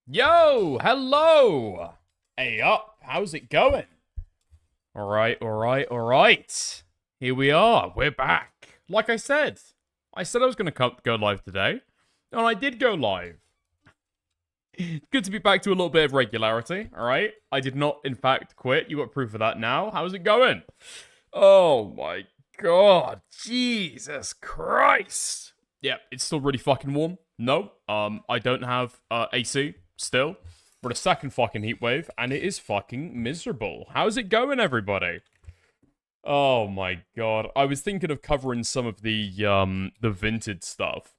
Yo, hello. Hey up, how's it going? Alright. Here we are, we're back. Like I said I was gonna go live today, and I did go live. Good to be back to a little bit of regularity, alright? I did not, in fact, quit. You got proof of that now. How's it going? Oh my god, Jesus Christ. Yeah, it's still really fucking warm. No, I don't have AC still. We're in a second fucking heat wave, and it is fucking miserable. How's it going, everybody? Oh my god. I was thinking of covering some of the Vinted stuff,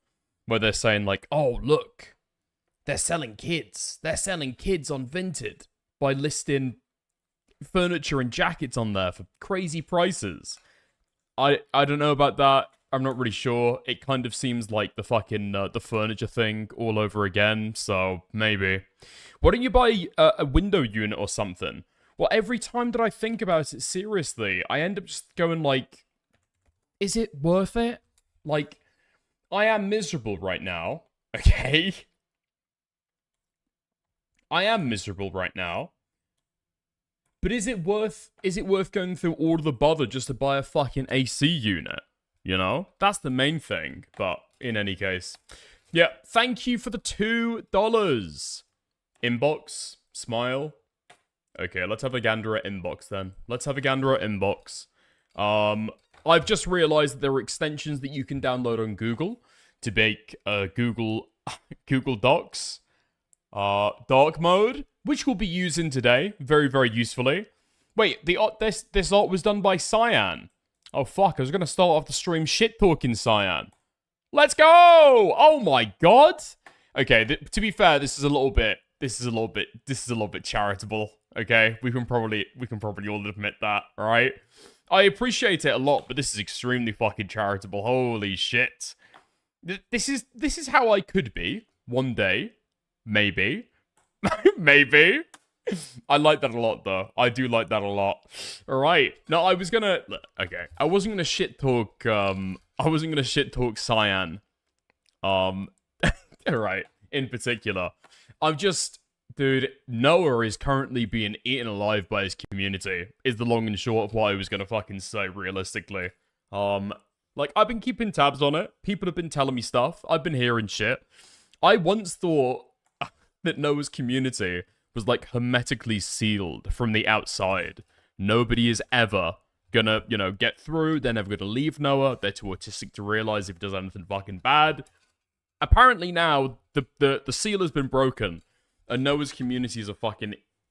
where they're saying like, oh, look, they're selling kids. They're selling kids on Vinted by listing furniture and jackets on there for crazy prices. I don't know about that. I'm not really sure. It kind of seems like the fucking the furniture thing all over again, so maybe. Why don't you buy a window unit or something? Well, every time that I think about it seriously, I end up just going like, is it worth it? Like, I am miserable right now, okay? I am miserable right now. But is it worth going through all of the bother just to buy a fucking AC unit? You know? That's the main thing. But in any case. Yeah, thank you for the $2. Inbox. Smile. Okay, let's have a gander at Inbox then. Let's have a gander at Inbox. I've just realized that there are extensions that you can download on Google to make Google Docs dark mode, which we'll be using today very, very usefully. Wait, this art was done by Cyan. Oh fuck, I was gonna start off the stream shit talking Cyan. Let's go! Oh my god! Okay, to be fair, this is a little bit charitable. Okay, we can probably all admit that, right? I appreciate it a lot, but this is extremely fucking charitable. Holy shit! This is how I could be one day, maybe, maybe. I like that a lot, though. I do like that a lot. All right. No, I wasn't gonna shit talk. I wasn't gonna shit talk Cyan. All right. In particular, dude, Noah is currently being eaten alive by his community. Is the long and short of what I was gonna fucking say, realistically. Like, I've been keeping tabs on it. People have been telling me stuff. I've been hearing shit. I once thought that Noah's community was, like, hermetically sealed from the outside. Nobody is ever gonna, get through. They're never gonna leave Noah. They're too autistic to realize if he does anything fucking bad. Apparently now, the seal has been broken. And Noah's communities are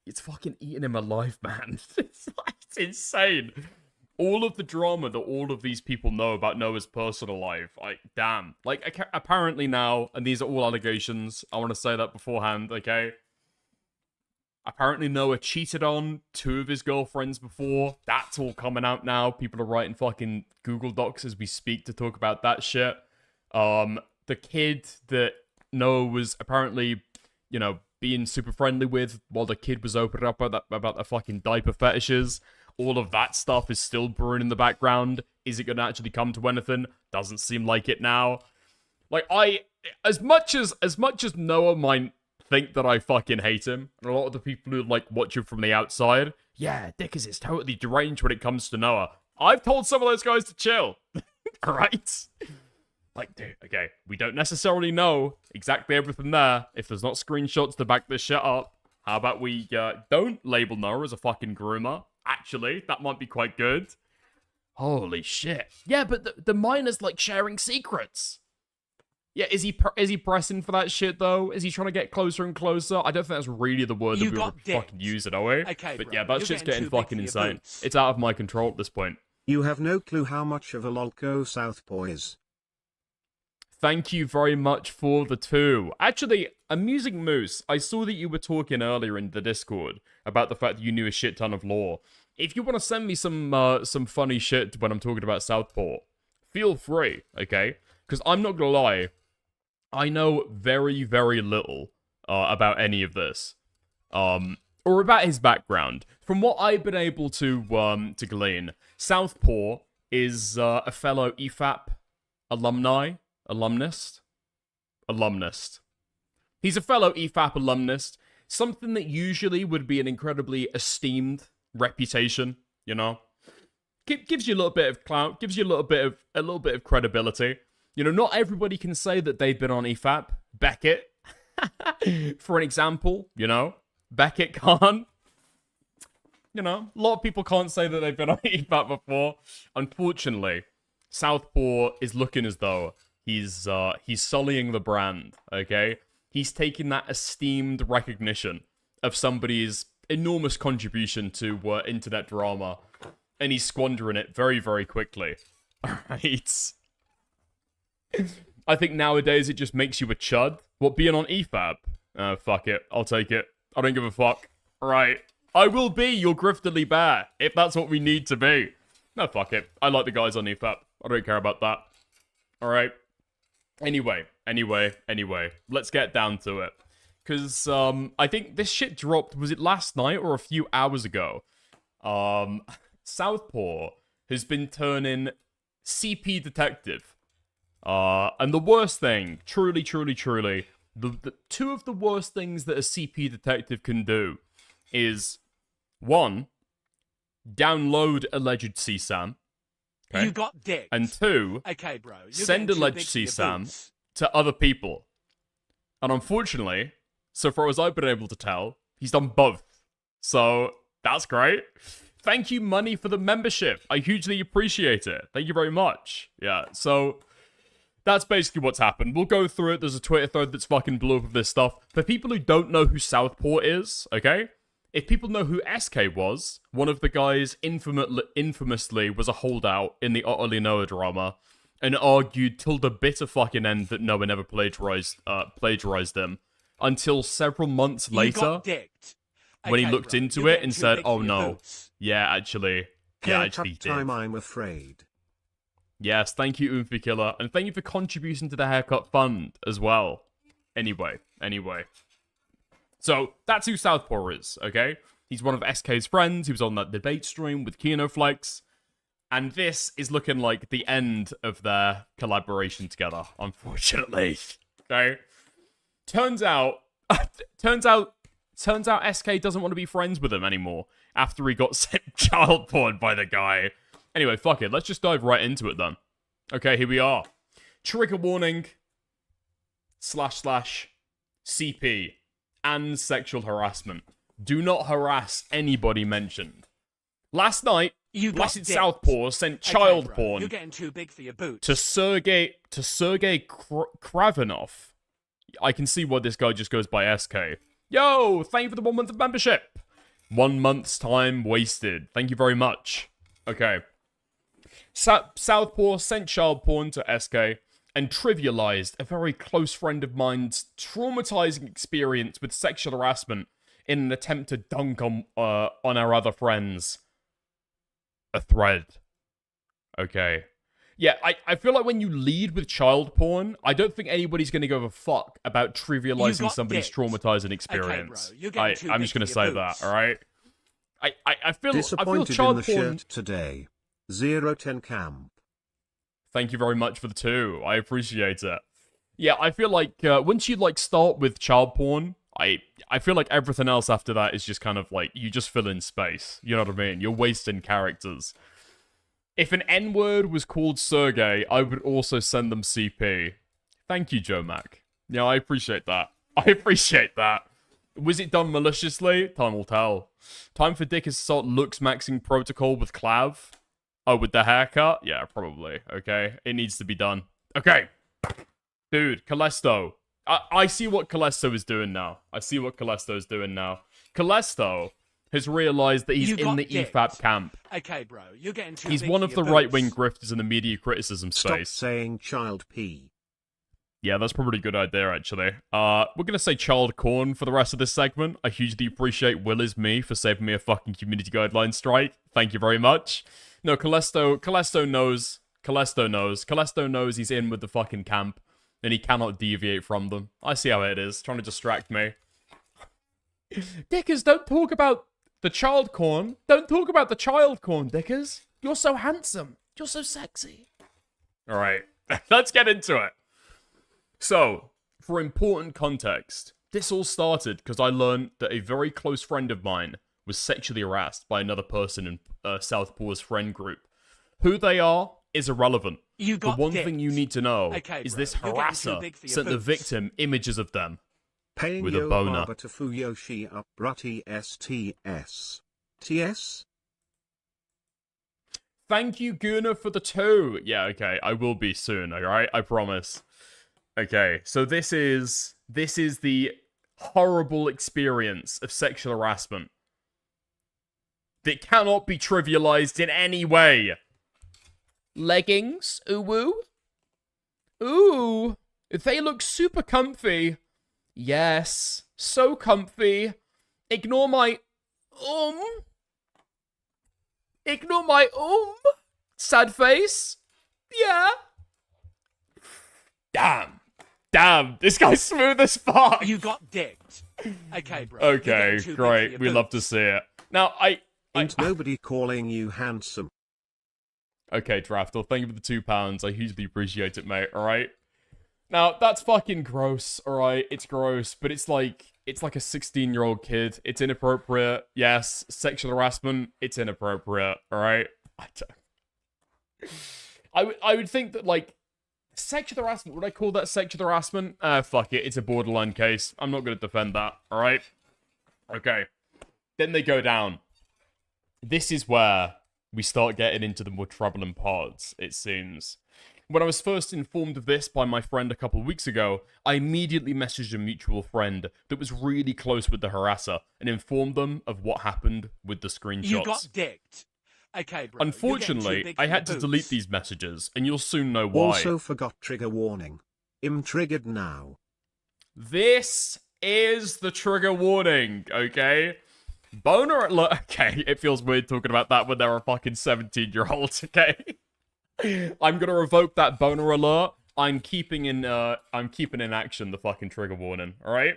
it's fucking eating him alive, man. It's insane. All of the drama that all of these people know about Noah's personal life, damn. Like, apparently now, and these are all allegations, I want to say that beforehand, okay? Apparently Noah cheated on 2 of his girlfriends before. That's all coming out now. People are writing fucking Google Docs as we speak to talk about that shit. The kid that Noah was apparently, being super friendly with while the kid was opening up about the fucking diaper fetishes. All of that stuff is still brewing in the background. Is it going to actually come to anything? Doesn't seem like it now. Like, as much as Noah might think that I fucking hate him, and a lot of the people who, like, watch him from the outside, yeah, Dickers is totally deranged when it comes to Noah. I've told some of those guys to chill. Alright? Like, dude, okay, we don't necessarily know exactly everything there. If there's not screenshots to back this shit up, how about we don't label Noah as a fucking groomer? Actually, that might be quite good. Holy shit. Yeah, but the miner's, like, sharing secrets. Yeah, is he pressing for that shit, though? Is he trying to get closer and closer? I don't think that's really the word that we would fucking use it, are we? Okay, but bro, yeah, that shit's getting fucking insane. It's out of my control at this point. You have no clue how much of a lolco Southpaw is. Thank you very much for the 2. Actually, Amusing Moose, I saw that you were talking earlier in the Discord about the fact that you knew a shit ton of lore. If you want to send me some funny shit when I'm talking about Southpaw, feel free, okay? Because I'm not gonna lie, I know very, very little about any of this. Or about his background. From what I've been able to glean, Southpaw is a fellow EFAP alumnus. alumnist. He's a fellow EFAP alumnist, something that usually would be an incredibly esteemed reputation, you know? Gives you a little bit of clout, gives you a little bit of credibility. You know, not everybody can say that they've been on EFAP. Beckett, for an example, you know? Beckett can't. You know, a lot of people can't say that they've been on EFAP before. Unfortunately, Southpaw is looking as though he's sullying the brand, okay? He's taking that esteemed recognition of somebody's enormous contribution to internet drama, and he's squandering it very, very quickly. Alright. I think nowadays it just makes you a chud. What, being on EFAP? Fuck it. I'll take it. I don't give a fuck. Alright. I will be your grifterly bear, if that's what we need to be. No, fuck it. I like the guys on EFAP. I don't care about that. Alright. Anyway. Let's get down to it. Because, I think this shit dropped, was it last night or a few hours ago? Southpaw has been turning CP detective. And the worst thing, truly, the two of the worst things that a CP detective can do is, one, download alleged CSAM. Okay? You got dick. And two, okay, bro. send alleged CSAM to other people. And unfortunately, so far as I've been able to tell, he's done both. So, that's great. Thank you, Money, for the membership. I hugely appreciate it. Thank you very much. Yeah, so that's basically what's happened. We'll go through it. There's a Twitter thread that's fucking blew up with this stuff. For people who don't know who Southpaw is, okay? If people know who SK was, one of the guys infamously was a holdout in the Utterly Noah drama, and argued till the bitter fucking end that Noah never plagiarized him, until several months later, when he looked into it and said, "Oh no, yeah, actually he did." Time I'm afraid. Yes, thank you, Oomphy Killer, and thank you for contributing to the haircut fund as well. Anyway. So, that's who Southpaw is, okay? He's one of SK's friends. He was on that debate stream with KinoFlex. And this is looking like the end of their collaboration together, unfortunately. Okay? Turns out SK doesn't want to be friends with him anymore after he got sent child porn by the guy. Anyway, fuck it. Let's just dive right into it then. Okay, here we are. Trigger warning. / CP. And sexual harassment. Do not harass anybody mentioned. Last night, Blessed Southpaw sent child porn You're getting too big for your boots. to Sergey Kravenov. I can see why this guy just goes by SK. Yo, thank you for the 1 month of membership. 1 month's time wasted. Thank you very much. Okay. Southpaw sent child porn to SK and trivialized a very close friend of mine's traumatizing experience with sexual harassment in an attempt to dunk on our other friends. A thread. Okay. Yeah, I feel like when you lead with child porn, I don't think anybody's going to give a fuck about trivializing somebody's traumatizing experience. Okay, I'm just going to say that, alright? I feel Disappointed child in the porn shirt today. 010 camp. Thank you very much for the 2. I appreciate it. Yeah, I feel like once you start with child porn, I feel like everything else after that is just kind of like you just fill in space. You know what I mean? You're wasting characters. If an N-word was called Sergey, I would also send them CP. Thank you, Joe Mac. Yeah, I appreciate that. Was it done maliciously? Time will tell. Time for Dick is to start looks maxing protocol with Clav. Oh, with the haircut? Yeah, probably. Okay. It needs to be done. Okay. Dude, Calesto. I see what Calesto is doing now. Calesto has realized that he's in the EFAP camp. Okay, bro. You're getting too He's big one for of the your right-wing boots. grifters in the media criticism Stop space. saying child pee. Yeah, that's probably a good idea, actually. We're gonna say child corn for the rest of this segment. I hugely appreciate Will is me for saving me a fucking community guideline strike. Thank you very much. No, Calesto knows. Calesto knows he's in with the fucking camp, and he cannot deviate from them. I see how it is, trying to distract me. Dickers, don't talk about the child corn. Don't talk about the child corn, Dickers. You're so handsome. You're so sexy. Alright, let's get into it. So, For important context, this all started because I learned that a very close friend of mine was sexually harassed by another person in Southpaw's friend group. Who they are is irrelevant. You The got one dicked. thing you need to know Okay, is bro, this you're getting too harasser big for your sent the boots. victim images of them Paying with a yo boner. barber to Fuyoshi up brutty STS. TS? Thank you, Guna, for the 2. Yeah, okay, I will be soon, alright? I promise. Okay, so this is the horrible experience of sexual harassment that cannot be trivialized in any way. Leggings, ooh. Ooh, they look super comfy. Yes, so comfy. Ignore my Ignore my sad face. Yeah. Damn, this guy's smooth as fuck. You got dicked. Okay, bro. You're Okay, getting too big for great. your We love to boots. see it. Now, Ain't nobody calling you handsome. Okay, Draftel, thank you for the £2. I hugely appreciate it, mate, alright? Now, that's fucking gross, alright? It's gross, but it's like a 16-year-old kid. It's inappropriate. Yes, sexual harassment, it's inappropriate, alright? I would think that, like, sexual harassment, would I call that sexual harassment? Fuck it, it's a borderline case. I'm not gonna defend that, alright? Okay. Then they go down. This is where we start getting into the more troubling parts, it seems. When I was first informed of this by my friend a couple of weeks ago, I immediately messaged a mutual friend that was really close with the harasser and informed them of what happened with the screenshots. You got dicked. Okay, bro. Unfortunately, I had to delete these messages, and you'll soon know why. Also forgot trigger warning. I'm triggered now. This is the trigger warning, okay? Boner alert. Okay, it feels weird talking about that when they're a fucking 17-year-old, okay? I'm gonna revoke that boner alert. I'm keeping in action the fucking trigger warning, alright?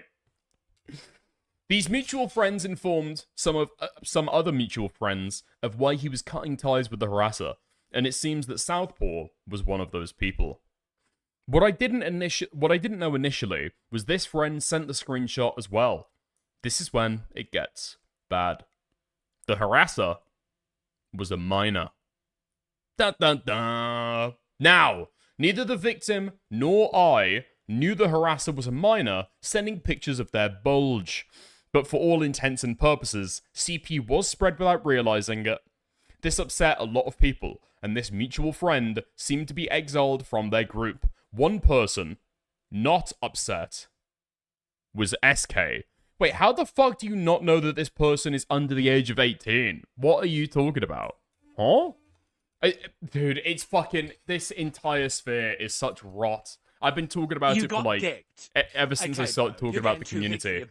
These mutual friends informed some other mutual friends of why he was cutting ties with the harasser, and it seems that Southpaw was one of those people. What I didn't know initially was this friend sent the screenshot as well. This is when it gets bad. The harasser was a minor. Dun dun dun. Now, neither the victim nor I knew the harasser was a minor, sending pictures of their bulge. But for all intents and purposes, CP was spread without realizing it. This upset a lot of people, and this mutual friend seemed to be exiled from their group. One person, not upset, was SK. Wait, how the fuck do you not know that this person is under the age of 18? What are you talking about? Huh? Dude, it's fucking... This entire sphere is such rot. I've been talking about it for, like... Ever since I started talking about the community.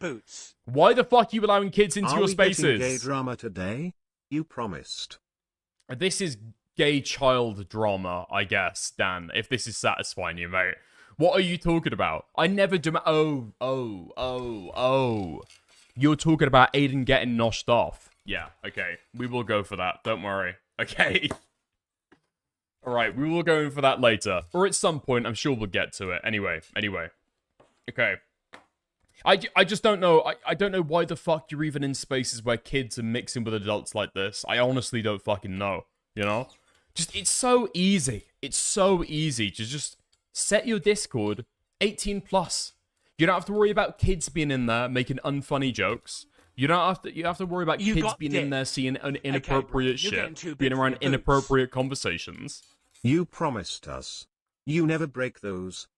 Why the fuck are you allowing kids into your spaces? Are we getting gay drama today? You promised. This is gay child drama, I guess, Dan, if this is satisfying you, mate. What are you talking about? I never do... Oh. You're talking about Aiden getting noshed off. Yeah, okay. We will go for that. Don't worry. Okay. Alright, we will go in for that later. Or at some point, I'm sure we'll get to it. Anyway. Okay. I just don't know. I don't know why the fuck you're even in spaces where kids are mixing with adults like this. I honestly don't fucking know. You know? Just, it's so easy. It's so easy to just set your Discord 18 plus. You don't have to worry about kids being in there making unfunny jokes. You have to worry about kids being in there seeing inappropriate shit, being around inappropriate conversations. You promised us. You never break those.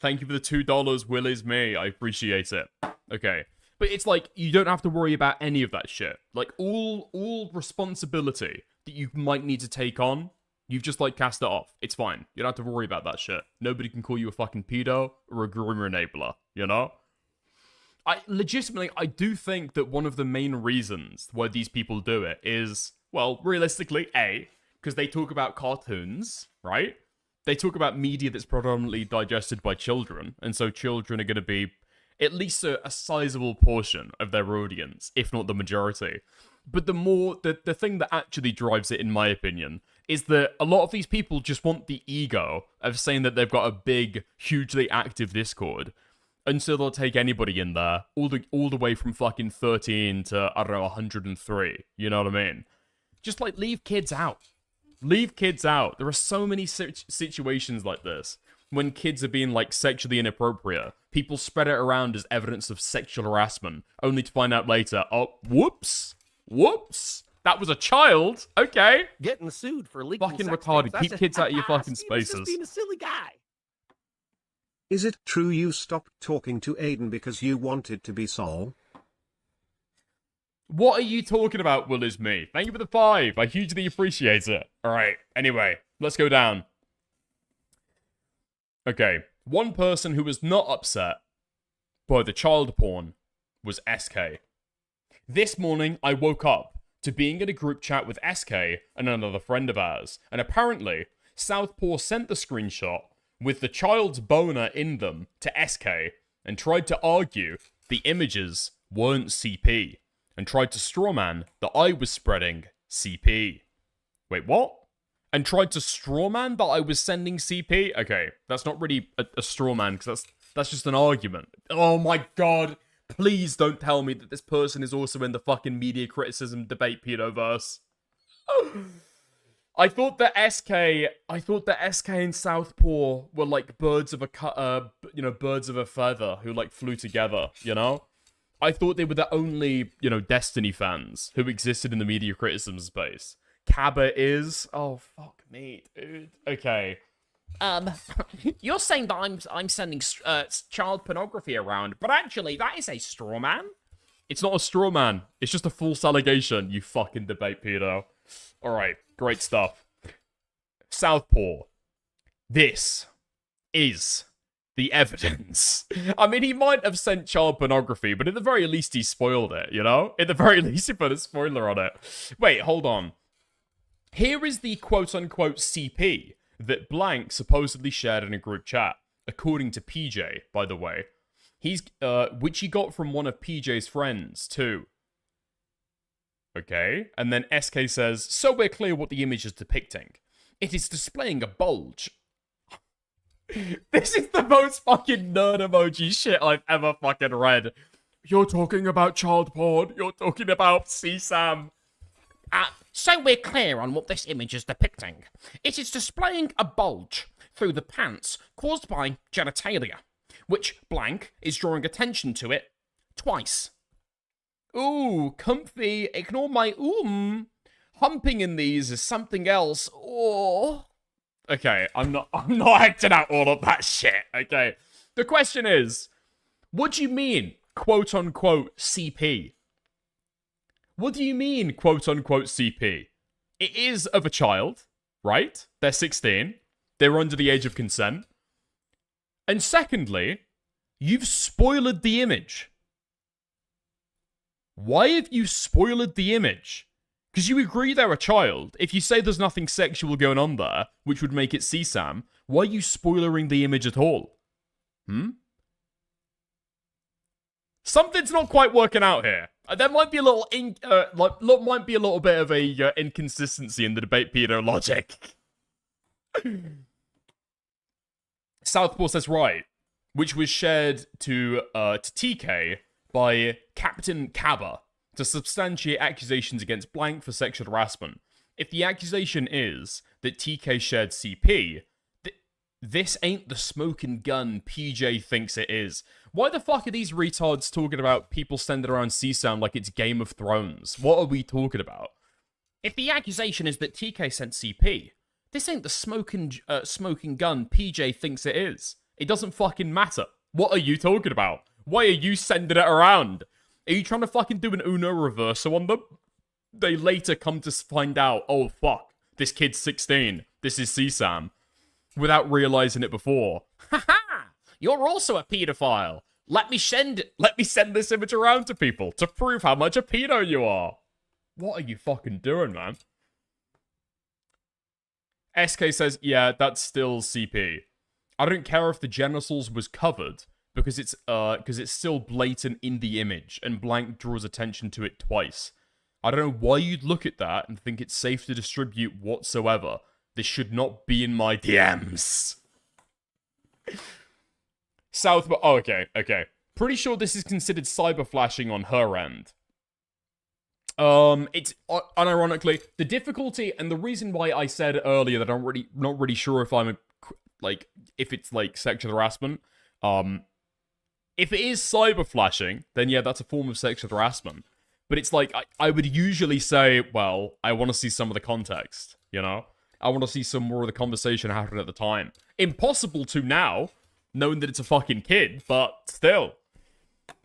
Thank you for the $2, Will is me. I appreciate it. Okay. But it's like, you don't have to worry about any of that shit. Like, all responsibility that you might need to take on, you've just, like, cast it off. It's fine. You don't have to worry about that shit. Nobody can call you a fucking pedo or a groomer enabler, you know? I do think that one of the main reasons why these people do it is, well, realistically, A, because they talk about cartoons, right? They talk about media that's predominantly digested by children, and so children are going to be at least a sizable portion of their audience, if not the majority. But the thing that actually drives it, in my opinion, is that a lot of these people just want the ego of saying that they've got a big, hugely active Discord. And so they'll take anybody in there, all the way from fucking 13 to, I don't know, 103. You know what I mean? Just, like, leave kids out. Leave kids out. There are so many situations like this. When kids are being, like, sexually inappropriate. People spread it around as evidence of sexual harassment. Only to find out later, oh, whoops. Whoops. That was a child. Okay. Getting sued for leaking Fucking sex retarded. tapes. Keep kids out of your fucking Steven's spaces. just being a silly guy. Is it true you stopped talking to Aiden because you wanted to be Sol? What are you talking about, Will is me? Thank you for the 5. I hugely appreciate it. Alright, anyway, let's go down. Okay, one person who was not upset by the child porn was SK. This morning, I woke up to being in a group chat with SK and another friend of ours, and apparently, Southpaw sent the screenshot with the child's boner in them to SK and tried to argue the images weren't CP and tried to strawman that I was spreading CP. Wait, what? And tried to strawman that I was sending CP? Okay, that's not really a strawman because that's just an argument. Oh my god. Please don't tell me that this person is also in the fucking media criticism debate pedoverse. I thought that SK and Southpaw were like birds of a feather who like flew together, you know? I thought they were the only, Destiny fans who existed in the media criticism space. Cabba is? Oh, fuck me, dude. Okay. You're saying that I'm sending child pornography around, but actually that is a straw man. It's not a straw man. It's just a false allegation, you fucking debate pedo. Alright, great stuff. Southpaw. This is the evidence. I mean, he might have sent child pornography, but at the very least he spoiled it, you know? At the very least he put a spoiler on it. Wait, hold on. Here is the quote-unquote CP that Blank supposedly shared in a group chat, according to PJ, by the way. Which he got from one of PJ's friends, too. Okay, and then SK says, so we're clear what the image is depicting. It is displaying a bulge. This is the most fucking nerd emoji shit I've ever fucking read. You're talking about child porn. You're talking about CSAM. So we're clear on what this image is depicting. It is displaying a bulge through the pants caused by genitalia, which Blank is drawing attention to it twice. Ooh, comfy, ignore my Humping in these is something else. Oh. Okay, I'm not acting out all of that shit, okay? The question is, what do you mean, quote-unquote, CP? What do you mean, quote-unquote, CP? It is of a child, right? They're 16. They're under the age of consent. And secondly, you've spoiled the image. Why have you spoiled the image? Because you agree they're a child. If you say there's nothing sexual going on there, which would make it CSAM, why are you spoilering the image at all? Something's not quite working out here. There might be a little, might be a little bit of a inconsistency in the debate pedo logic. Southpaw says right, which was shared to TK by Captain Cabba to substantiate accusations against Blank for sexual harassment. If the accusation is that TK shared CP, this ain't the smoking gun PJ thinks it is. Why the fuck are these retards talking about people sending around CSAM like it's Game of Thrones? What are we talking about? If the accusation is that TK sent CP, this ain't the smoking gun PJ thinks it is. It doesn't fucking matter. What are you talking about? Why are you sending it around? Are you trying to fucking do an Uno reverso on them? They later come to find out, oh fuck, this kid's 16. This is CSAM. Without realizing it before. Haha! You're also a pedophile. Let me send this image around to people to prove how much a pedo you are. What are you fucking doing, man? SK says, yeah, that's still CP. I don't care if the genitals was covered because it's still blatant in the image and Blank draws attention to it twice. I don't know why you'd look at that and think it's safe to distribute whatsoever. This should not be in my DMs. SOUTHPAW... Oh, okay. Pretty sure this is considered cyber flashing on her end. It's unironically the difficulty and the reason why I said earlier that I'm not really sure if I'm if it's like sexual harassment. If it is cyber flashing, then yeah, that's a form of sexual harassment. But it's like I would usually say, well, I want to see some of the context, you know? I want to see some more of the conversation happening at the time. Impossible to now, knowing that it's a fucking kid, but still.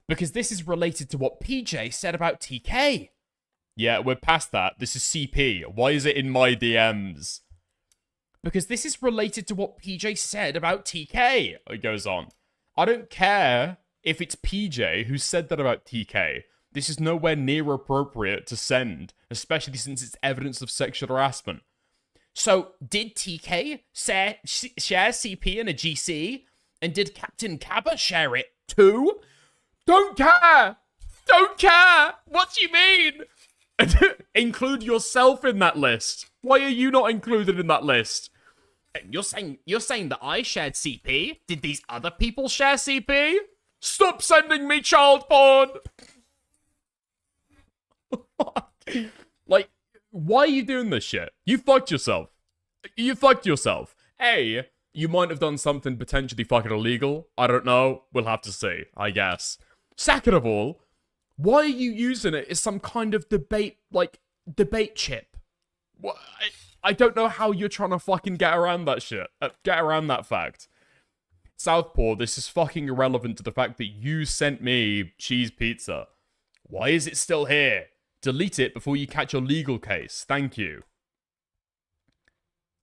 Because this is related to what PJ said about TK. Yeah, we're past that. This is CP. Why is it in my DMs? Because this is related to what PJ said about TK. It goes on. I don't care if it's PJ who said that about TK. This is nowhere near appropriate to send, especially since it's evidence of sexual harassment. So, did TK share CP in a GC? And did Captain Cabba share it too? Don't care! Don't care! What do you mean? Include yourself in that list. Why are you not included in that list? You're saying that I shared CP? Did these other people share CP? Stop sending me child porn! Like, why are you doing this shit? You fucked yourself. You fucked yourself. A, you might have done something potentially fucking illegal. I don't know. We'll have to see, I guess. Second of all, why are you using it as some kind of debate chip? What? I don't know how you're trying to fucking get around that shit. Get around that fact. SOUTHPAW, this is fucking irrelevant to the fact that you sent me cheese pizza. Why is it still here? Delete it before you catch a legal case. Thank you.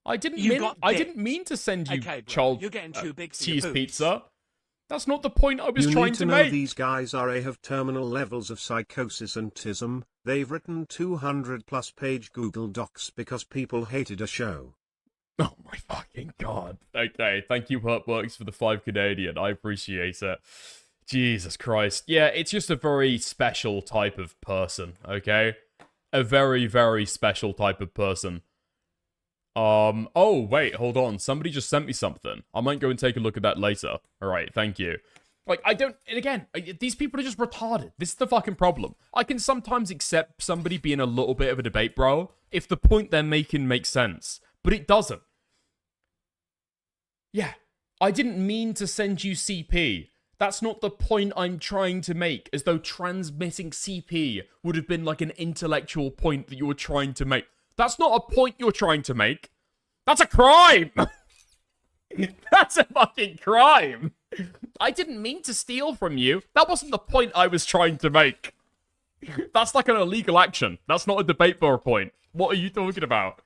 I didn't mean to send you You're getting too big for cheese your boots. Pizza. That's not the point I was trying to know make. These guys have terminal levels of psychosis and tism. They've written 200+ page Google Docs because people hated a show. Oh my fucking god. Okay, thank you, Hurtworks, for the 5 Canadian. I appreciate it. Jesus Christ. Yeah, it's just a very special type of person, okay? A very, very special type of person. Oh, wait, hold on. Somebody just sent me something. I might go and take a look at that later. Alright, thank you. Like, and again, these people are just retarded. This is the fucking problem. I can sometimes accept somebody being a little bit of a debate bro if the point they're making makes sense. But it doesn't. Yeah, I didn't mean to send you CP. That's not the point I'm trying to make, as though transmitting CP would have been like an intellectual point that you were trying to make. That's not a point you're trying to make. That's a crime! That's a fucking crime! I didn't mean to steal from you. That wasn't the point I was trying to make. That's like an illegal action. That's not a debate bar point. What are you talking about?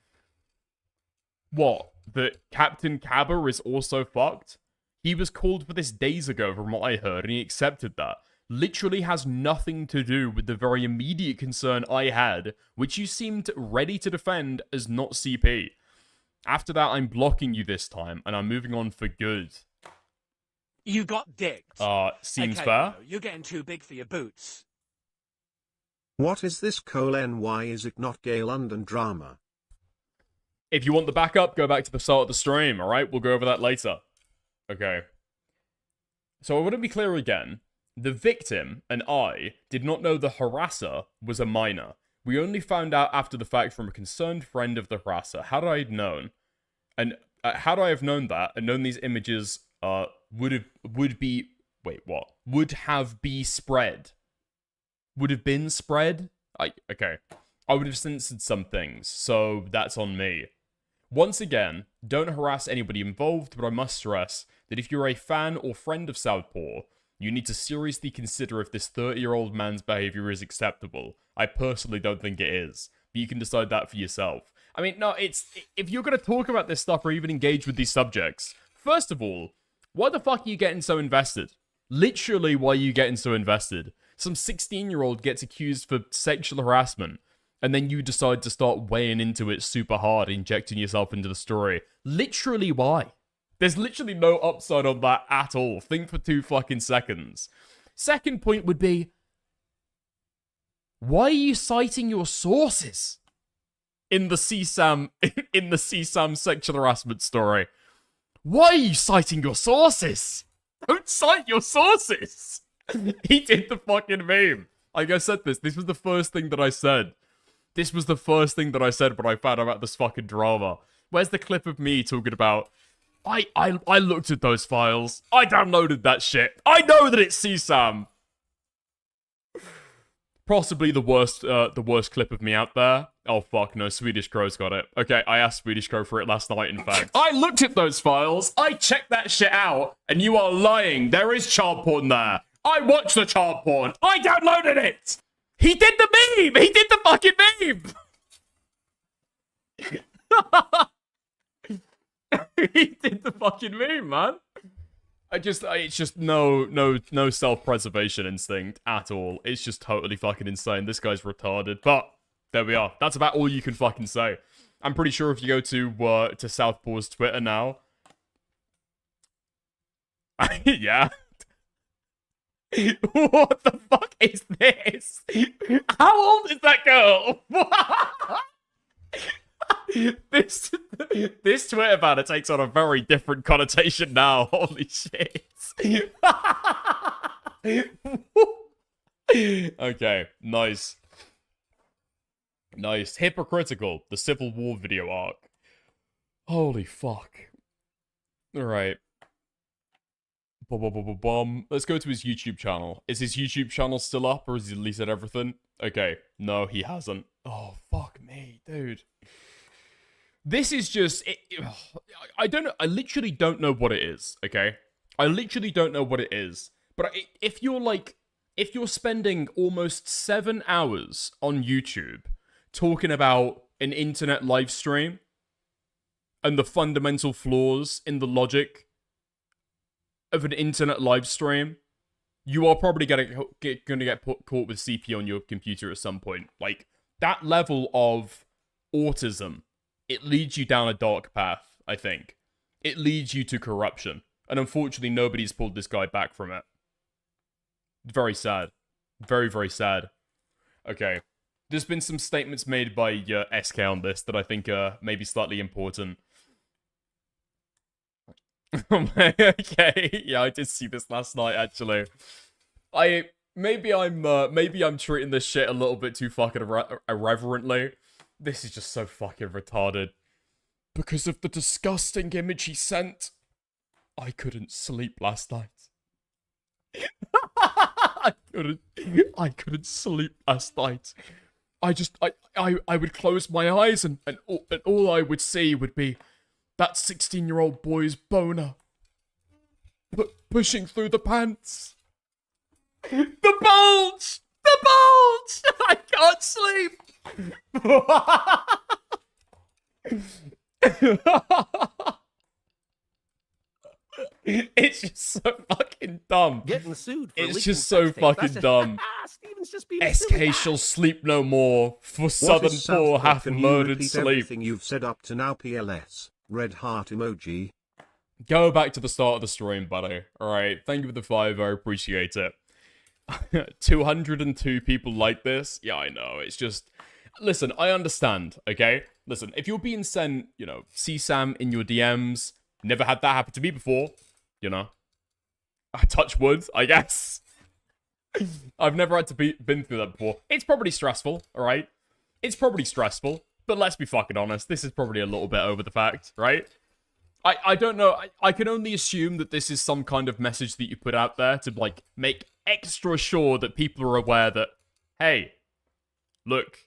What? That Captain Cabba is also fucked? He was called for this days ago from what I heard, and he accepted that. Literally has nothing to do with the very immediate concern I had, which you seemed ready to defend as not CP. After that, I'm blocking you this time, and I'm moving on for good. You got dicked. Seems okay, fair. You're getting too big for your boots. What is this ? Why is it not gay London drama? If you want the backup, go back to the start of the stream, alright? We'll go over that later. Okay. So I want to be clear again. The victim and I did not know the harasser was a minor. We only found out after the fact from a concerned friend of the harasser. Had I known, and had I have known that and known these images would have been spread. Would have been spread? Okay. I would have censored some things, so that's on me. Once again, don't harass anybody involved, but I must stress that if you're a fan or friend of SOUTHPAW, you need to seriously consider if this 30-year-old man's behavior is acceptable. I personally don't think it is, but you can decide that for yourself. I mean, no, if you're going to talk about this stuff or even engage with these subjects, first of all, why the fuck are you getting so invested? Literally, why are you getting so invested? Some 16-year-old gets accused for sexual harassment, and then you decide to start weighing into it super hard, injecting yourself into the story. Literally, why? There's literally no upside on that at all. Think for 2 fucking seconds. Second point would be, Why are you citing your sources in the CSAM in the CSAM sexual harassment story? Why are you citing your sources? Don't cite your sources. He did the fucking meme. Like I said this was the first thing that I said. This was the first thing that I said when I found out about this fucking drama. Where's the clip of me talking about, I looked at those files. I downloaded that shit. I know that it's CSAM. Possibly the worst clip of me out there. Oh fuck no, Swedish Crow's got it. Okay, I asked Swedish Crow for it last night, in fact. I looked at those files, I checked that shit out, and you are lying. There is child porn there. I watched the child porn. I downloaded it! He did the meme! He did the fucking meme! He did the fucking meme, man. It's just no self-preservation instinct at all. It's just totally fucking insane. This guy's retarded. But there we are. That's about all you can fucking say. I'm pretty sure if you go to Southpaw's Twitter now, yeah. What the fuck is this? How old is that girl? This Twitter banner takes on a very different connotation now. Holy shit. Okay, nice. Nice. Hypocritical, the Civil War video arc. Holy fuck. Alright. Let's go to his YouTube channel. Is his YouTube channel still up, or has he deleted everything? Okay. No, he hasn't. Oh, fuck me, dude. This is just... I don't know. I literally don't know what it is, okay? I literally don't know what it is. But if you're spending almost 7 hours on YouTube talking about an internet live stream and the fundamental flaws in the logic of an internet live stream, you are probably gonna get caught with CP on your computer at some point. Like, that level of autism, it leads you down a dark path, I think. It leads you to corruption. And unfortunately, nobody's pulled this guy back from it. Very sad. Very, very sad. Okay. There's been some statements made by SK on this that I think are maybe slightly important. Okay, yeah, I did see this last night, actually. Maybe I'm treating this shit a little bit too fucking irreverently. This is just so fucking retarded. Because of the disgusting image he sent, I couldn't sleep last night. I couldn't sleep last night. I would close my eyes and all I would see would be that 16-year-old boy's boner pushing through the pants. The bulge! The bulge! I can't sleep! It's just so fucking dumb. Getting sued for It's leaking just so sex tapes. fucking dumb. Steven's just being a silly guy. SK shall sleep no more, for What Southern is poor Southpaw? hath Can you murdered repeat sleep. everything you've said up to now, PLS. Red heart emoji. Go back to the start of the stream, buddy. Alright, thank you for the 5, I appreciate it. 202 people like this? Yeah, I know, it's just... Listen, I understand, okay? Listen, if you're being sent, you know, CSAM in your DMs, never had that happen to me before, you know? I touch wood, I guess. I've never had to been through that before. It's probably stressful, alright? It's probably stressful, but let's be fucking honest, this is probably a little bit over the fact, right? I don't know, I can only assume that this is some kind of message that you put out there to, like, make extra sure that people are aware that, hey, look,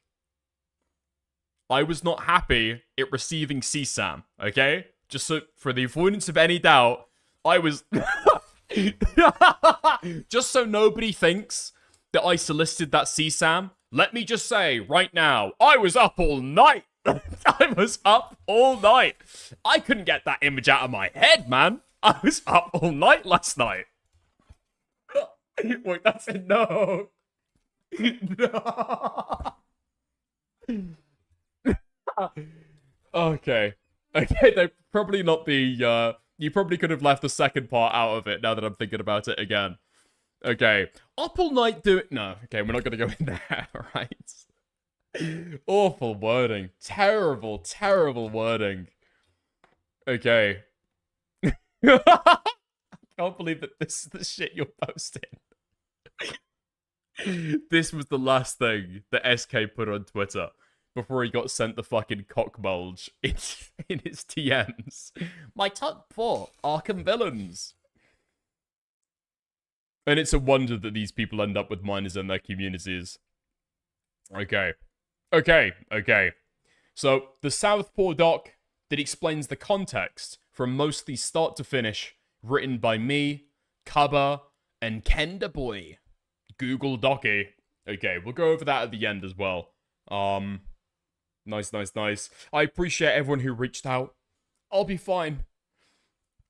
I was not happy at receiving CSAM, okay? Just so, for the avoidance of any doubt, I was... Just so nobody thinks that I solicited that CSAM, let me just say, right now, I was up all night! I was up all night! I couldn't get that image out of my head, man! I was up all night last night! Wait, that's a no! No! Okay. Okay, they're probably not the, you probably could have left the second part out of it, now that I'm thinking about it again. Okay. Up all night doing... No, okay, we're not going to go in there, right? Awful wording. Terrible, terrible wording. Okay. I can't believe that this is the shit you're posting. This was the last thing that SK put on Twitter before he got sent the fucking cock bulge in his DMs. My top 4 Arkham villains. And it's a wonder that these people end up with minors in their communities. Okay. Okay. So, the Southpaw doc that explains the context from mostly start to finish, written by me, Kaba, and Kenda Boy. Google Docky. Okay, we'll go over that at the end as well. Nice. I appreciate everyone who reached out. I'll be fine.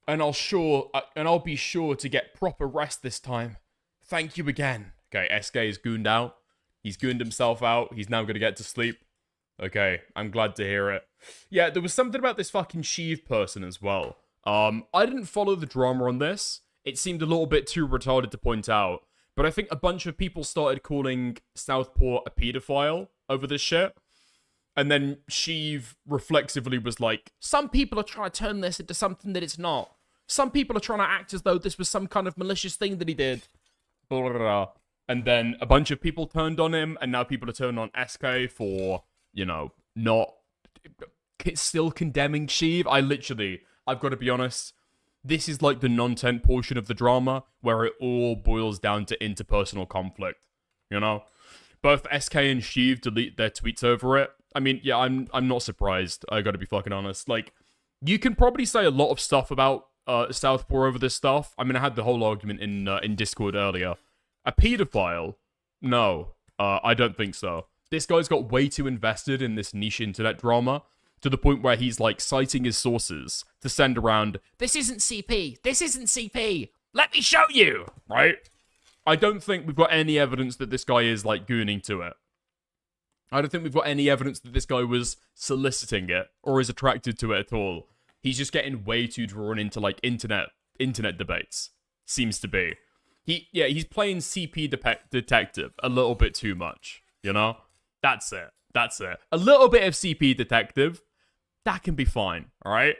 And I'll be sure to get proper rest this time. Thank you again. Okay, SK is gooned out. He's gooned himself out. He's now gonna get to sleep. Okay, I'm glad to hear it. Yeah, there was something about this fucking Sheev person as well. I didn't follow the drama on this. It seemed a little bit too retarded to point out. But I think a bunch of people started calling Southpaw a pedophile over this shit. And then Sheev reflexively was like, some people are trying to turn this into something that it's not. Some people are trying to act as though this was some kind of malicious thing that he did. Blah, blah, blah. And then a bunch of people turned on him, and now people are turning on SK for, you know, not still condemning Sheev. I've got to be honest, this is like the non-tent portion of the drama where it all boils down to interpersonal conflict, you know? Both SK and Sheev delete their tweets over it. I mean, yeah, I'm not surprised. I gotta be fucking honest. Like, you can probably say a lot of stuff about Southpaw over this stuff. I mean, I had the whole argument in Discord earlier. A pedophile? No, I don't think so. This guy's got way too invested in this niche internet drama to the point where he's, like, citing his sources to send around, this isn't CP, this isn't CP, let me show you, right? I don't think we've got any evidence that this guy is, like, gooning to it. I don't think we've got any evidence that this guy was soliciting it or is attracted to it at all. He's just getting way too drawn into, like, internet debates. Seems to be. He's playing CP detective a little bit too much, you know? That's it. A little bit of CP detective, that can be fine, alright?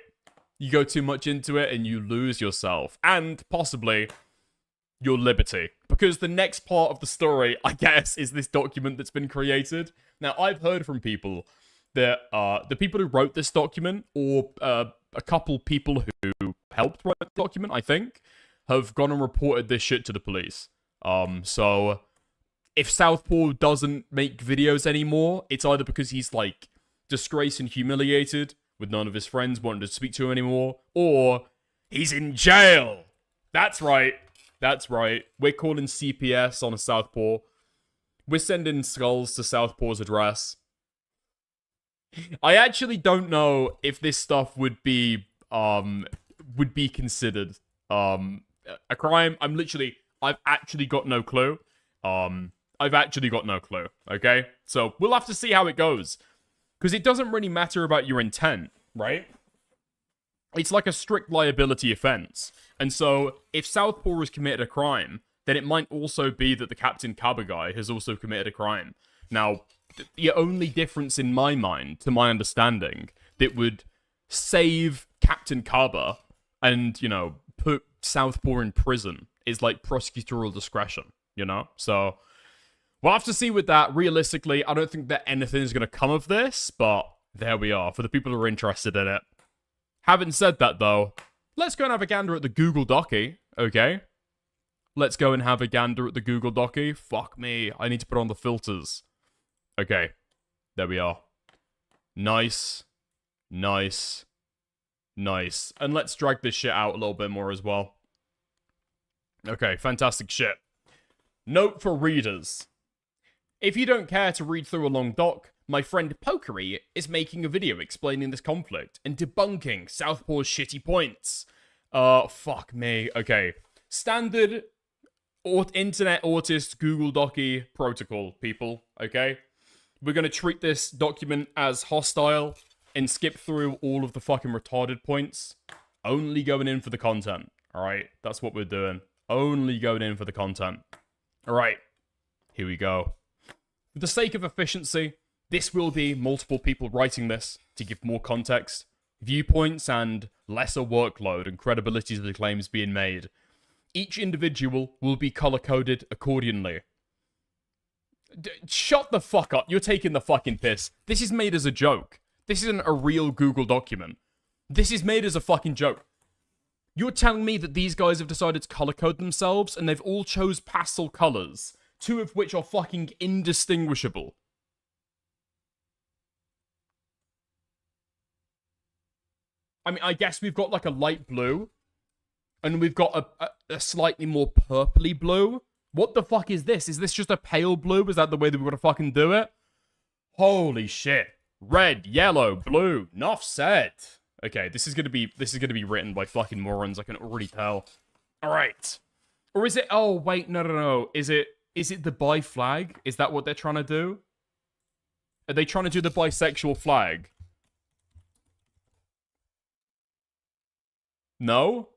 You go too much into it and you lose yourself. And, possibly, your liberty. Because the next part of the story, I guess, is this document that's been created. Now, I've heard from people that the people who wrote this document, or a couple people who helped write the document, I think, have gone and reported this shit to the police. So, if Southpaw doesn't make videos anymore, it's either because he's, like, disgraced and humiliated, with none of his friends wanting to speak to him anymore, or he's in jail! That's right. We're calling CPS on a Southpaw. We're sending skulls to Southpaw's address. I actually don't know if this stuff would be considered a crime. I've actually got no clue. Okay? So, we'll have to see how it goes. Because it doesn't really matter about your intent, right? It's like a strict liability offense. And so, if Southpaw has committed a crime, then it might also be that the Captain Kaba guy has also committed a crime. Now, the only difference in my mind, to my understanding, that would save Captain Kaba and, you know, put Southpaw in prison is like prosecutorial discretion, you know? So, we'll have to see with that. Realistically, I don't think that anything is going to come of this, but there we are, for the people who are interested in it. Having said that, though, let's go and have a gander at the Google Docky, okay? Let's go and have a gander at the Google Docky. Fuck me, I need to put on the filters. Okay, there we are. Nice. And let's drag this shit out a little bit more as well. Okay, fantastic shit. Note for readers. If you don't care to read through a long doc, my friend Pokery is making a video explaining this conflict and debunking Southpaw's shitty points. Fuck me. Okay. Standard internet autist Google Docky protocol, people. Okay? We're gonna treat this document as hostile and skip through all of the fucking retarded points. Only going in for the content. Alright? That's what we're doing. Only going in for the content. Alright, here we go. For the sake of efficiency, this will be multiple people writing this to give more context, viewpoints, and lesser workload and credibility to the claims being made. Each individual will be color-coded accordingly. Shut the fuck up. You're taking the fucking piss. This is made as a joke. This isn't a real Google document. This is made as a fucking joke. You're telling me that these guys have decided to color code themselves and they've all chose pastel colors, two of which are fucking indistinguishable. I mean, I guess we've got like a light blue and we've got a slightly more purpley blue. What the fuck is this? Is this just a pale blue? Is that the way that we're gonna fucking do it? Holy shit. Red, yellow, blue. Enough said. Okay, this is gonna be written by fucking morons, I can already tell. Alright. Or is it, oh wait, no. Is it the bi flag? Is that what they're trying to do? Are they trying to do the bisexual flag? No?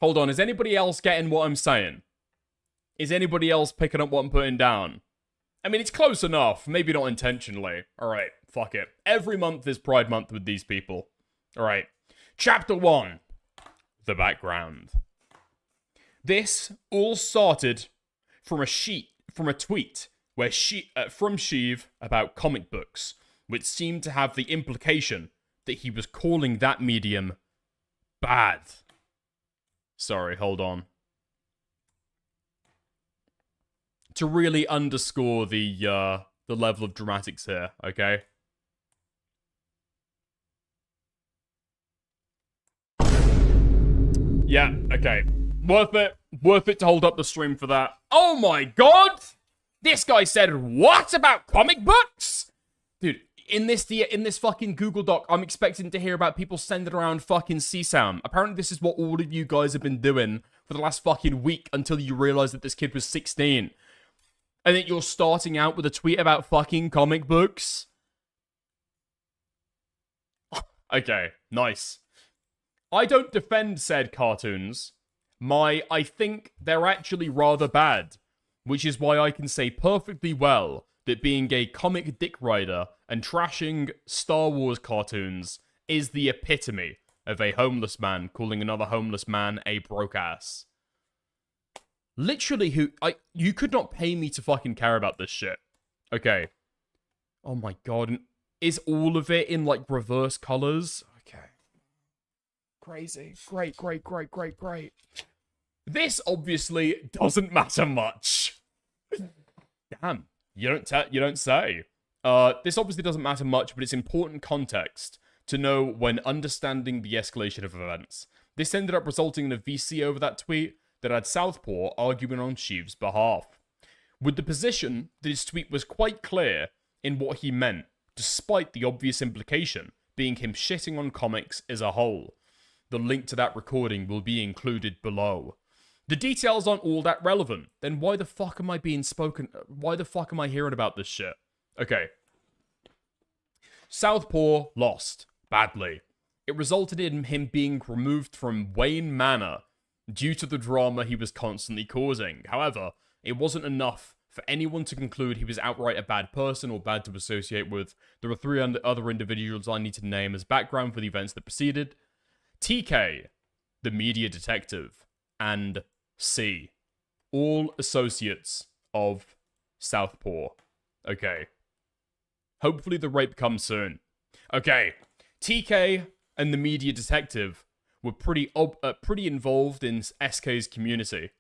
Hold on, is anybody else getting what I'm saying? Is anybody else picking up what I'm putting down? I mean, it's close enough. Maybe not intentionally. Alright, fuck it. Every month is Pride Month with these people. Alright. Chapter 1. The background. This all started from a tweet where from Sheev about comic books, which seemed to have the implication that he was calling that medium bad. Sorry, hold on. To really underscore the level of dramatics here, okay? Yeah, okay. Worth it. Worth it to hold up the stream for that. Oh my god! This guy said, what about comic books? Dude, in this fucking Google Doc, I'm expecting to hear about people sending around fucking CSAM. Apparently this is what all of you guys have been doing for the last fucking week until you realize that this kid was 16. And that you're starting out with a tweet about fucking comic books? Okay, nice. I don't defend said cartoons. I think they're actually rather bad. Which is why I can say perfectly well that being a comic dick rider and trashing Star Wars cartoons is the epitome of a homeless man calling another homeless man a broke ass. Literally, you could not pay me to fucking care about this shit. Okay. Oh my god. Is all of it in, like, reverse colors? Okay. Crazy. Great. This obviously doesn't matter much. Damn. You don't say. This obviously doesn't matter much, but it's important context to know when understanding the escalation of events. This ended up resulting in a VC over that tweet that had Southpaw arguing on Sheev's behalf, with the position that his tweet was quite clear in what he meant, despite the obvious implication being him shitting on comics as a whole. The link to that recording will be included below. The details aren't all that relevant, then why the fuck am I hearing about this shit? Okay. Southpaw lost, badly. It resulted in him being removed from Wayne Manor due to the drama he was constantly causing. However, it wasn't enough for anyone to conclude he was outright a bad person or bad to associate with. There were 3 other individuals I need to name as background for the events that preceded. TK, the media detective, and C, all associates of Southpaw. Okay. Hopefully the rape comes soon. Okay. TK and the media detective were pretty involved in SK's community.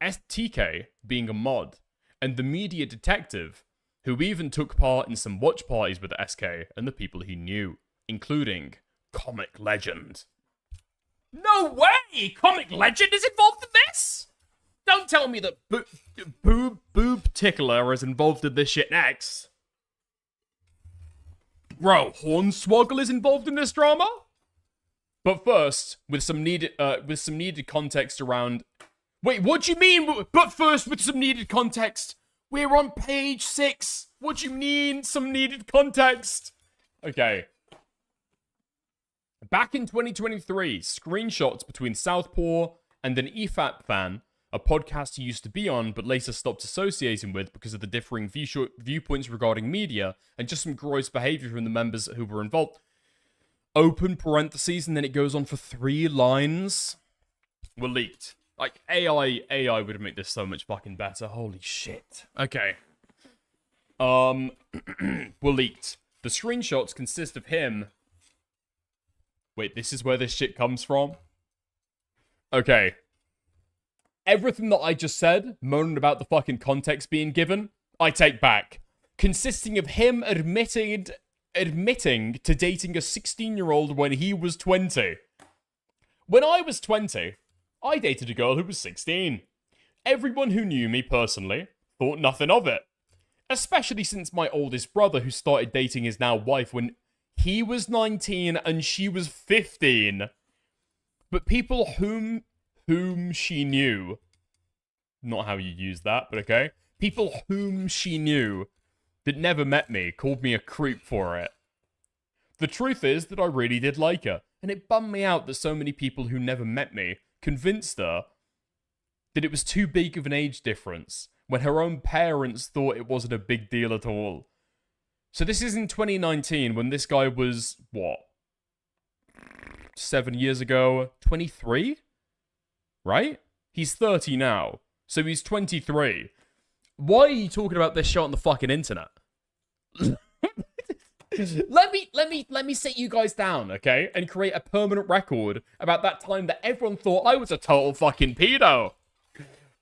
TK being a mod, and the media detective, who even took part in some watch parties with SK and the people he knew, including Comic Legend. No way! Comic Legend is involved in this? Don't tell me that Boob Tickler is involved in this shit next. Bro, Hornswoggle is involved in this drama? But first, with some needed context around... Wait, what do you mean? But first, with some needed context. We're on page 6. What do you mean, some needed context? Okay. Back in 2023, screenshots between Southpaw and an EFAP fan a podcast he used to be on but later stopped associating with because of the differing viewpoints regarding media and just some gross behavior from the members who were involved. Open parentheses, and then it goes on for 3 lines. Were leaked. Like, AI would make this so much fucking better. Holy shit. Okay. Were leaked. The screenshots consist of him... Wait, this is where this shit comes from? Okay. Everything that I just said, moaning about the fucking context being given, I take back. Consisting of him admitting to dating a 16-year-old when he was 20. When I was 20, I dated a girl who was 16. Everyone who knew me personally thought nothing of it. Especially since my oldest brother, who started dating his now wife when he was 19 and she was 15. But people whom she knew, not how you use that, but okay. People whom she knew that never met me called me a creep for it. The truth is that I really did like her, and it bummed me out that so many people who never met me convinced her that it was too big of an age difference when her own parents thought it wasn't a big deal at all. So this is in 2019 when this guy was, what? 7 years ago? 23? Right? He's 30 now. So he's 23. Why are you talking about this shit on the fucking internet? let me sit you guys down, okay? And create a permanent record about that time that everyone thought I was a total fucking pedo.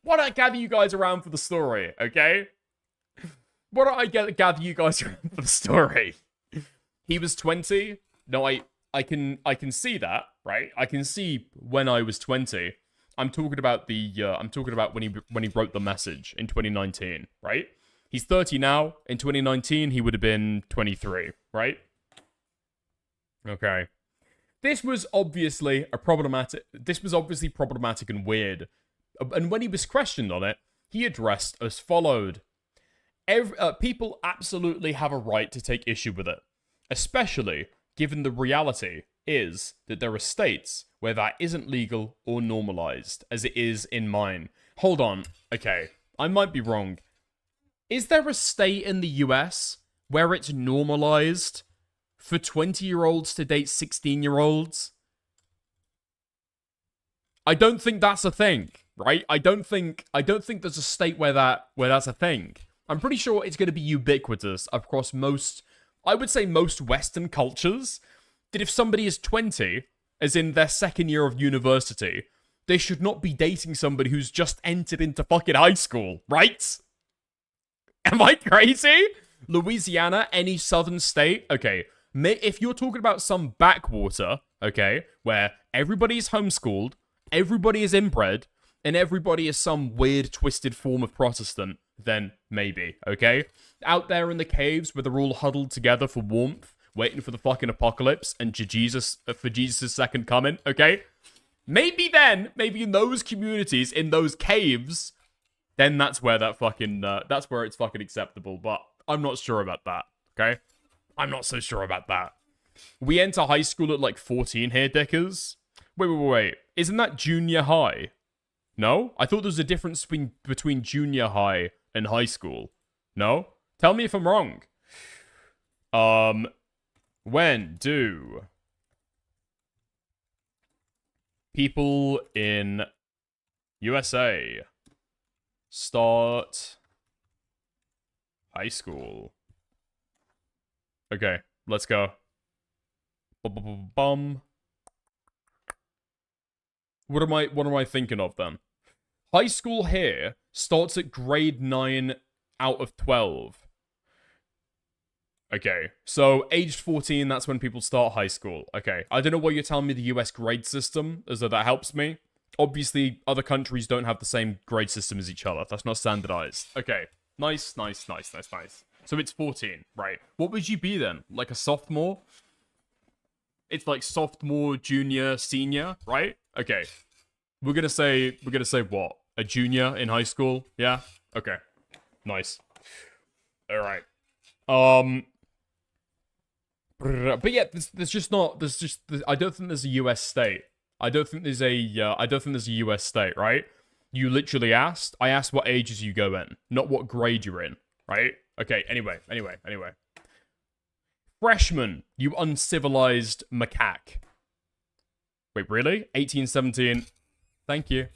Why don't I gather you guys around for the story, okay? Why don't I gather you guys around for the story? He was 20. No, I can see that, right? I can see when I was 20. I'm talking about when he wrote the message in 2019, right? He's 30 now. In 2019, he would have been 23, right? Okay. This was obviously problematic and weird. And when he was questioned on it, he addressed as followed. People absolutely have a right to take issue with it, especially given the reality is that there are states where that isn't legal or normalized, as it is in mine. Hold on. Okay, I might be wrong. Is there a state in the US where it's normalized for 20-year-olds to date 16-year-olds? I don't think that's a thing, right? I don't think there's a state where that's a thing. I'm pretty sure it's going to be ubiquitous across most, I would say most Western cultures, that if somebody is 20, as in their second year of university, they should not be dating somebody who's just entered into fucking high school, right? Am I crazy? Louisiana, any southern state? Okay, if you're talking about some backwater, okay, where everybody's homeschooled, everybody is inbred, and everybody is some weird, twisted form of Protestant, then maybe, okay? Out there in the caves where they're all huddled together for warmth, waiting for the fucking apocalypse and for Jesus' second coming, okay? Maybe in those communities, in those caves, then that's where that's where it's fucking acceptable, but I'm not sure about that, okay? I'm not so sure about that. We enter high school at like 14 here, dickers. Wait. Isn't that junior high? No? I thought there was a difference between junior high and high school. No? Tell me if I'm wrong. When do people in USA start high school? Okay, let's go. Bum. What am I thinking of then? High school here starts at grade 9 out of 12. Okay, so aged 14, that's when people start high school. Okay, I don't know why you're telling me the US grade system, as though that helps me. Obviously, other countries don't have the same grade system as each other. That's not standardized. Okay, nice. So it's 14, right? What would you be then? Like a sophomore? It's like sophomore, junior, senior, right? Okay. We're gonna say what? A junior in high school? Yeah? Okay. Nice. Alright. But yeah, I don't think there's a US state. I don't think there's a US state, right? You literally asked. I asked what ages you go in, not what grade you're in, right? Okay, anyway. Freshman, you uncivilized macaque. Wait, really? 18, 17. Thank you.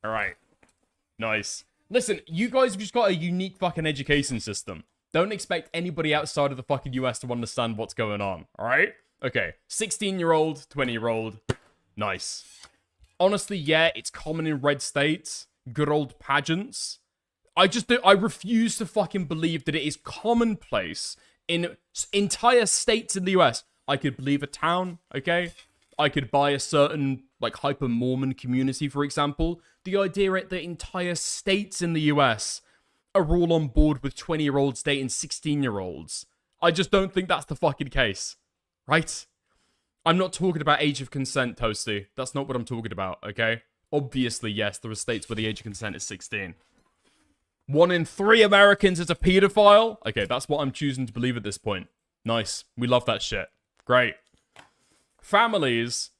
All right. Nice. Listen, you guys have just got a unique fucking education system. Don't expect anybody outside of the fucking US to understand what's going on, all right? Okay, 16-year-old, 20-year-old. Nice. Honestly, yeah, it's common in red states. Good old pageants. I refuse to fucking believe that it is commonplace in entire states in the US. I could believe a town, okay? I could buy a certain, like, hyper-Mormon community, for example. The idea that entire states in the US are all on board with 20-year-olds dating 16-year-olds. I just don't think that's the fucking case. Right? I'm not talking about age of consent, Toasty. That's not what I'm talking about, okay? Obviously, yes, there are states where the age of consent is 16. 1 in 3 Americans is a pedophile? Okay, that's what I'm choosing to believe at this point. Nice. We love that shit. Great. Families,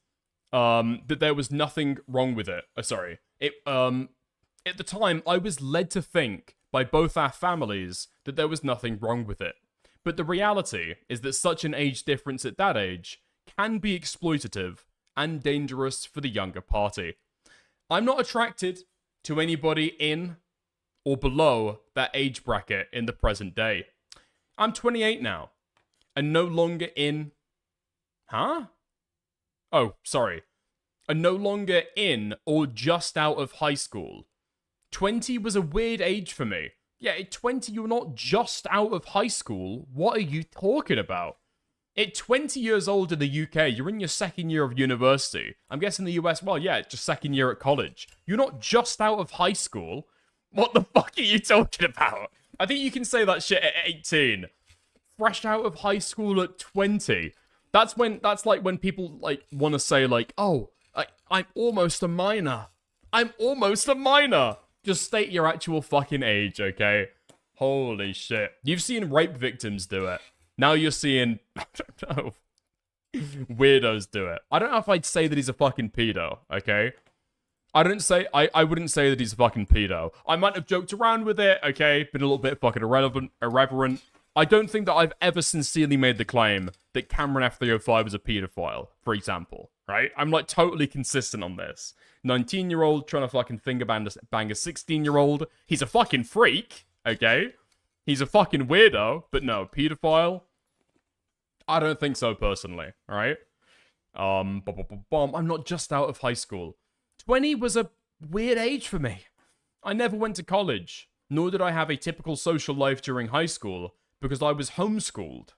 that there was nothing wrong with it. Sorry. At the time, I was led to think by both our families that there was nothing wrong with it. But the reality is that such an age difference at that age can be exploitative and dangerous for the younger party. I'm not attracted to anybody in or below that age bracket in the present day. I'm 28 now, and no longer in... Huh? Oh, sorry. And no longer in or just out of high school. 20 was a weird age for me. Yeah, at 20, you're not just out of high school. What are you talking about? At 20 years old in the UK, you're in your second year of university. I'm guessing the US, well, yeah, it's just second year at college. You're not just out of high school. What the fuck are you talking about? I think you can say that shit at 18. Fresh out of high school at 20. That's like when people, like, want to say, like, oh, I'm almost a minor. I'm almost a minor. Just state your actual fucking age, okay? Holy shit. You've seen rape victims do it. Now you're seeing, I don't know, weirdos do it. I don't know if I'd say that he's a fucking pedo, okay? I wouldn't say that he's a fucking pedo. I might have joked around with it, okay? Been a little bit fucking irreverent. I don't think that I've ever sincerely made the claim that Cameron F305 is a pedophile, for example, right? I'm, like, totally consistent on this. 19-year-old trying to fucking finger bang a 16-year-old. He's a fucking freak, okay? He's a fucking weirdo, but no, pedophile? I don't think so, personally, alright? I'm not just out of high school. 20 was a weird age for me. I never went to college, nor did I have a typical social life during high school, because I was homeschooled.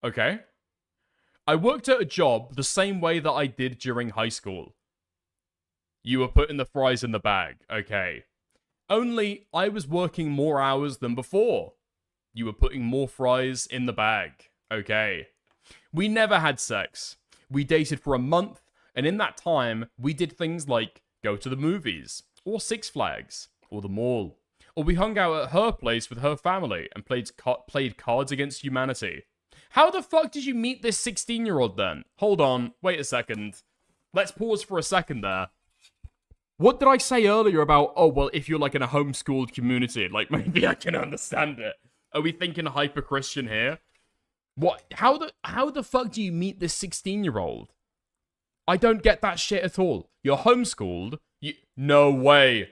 Okay. I worked at a job the same way that I did during high school. You were putting the fries in the bag, okay. Only I was working more hours than before. You were putting more fries in the bag, okay. We never had sex. We dated for a month, and in that time, we did things like go to the movies, or Six Flags, or the mall. Or we hung out at her place with her family and played Cards Against Humanity. How the fuck did you meet this 16-year-old then? Hold on, wait a second. Let's pause for a second there. What did I say earlier about, oh, well, if you're, like, in a homeschooled community, like, maybe I can understand it. Are we thinking hyper-Christian here? What? How the fuck do you meet this 16-year-old? I don't get that shit at all. You're homeschooled? No way.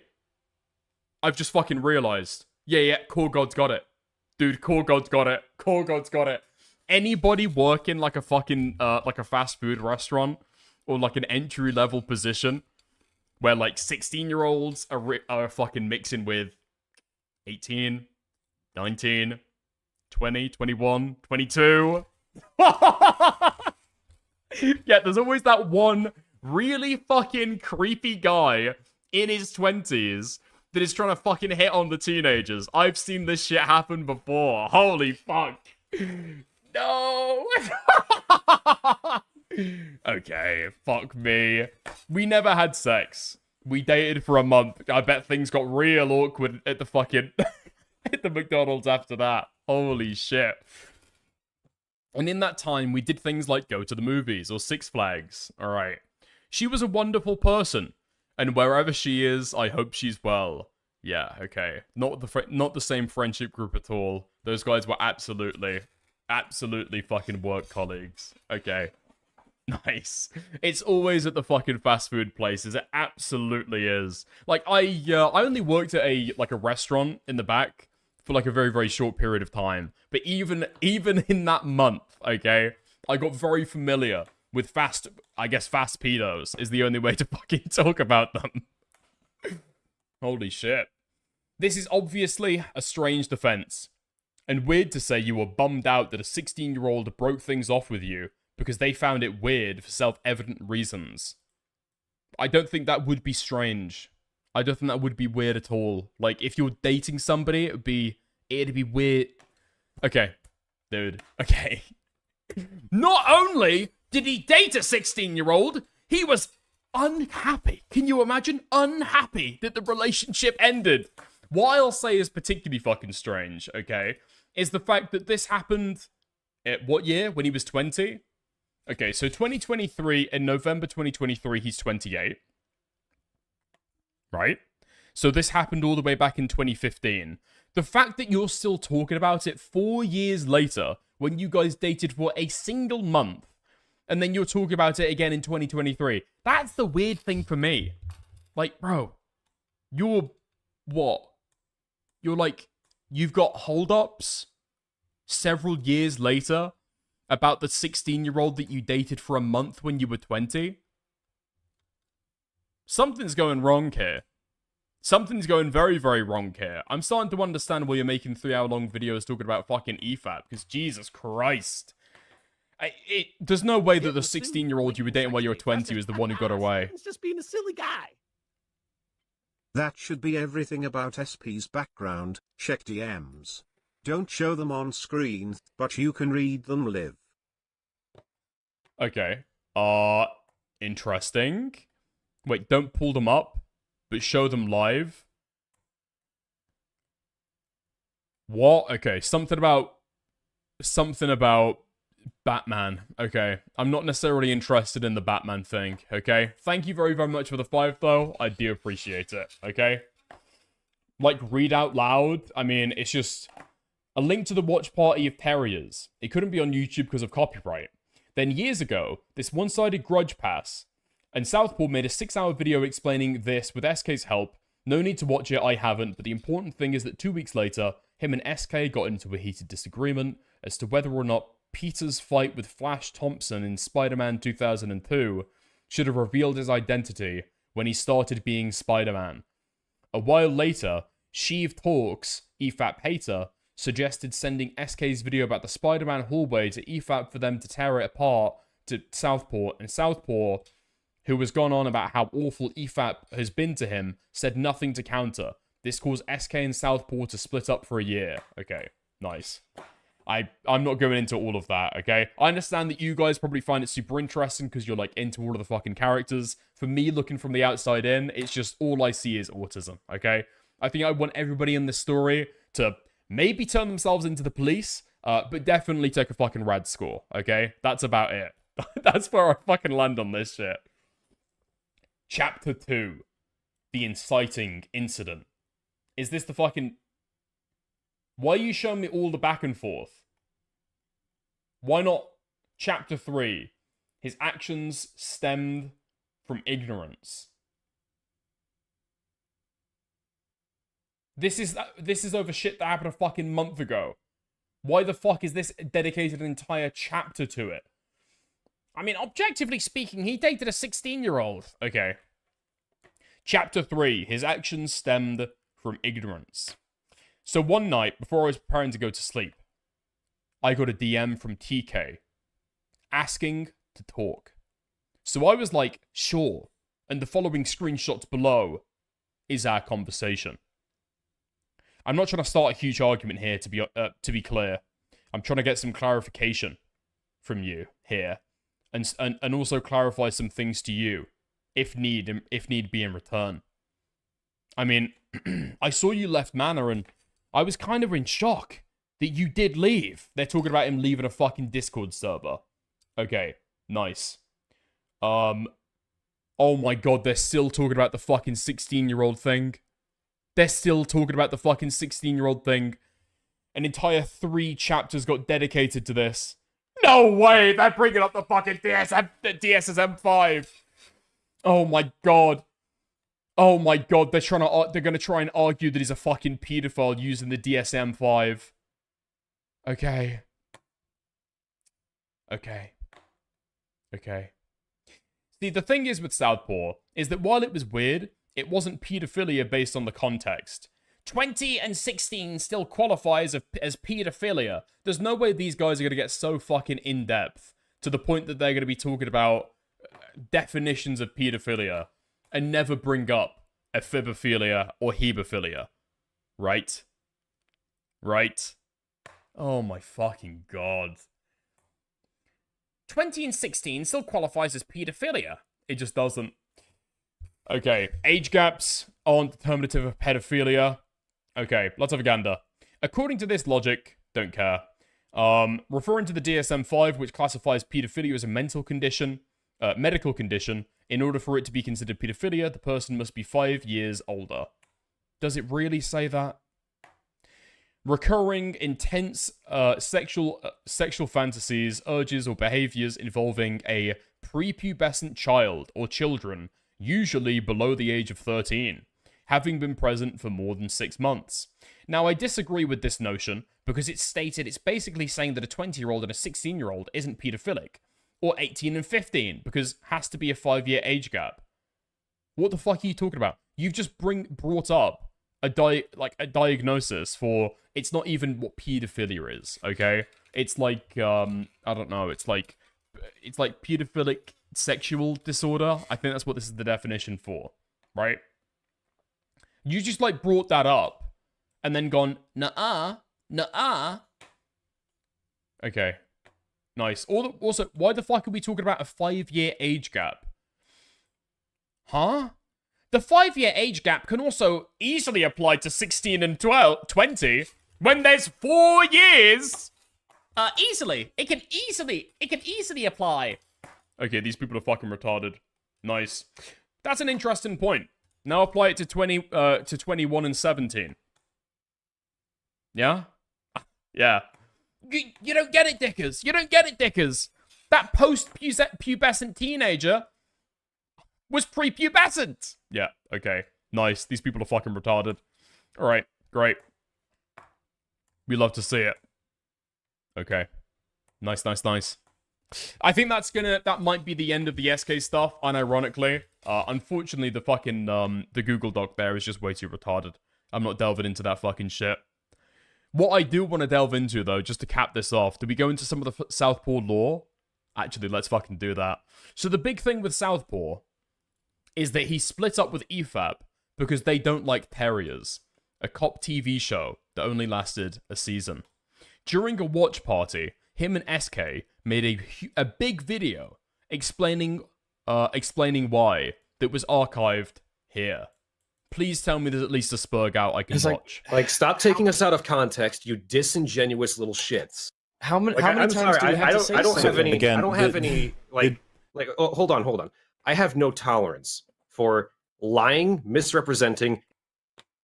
I've just fucking realized. Yeah, Core God's got it. Dude, Core God's got it. Core God's got it. Anybody working like a fucking, like a fast food restaurant, or like an entry-level position, where, like, 16-year-olds are fucking mixing with 18, 19, 20, 21, 22. Yeah, there's always that one really fucking creepy guy in his 20s that is trying to fucking hit on the teenagers. I've seen this shit happen before. Holy fuck. No. Okay, fuck me. We never had sex. We dated for a month. I bet things got real awkward at the fucking... at the McDonald's after that. Holy shit. And in that time, we did things like go to the movies or Six Flags. All right. She was a wonderful person. And wherever she is, I hope she's well. Yeah, okay. Not the same friendship group at all. Those guys were absolutely fucking work colleagues. Okay. Nice. It's always at the fucking fast food places. It absolutely is. Like, I only worked at a restaurant in the back for like a very, very short period of time. But even in that month, okay, I got very familiar with fast pedos is the only way to fucking talk about them. Holy shit. This is obviously a strange defense. And weird to say you were bummed out that a 16-year-old broke things off with you because they found it weird for self-evident reasons. I don't think that would be strange. I don't think that would be weird at all. Like, if you're dating somebody, it'd be weird. Okay. Dude. Okay. Not only did he date a 16-year-old, he was unhappy. Can you imagine? Unhappy that the relationship ended. What I'll say is particularly fucking strange, okay, is the fact that this happened at what year? When he was 20? Okay, so 2023, in November 2023, he's 28. Right? So this happened all the way back in 2015. The fact that you're still talking about it 4 years later, when you guys dated for a single month, and then you're talking about it again in 2023, that's the weird thing for me. Like, bro, you're what? You're like, you've got hold-ups several years later about the 16-year-old that you dated for a month when you were 20? Something's going wrong here. Something's going very, very wrong here. I'm starting to understand why you're making 3-hour-long videos talking about fucking EFAP, because Jesus Christ. There's no way that the 16-year-old you were dating while you were 20 was the one who got away. He's just being a silly guy. That should be everything about SP's background. Check DMs. Don't show them on screen, but you can read them live. Okay. Interesting. Wait, don't pull them up, but show them live. What? Okay, something about Batman. Okay, I'm not necessarily interested in the Batman thing, okay? Thank you very, very much for the 5, though. I do appreciate it, okay? Like, read out loud. I mean, it's just a link to the watch party of Terriers. It couldn't be on YouTube because of copyright. Then years ago, this one-sided grudge pass, and Southpaw made a 6-hour video explaining this with SK's help. No need to watch it, I haven't, but the important thing is that 2 weeks later, him and SK got into a heated disagreement as to whether or not Peter's fight with Flash Thompson in Spider-Man 2002 should have revealed his identity when he started being Spider-Man. A while later, Sheev Talks, EFAP hater, suggested sending SK's video about the Spider-Man hallway to EFAP for them to tear it apart to Southpaw, and Southpaw, who has gone on about how awful EFAP has been to him, said nothing to counter. This caused SK and Southpaw to split up for a year. Okay, nice. I'm not going into all of that, okay? I understand that you guys probably find it super interesting because you're, like, into all of the fucking characters. For me, looking from the outside in, it's just all I see is autism, okay? I think I want everybody in this story to maybe turn themselves into the police, but definitely take a fucking rad score, okay? That's about it. That's where I fucking land on this shit. Chapter 2. The inciting incident. Is this the fucking... Why are you showing me all the back and forth? Why not Chapter 3? His actions stemmed from ignorance. This is over shit that happened a fucking month ago. Why the fuck is this dedicated an entire chapter to it? I mean, objectively speaking, he dated a 16-year-old. Okay. Chapter 3. His actions stemmed from ignorance. So one night, before I was preparing to go to sleep, I got a DM from TK asking to talk. So I was like, sure. And the following screenshots below is our conversation. I'm not trying to start a huge argument here, to be clear. I'm trying to get some clarification from you here. And also clarify some things to you, if need be in return. I mean, I saw you left Manor and I was kind of in shock, that you did leave. They're talking about him leaving a fucking Discord server. Okay, nice. Oh my god, they're still talking about the fucking 16-year-old thing. They're still talking about the fucking 16-year-old thing. An entire 3 chapters got dedicated to this. No way! They're bringing up the fucking DSSM-5. Oh my god. Oh my god, they're gonna try and argue that he's a fucking pedophile using the DSM-5. Okay. Okay. Okay. See, the thing is with Southpaw is that while it was weird, it wasn't pedophilia based on the context. 20 and 16 still qualifies as pedophilia. There's no way these guys are going to get so fucking in-depth to the point that they're going to be talking about definitions of pedophilia and never bring up ephibophilia or hebophilia. Right? Right? Oh my fucking god. 20 and 16 still qualifies as pedophilia. It just doesn't. Okay, age gaps aren't determinative of pedophilia. Okay, let's have a gander. According to this logic, don't care. Referring to the DSM-5, which classifies pedophilia as a medical condition, in order for it to be considered pedophilia, the person must be 5 years older. Does it really say that? Recurring, intense sexual fantasies, urges, or behaviors involving a prepubescent child or children, usually below the age of 13, having been present for more than 6 months. Now, I disagree with this notion because it's basically saying that a 20-year-old and a 16-year-old isn't pedophilic, or 18 and 15 because has to be a 5-year age gap. What the fuck are you talking about? You've just brought up a diagnosis for it's not even what pedophilia is, okay? It's like I don't know, it's like pedophilic sexual disorder. I think that's what this is the definition for, right? You just like brought that up and then gone, nuh-uh. Okay. Nice. Also, why the fuck are we talking about a 5-year age gap? Huh? The 5-year age gap can also easily apply to 16 and 20 when there's 4 years. Easily. It can easily apply. Okay, these people are fucking retarded. Nice. That's an interesting point. Now apply it to 21 and 17. Yeah? Yeah. You don't get it, Dickers. You don't get it, Dickers. That post-pubescent teenager was prepubescent. Yeah, okay. Nice. These people are fucking retarded. Alright, great. We love to see it. Okay. Nice. I think that might be the end of the SK stuff, unironically. Unfortunately, the fucking, the Google Doc there is just way too retarded. I'm not delving into that fucking shit. What I do want to delve into, though, just to cap this off, do we go into some of the Southpaw lore? Actually, let's fucking do that. So the big thing with Southpaw is that he split up with EFAP because they don't like terriers, a cop TV show that only lasted a season. During a watch party, him and SK made a big video explaining why that was archived here. Please tell me there's at least a spurg out I can watch. Like, stop taking us out of context, you disingenuous little shits. How many I'm times sorry, do we have to say I don't have something? any. Again, I don't have any. Hold on. I have no tolerance for lying, misrepresenting.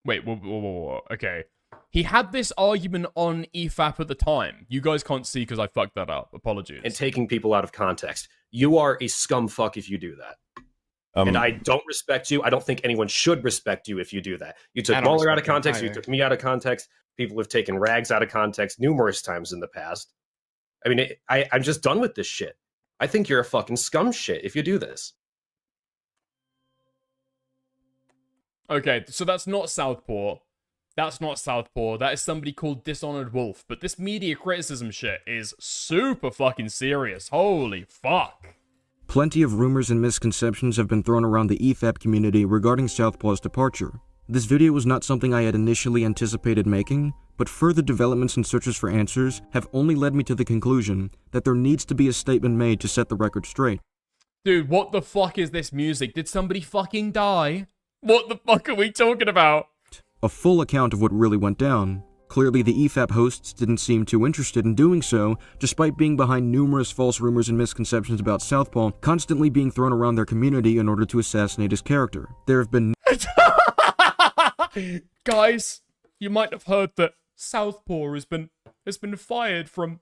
Wait, whoa. Okay. He had this argument on EFAP at the time. You guys can't see because I fucked that up. Apologies. And taking people out of context. You are a scumfuck if you do that. And I don't respect you. I don't think anyone should respect you if you do that. You took Mueller out of context. You took me out of context. People have taken Rags out of context numerous times in the past. I mean, I'm just done with this shit. I think you're a fucking scum shit if you do this. Okay, so that's not Southpaw. That's not Southpaw. That is somebody called Dishonored Wolf. But this media criticism shit is super fucking serious. Holy fuck. Plenty of rumors and misconceptions have been thrown around the EFAP community regarding Southpaw's departure. This video was not something I had initially anticipated making, but further developments and searches for answers have only led me to the conclusion that there needs to be a statement made to set the record straight. Dude, what the fuck is this music? Did somebody fucking die? What the fuck are we talking about? A full account of what really went down, Clearly, the EFAP hosts didn't seem too interested in doing so, despite being behind numerous false rumors and misconceptions about Southpaw constantly being thrown around their community in order to assassinate his character. There have been Guys, you might have heard that Southpaw has been fired from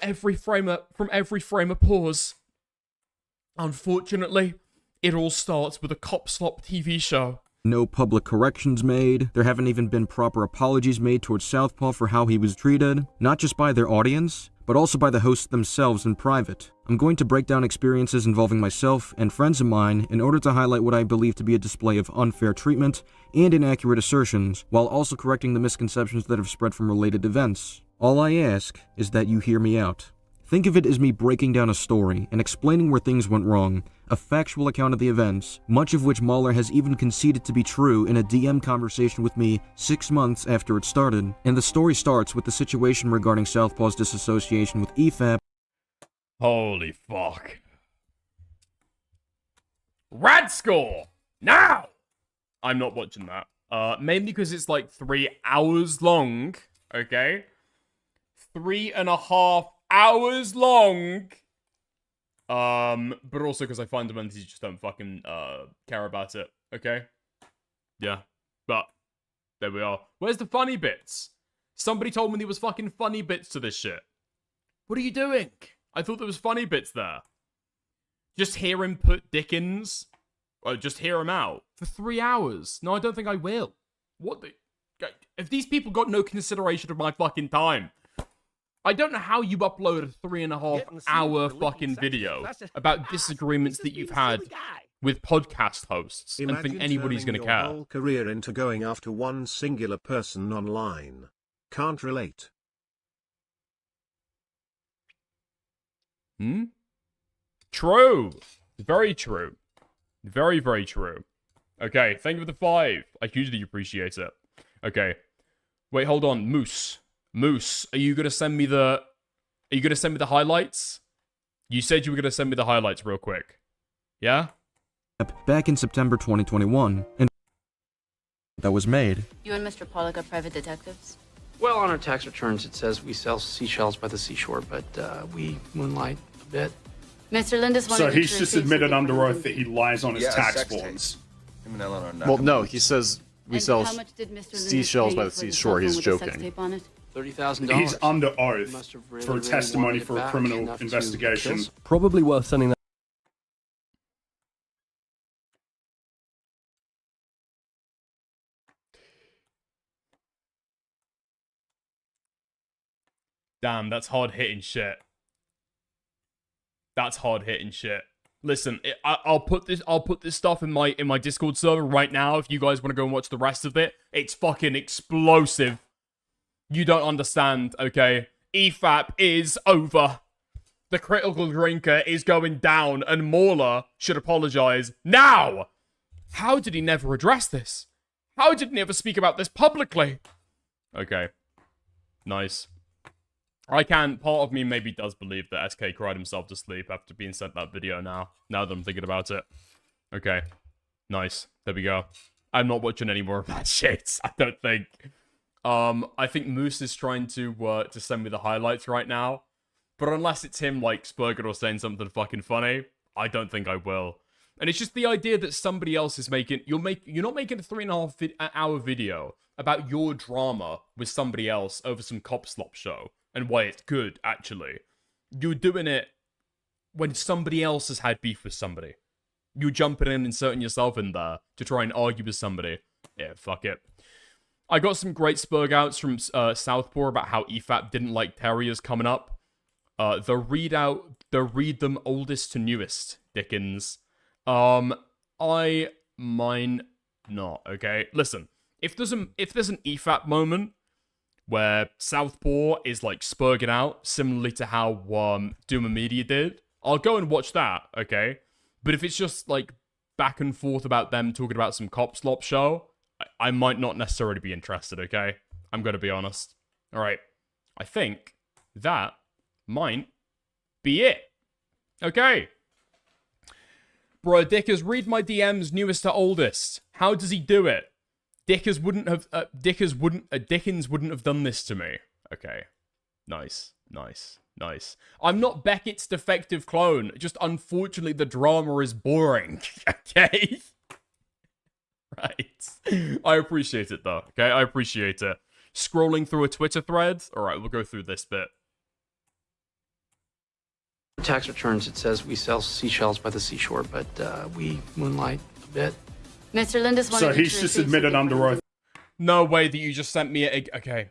every frame of pause. Unfortunately, it all starts with a cop slop TV show. no public corrections made, there haven't even been proper apologies made towards Southpaw for how he was treated, not just by their audience, but also by the hosts themselves in private. I'm going to break down experiences involving myself and friends of mine in order to highlight what I believe to be a display of unfair treatment and inaccurate assertions, while also correcting the misconceptions that have spread from related events. All I ask is that you hear me out. Think of it as me breaking down a story and explaining where things went wrong, a factual account of the events, much of which Mahler has even conceded to be true in a DM conversation with me 6 months after it started. And the story starts with the situation regarding Southpaw's disassociation with EFAP. Holy fuck. Rad score! Now! I'm not watching that. Mainly because it's like 3 hours long, okay? 3.5 hours long. But also because I fundamentally just don't fucking care about it. Okay? Yeah. But there we are. Where's the funny bits? Somebody told me there was fucking funny bits to this shit. What are you doing? I thought there was funny bits there. Just hear him put Dickens. Or just hear him out for 3 hours. No, I don't think I will. What the? If these people got no consideration of my fucking time. I don't know how you upload a 3.5 hour fucking video about disagreements that you've had with podcast hosts and think anybody's going to care. Imagine turning your whole career into going after one singular person online. Can't relate. True. Very true. Very, very true. Okay, thank you for the 5. I hugely appreciate it. Okay. Wait, hold on. Moose, are you gonna send me the... Are you gonna send me the highlights? You said you were gonna send me the highlights real quick. Yeah? Back in September 2021, and that was made. You and Mr. Pollock are private detectives? Well, on our tax returns, it says we sell seashells by the seashore, but we moonlight a bit. Mr. Lindis wanted So to he's trace just you admitted so under we oath can- that he lies on his tax sex forms. Him and Ellen are not Well, no, company. he says we And sell how much did Mr. Lindis seashells pay by you the for the seashore. He's cell phone with the sex joking. tape on it? $30,000. He's under Must oath have really, for a really testimony wanted it for a back criminal enough to investigation. kill Probably worth sending that. Damn, that's hard-hitting shit. That's hard-hitting shit. Listen, I'll put this stuff in my Discord server right now if you guys want to go and watch the rest of it. It's fucking explosive. You don't understand, okay? EFAP is over. The critical drinker is going down, and Mahler should apologize now. How did he never address this? How did he never speak about this publicly? Okay. Nice. Part of me maybe does believe that SK cried himself to sleep after being sent that video now that I'm thinking about it. Okay. Nice. There we go. I'm not watching any more of that shit, I don't think. I think Moose is trying to send me the highlights right now. But unless it's him, like, Spurgeon or saying something fucking funny, I don't think I will. And it's just the idea that somebody else is making... You're not making a 3.5 hour video about your drama with somebody else over some cop slop show. And why it's good, actually. You're doing it when somebody else has had beef with somebody. You're jumping in and inserting yourself in there to try and argue with somebody. Yeah, fuck it. I got some great spurg outs from Southpaw about how EFAP didn't like terriers coming up. The read them oldest to newest, Dickens. I mine not, okay? Listen, if there's an EFAP moment where Southpaw is, like, spurging out, similarly to how Duma Media did, I'll go and watch that, okay? But if it's just, like, back and forth about them talking about some cop slop show, I might not necessarily be interested, okay? I'm gonna be honest. Alright. I think that might be it. Okay. Bro, Dickers, read my DMs newest to oldest. How does he do it? Dickens wouldn't have done this to me. Okay. Nice. I'm not Beckett's defective clone. Just unfortunately the drama is boring. Okay? Right. I appreciate it though. Okay? I appreciate it. Scrolling through a Twitter thread. Alright, we'll go through this bit. Tax returns, it says we sell seashells by the seashore, but we moonlight a bit. Mr. Lindis wanted So he's just admitted under oath. No way that you just sent me a... Okay.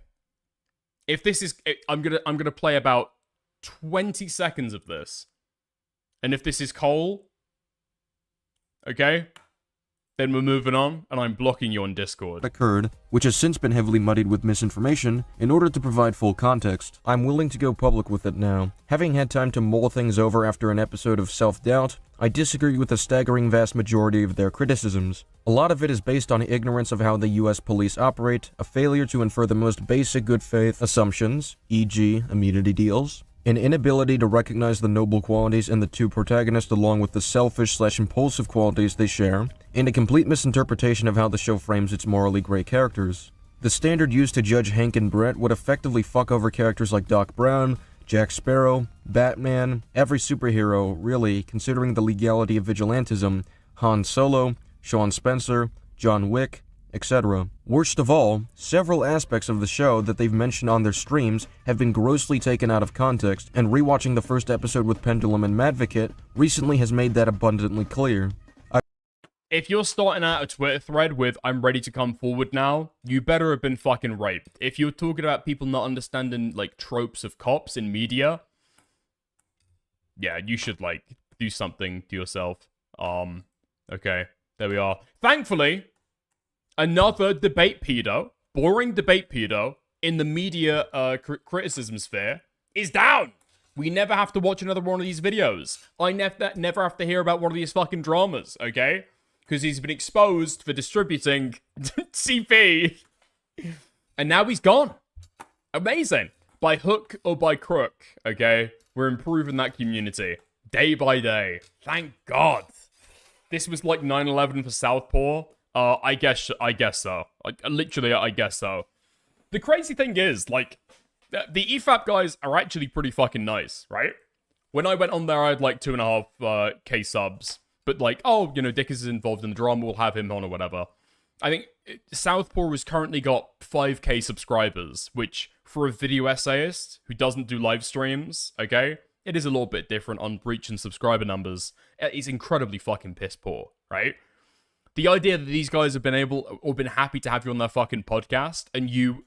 If this is... I'm gonna play about 20 seconds of this. And if this is Cole... Okay? Then we're moving on, and I'm blocking you on Discord. Occurred, which has since been heavily muddied with misinformation. In order to provide full context, I'm willing to go public with it now. Having had time to mull things over after an episode of Self-Doubt, I disagree with a staggering vast majority of their criticisms. A lot of it is based on ignorance of how the US police operate, a failure to infer the most basic good faith assumptions, e.g. immunity deals, an inability to recognize the noble qualities in the two protagonists along with the selfish/impulsive qualities they share, and a complete misinterpretation of how the show frames its morally gray characters. The standard used to judge Hank and Brett would effectively fuck over characters like Doc Brown, Jack Sparrow, Batman, every superhero, really, considering the legality of vigilantism, Han Solo, Sean Spencer, John Wick, etc. Worst of all, several aspects of the show that they've mentioned on their streams have been grossly taken out of context, and rewatching the first episode with Pendulum and MIZKIF recently has made that abundantly clear. If you're starting out a Twitter thread with, I'm ready to come forward now, you better have been fucking raped. If you're talking about people not understanding, like, tropes of cops in media, yeah, you should, like, do something to yourself. Okay, there we are. Thankfully, another debate pedo, boring debate pedo, in the media criticism sphere, is down! We never have to watch another one of these videos. I never have to hear about one of these fucking dramas, okay? Because he's been exposed for distributing CP. And now he's gone. Amazing. By hook or by crook, okay? We're improving that community. Day by day. Thank God. This was like 9/11 for Southpaw. I guess so. Literally, I guess so. The crazy thing is, like, the EFAP guys are actually pretty fucking nice, right? When I went on there, I had like 2.5K subs. But like, oh, you know, Dickens is involved in the drama, we'll have him on or whatever. I think Southpaw has currently got 5K subscribers, which for a video essayist who doesn't do live streams, okay, it is a little bit different on reach and subscriber numbers. It's incredibly fucking piss poor, right? The idea that these guys have been able or been happy to have you on their fucking podcast and you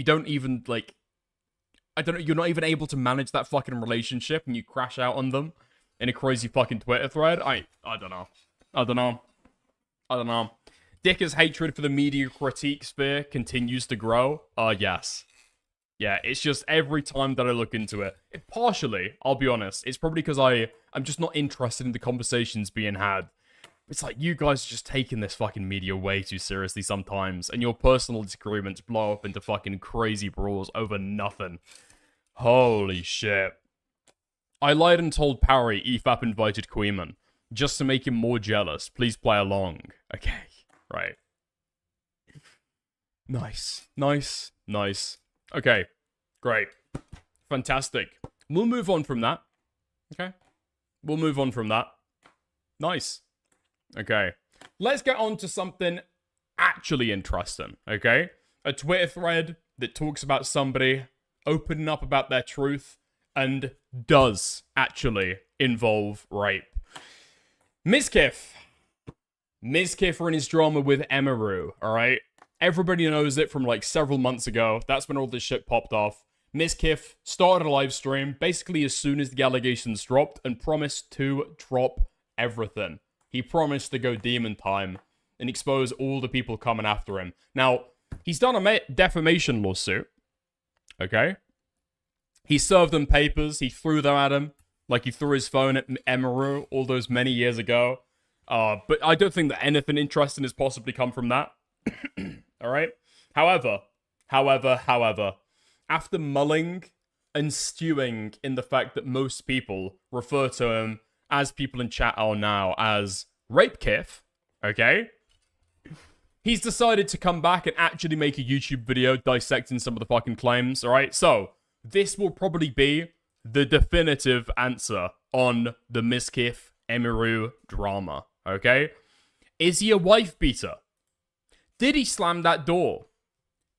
don't even like, I don't know, you're not even able to manage that fucking relationship and you crash out on them in a crazy fucking Twitter thread. I don't know. Dicker's hatred for the media critique sphere continues to grow. Yes. Yeah, it's just every time that I look into it, partially, I'll be honest, it's probably because I'm just not interested in the conversations being had. It's like, you guys are just taking this fucking media way too seriously sometimes, and your personal disagreements blow up into fucking crazy brawls over nothing. Holy shit. I lied and told Parry EFAP invited Queeman, just to make him more jealous. Please play along. Okay, right. Nice. Okay, great. Fantastic. We'll move on from that. Okay? We'll move on from that. Nice. Okay. Let's get on to something actually interesting, okay? A Twitter thread that talks about somebody opening up about their truth and does actually involve rape. MIZKIF in his drama with Emiru, alright? Everybody knows it from like several months ago. That's when all this shit popped off. MIZKIF started a live stream basically as soon as the allegations dropped and promised to drop everything. He promised to go demon time and expose all the people coming after him. Now, he's done a defamation lawsuit, okay? He served them papers, he threw them at him, like he threw his phone at Emiru all those many years ago. But I don't think that anything interesting has possibly come from that. Alright? However, after mulling and stewing in the fact that most people refer to him, as people in chat are now, as RapeKIF, okay? he's decided to come back and actually make a YouTube video dissecting some of the fucking claims, alright? So, this will probably be the definitive answer on the MIZKIF Emiru drama, okay? Is he a wife beater? Did he slam that door?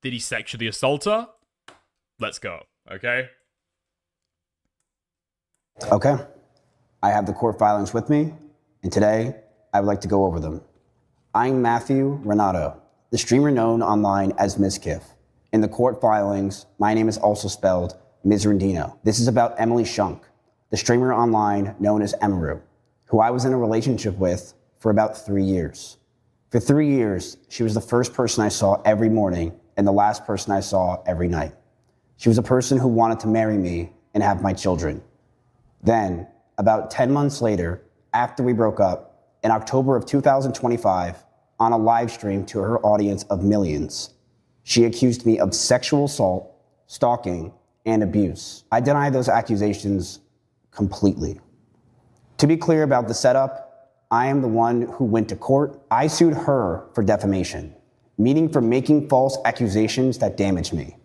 Did he sexually assault her? Let's go, okay? Okay. I have the court filings with me, and today I would like to go over them. I'm Matthew Renato, the streamer known online as MIZKIF. In the court filings, my name is also spelled Mizrandino. This is about Emily Shunk, the streamer online known as Emiru, who I was in a relationship with for about 3 years. For 3 years, she was the first person I saw every morning and the last person I saw every night. She was a person who wanted to marry me and have my children. Then, about 10 months later, after we broke up, in October of 2025, on a live stream to her audience of millions, she accused me of sexual assault, stalking, and abuse. I deny those accusations completely. To be clear about the setup, I am the one who went to court. I sued her for defamation, meaning for making false accusations that damaged me.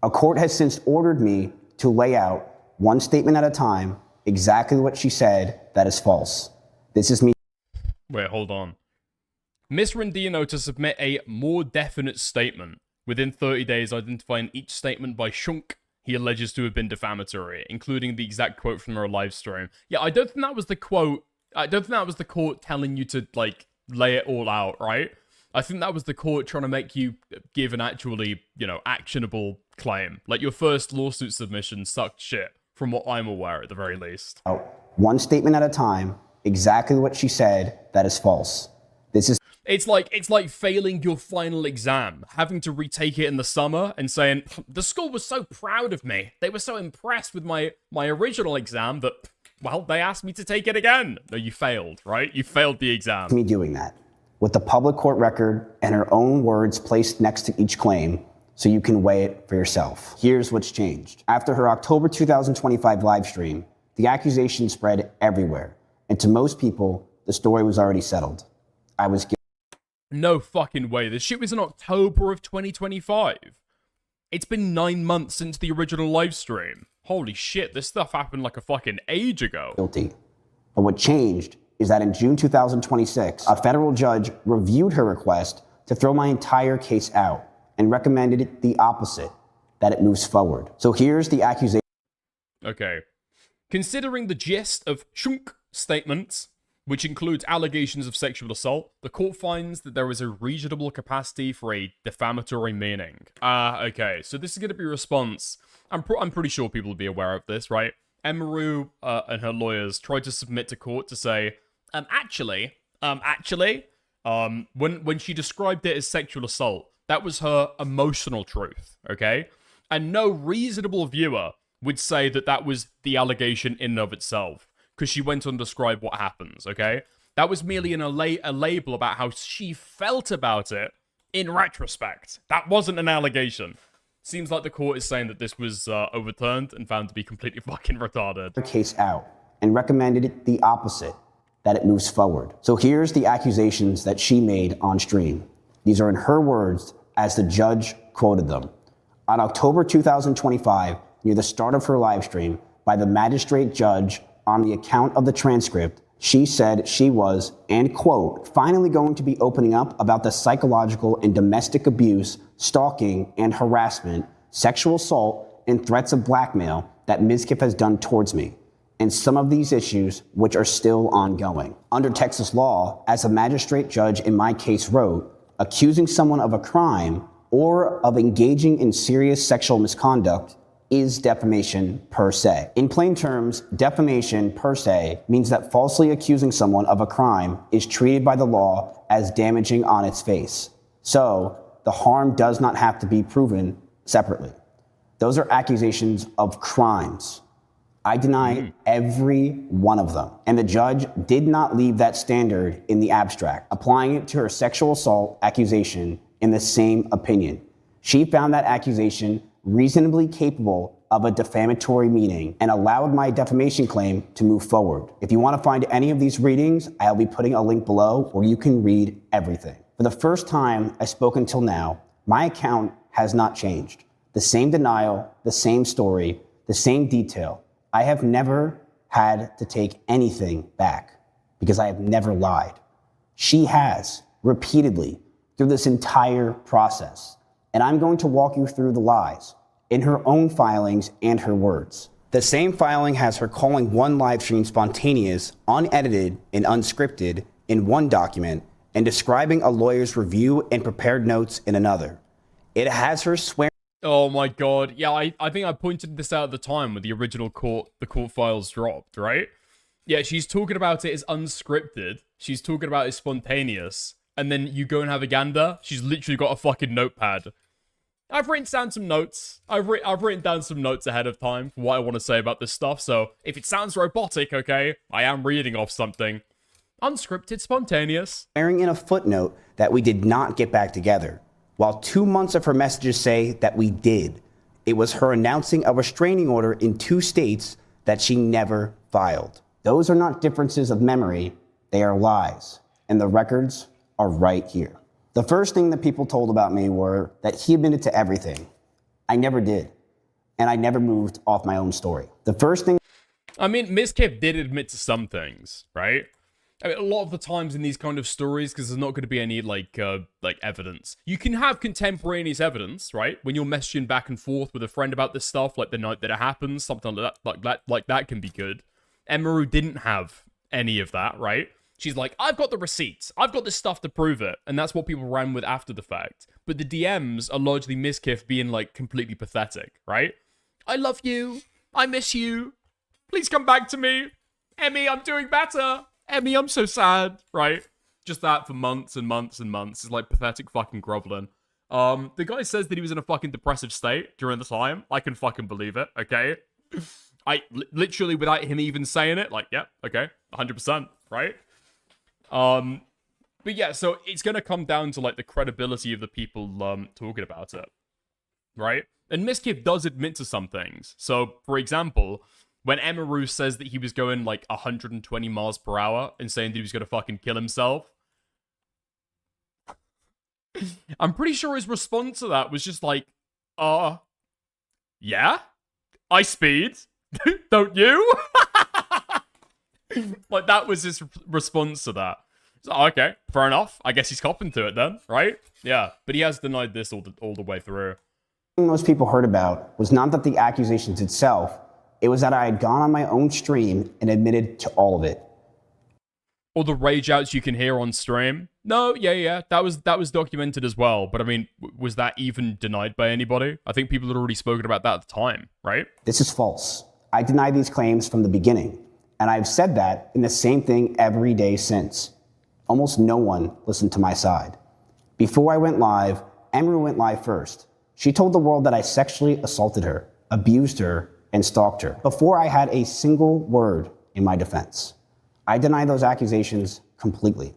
A court has since ordered me to lay out, one statement at a time, exactly what she said that is false. This is me. Wait, hold on. Miss Rendino to submit a more definite statement within 30 days, identifying each statement by Shunk he alleges to have been defamatory, including the exact quote from her live stream. Yeah, I don't think that was the quote. I don't think that was the court telling you to, like, lay it all out, right? I think that was the court trying to make you give an actually, you know, actionable claim. Like, your first lawsuit submission sucked shit, from what I'm aware, at the very least. Oh, one statement at a time, exactly what she said that is false. This is... It's like failing your final exam, having to retake it in the summer and saying, the school was so proud of me. They were so impressed with my original exam that, well, they asked me to take it again. No, you failed, right? You failed the exam. Me doing that, with the public court record and her own words placed next to each claim, so you can weigh it for yourself. Here's what's changed. After her October 2025 live stream, the accusation spread everywhere, and to most people, the story was already settled. I was guilty. No fucking way. This shit was in October of 2025. It's been 9 months since the original live stream. Holy shit, this stuff happened like a fucking age ago. Guilty. But what changed is that in June 2026, a federal judge reviewed her request to throw my entire case out and recommended the opposite, that it moves forward. So here's the accusation. Okay. Considering the gist of Shunk statements, which includes allegations of sexual assault, the court finds that there is a reasonable capacity for a defamatory meaning. Okay, so this is going to be a response. I'm pretty sure people will be aware of this, right? Emiru and her lawyers tried to submit to court to say, actually, when she described it as sexual assault, that was her emotional truth, okay? And no reasonable viewer would say that that was the allegation in and of itself, because she went on to describe what happens, okay? That was merely a label about how she felt about it in retrospect. That wasn't an allegation. Seems like the court is saying that this was overturned and found to be completely fucking retarded. The case out and recommended the opposite, that it moves forward. So here's the accusations that she made on stream. These are in her words as the judge quoted them. On October 2025, near the start of her live stream, by the magistrate judge on the account of the transcript, she said she was, and quote, finally going to be opening up about the psychological and domestic abuse, stalking and harassment, sexual assault, and threats of blackmail that MIZKIF has done towards me, and some of these issues which are still ongoing. Under Texas law, as a magistrate judge in my case wrote, accusing someone of a crime or of engaging in serious sexual misconduct is defamation per se. In plain terms, defamation per se means that falsely accusing someone of a crime is treated by the law as damaging on its face. So, the harm does not have to be proven separately. Those are accusations of crimes. I deny every one of them. And the judge did not leave that standard in the abstract, applying it to her sexual assault accusation in the same opinion. She found that accusation reasonably capable of a defamatory meaning and allowed my defamation claim to move forward. If you want to find any of these readings, I'll be putting a link below where you can read everything. For the first time I spoke until now, my account has not changed. The same denial, the same story, the same detail. I have never had to take anything back because I have never lied. She has, repeatedly, through this entire process. And I'm going to walk you through the lies in her own filings and her words. The same filing has her calling one live stream spontaneous, unedited, and unscripted in one document, and describing a lawyer's review and prepared notes in another. It has her swearing. Oh my god. Yeah, I think I pointed this out at the time when the original court files dropped, right? Yeah, she's talking about it as unscripted. She's talking about it as spontaneous. And then you go and have a gander. She's literally got a fucking notepad. I've written down some notes. I've written down some notes ahead of time for what I want to say about this stuff. So if it sounds robotic, okay, I am reading off something. Unscripted, spontaneous. Swearing in a footnote that we did not get back together, while 2 months of her messages say that we did. It was her announcing a restraining order in 2 states that she never filed. Those are not differences of memory, they are lies, and the records are right here. The first thing that people told about me were that he admitted to everything. I never did, and I never moved off my own story. The first thing... I mean, MIZKIF did admit to some things, right? I mean, a lot of the times in these kind of stories, because there's not going to be any, like evidence. You can have contemporaneous evidence, right? When you're messaging back and forth with a friend about this stuff, like the night that it happens, something like that can be good. Emiru didn't have any of that, right? She's like, I've got the receipts. I've got this stuff to prove it. And that's what people ran with after the fact. But the DMs are largely MIZKIF being, like, completely pathetic, right? I love you. I miss you. Please come back to me. Emmy, I'm doing better. Emmy, I'm so sad, right? Just that for months and months and months. It's like pathetic fucking groveling. The guy says that he was in a fucking depressive state during the time. I can fucking believe it, okay? Literally, without him even saying it, like, yeah, okay, 100%, right? But yeah, so it's gonna come down to, like, the credibility of the people, talking about it, right? And MIZKIF does admit to some things. So, for example, when Emiru says that he was going, like, 120 miles per hour and saying that he was gonna fucking kill himself, I'm pretty sure his response to that was just like, yeah? I speed? Don't you? Like, that was his response to that. So, okay, fair enough. I guess he's copping to it then, right? Yeah, but he has denied this all the way through. Most people heard about was not that the accusations itself, it was that I had gone on my own stream and admitted to all of it. Or the rage outs you can hear on stream. No, yeah, that was documented as well. But I mean, was that even denied by anybody? I think people had already spoken about that at the time, right? This is false. I denied these claims from the beginning. And I've said that in the same thing every day since. Almost no one listened to my side. Before I went live, Emiru went live first. She told the world that I sexually assaulted her, abused her, and stalked her, before I had a single word in my defense. I deny those accusations completely.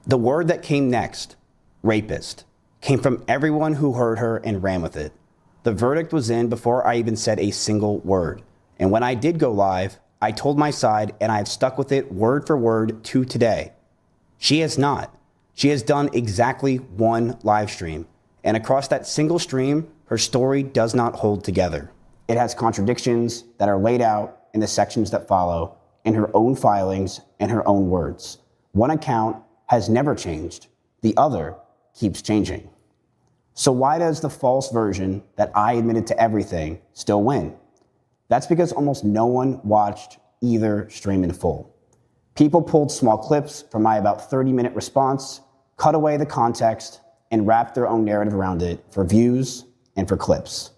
The word that came next, rapist, came from everyone who heard her and ran with it. The verdict was in before I even said a single word. And when I did go live, I told my side, and I've stuck with it word for word to today. She has not. She has done exactly one live stream. And across that single stream, her story does not hold together. It has contradictions that are laid out in the sections that follow, in her own filings and her own words. One account has never changed. The other keeps changing. So why does the false version that I admitted to everything still win? That's because almost no one watched either stream in full. People pulled small clips from my about 30-minute response, cut away the context, and wrapped their own narrative around it for views and for clips.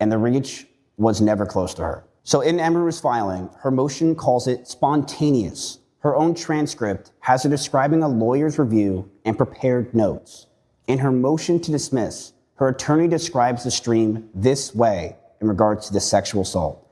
And the reach was never close to her. So in Emiru's filing, her motion calls it spontaneous. Her own transcript has her describing a lawyer's review and prepared notes. In her motion to dismiss, her attorney describes the stream this way in regards to the sexual assault.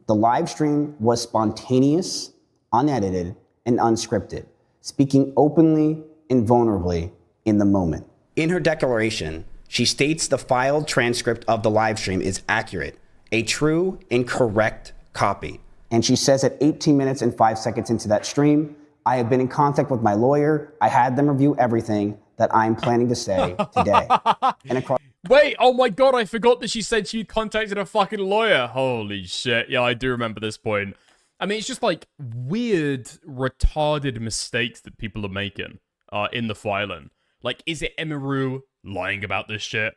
The live stream was spontaneous, unedited, and unscripted, speaking openly and vulnerably in the moment. In her declaration, she states the filed transcript of the live stream is accurate, a true and correct copy. And she says at 18 minutes and 5 seconds into that stream, I have been in contact with my lawyer. I had them review everything. that I'm planning to say today. And across Wait, oh my god, I forgot that she said she contacted a fucking lawyer. Holy shit. Yeah, I do remember this point. I mean, it's just like weird, retarded mistakes that people are making in the filing. Like, is it Emiru lying about this shit?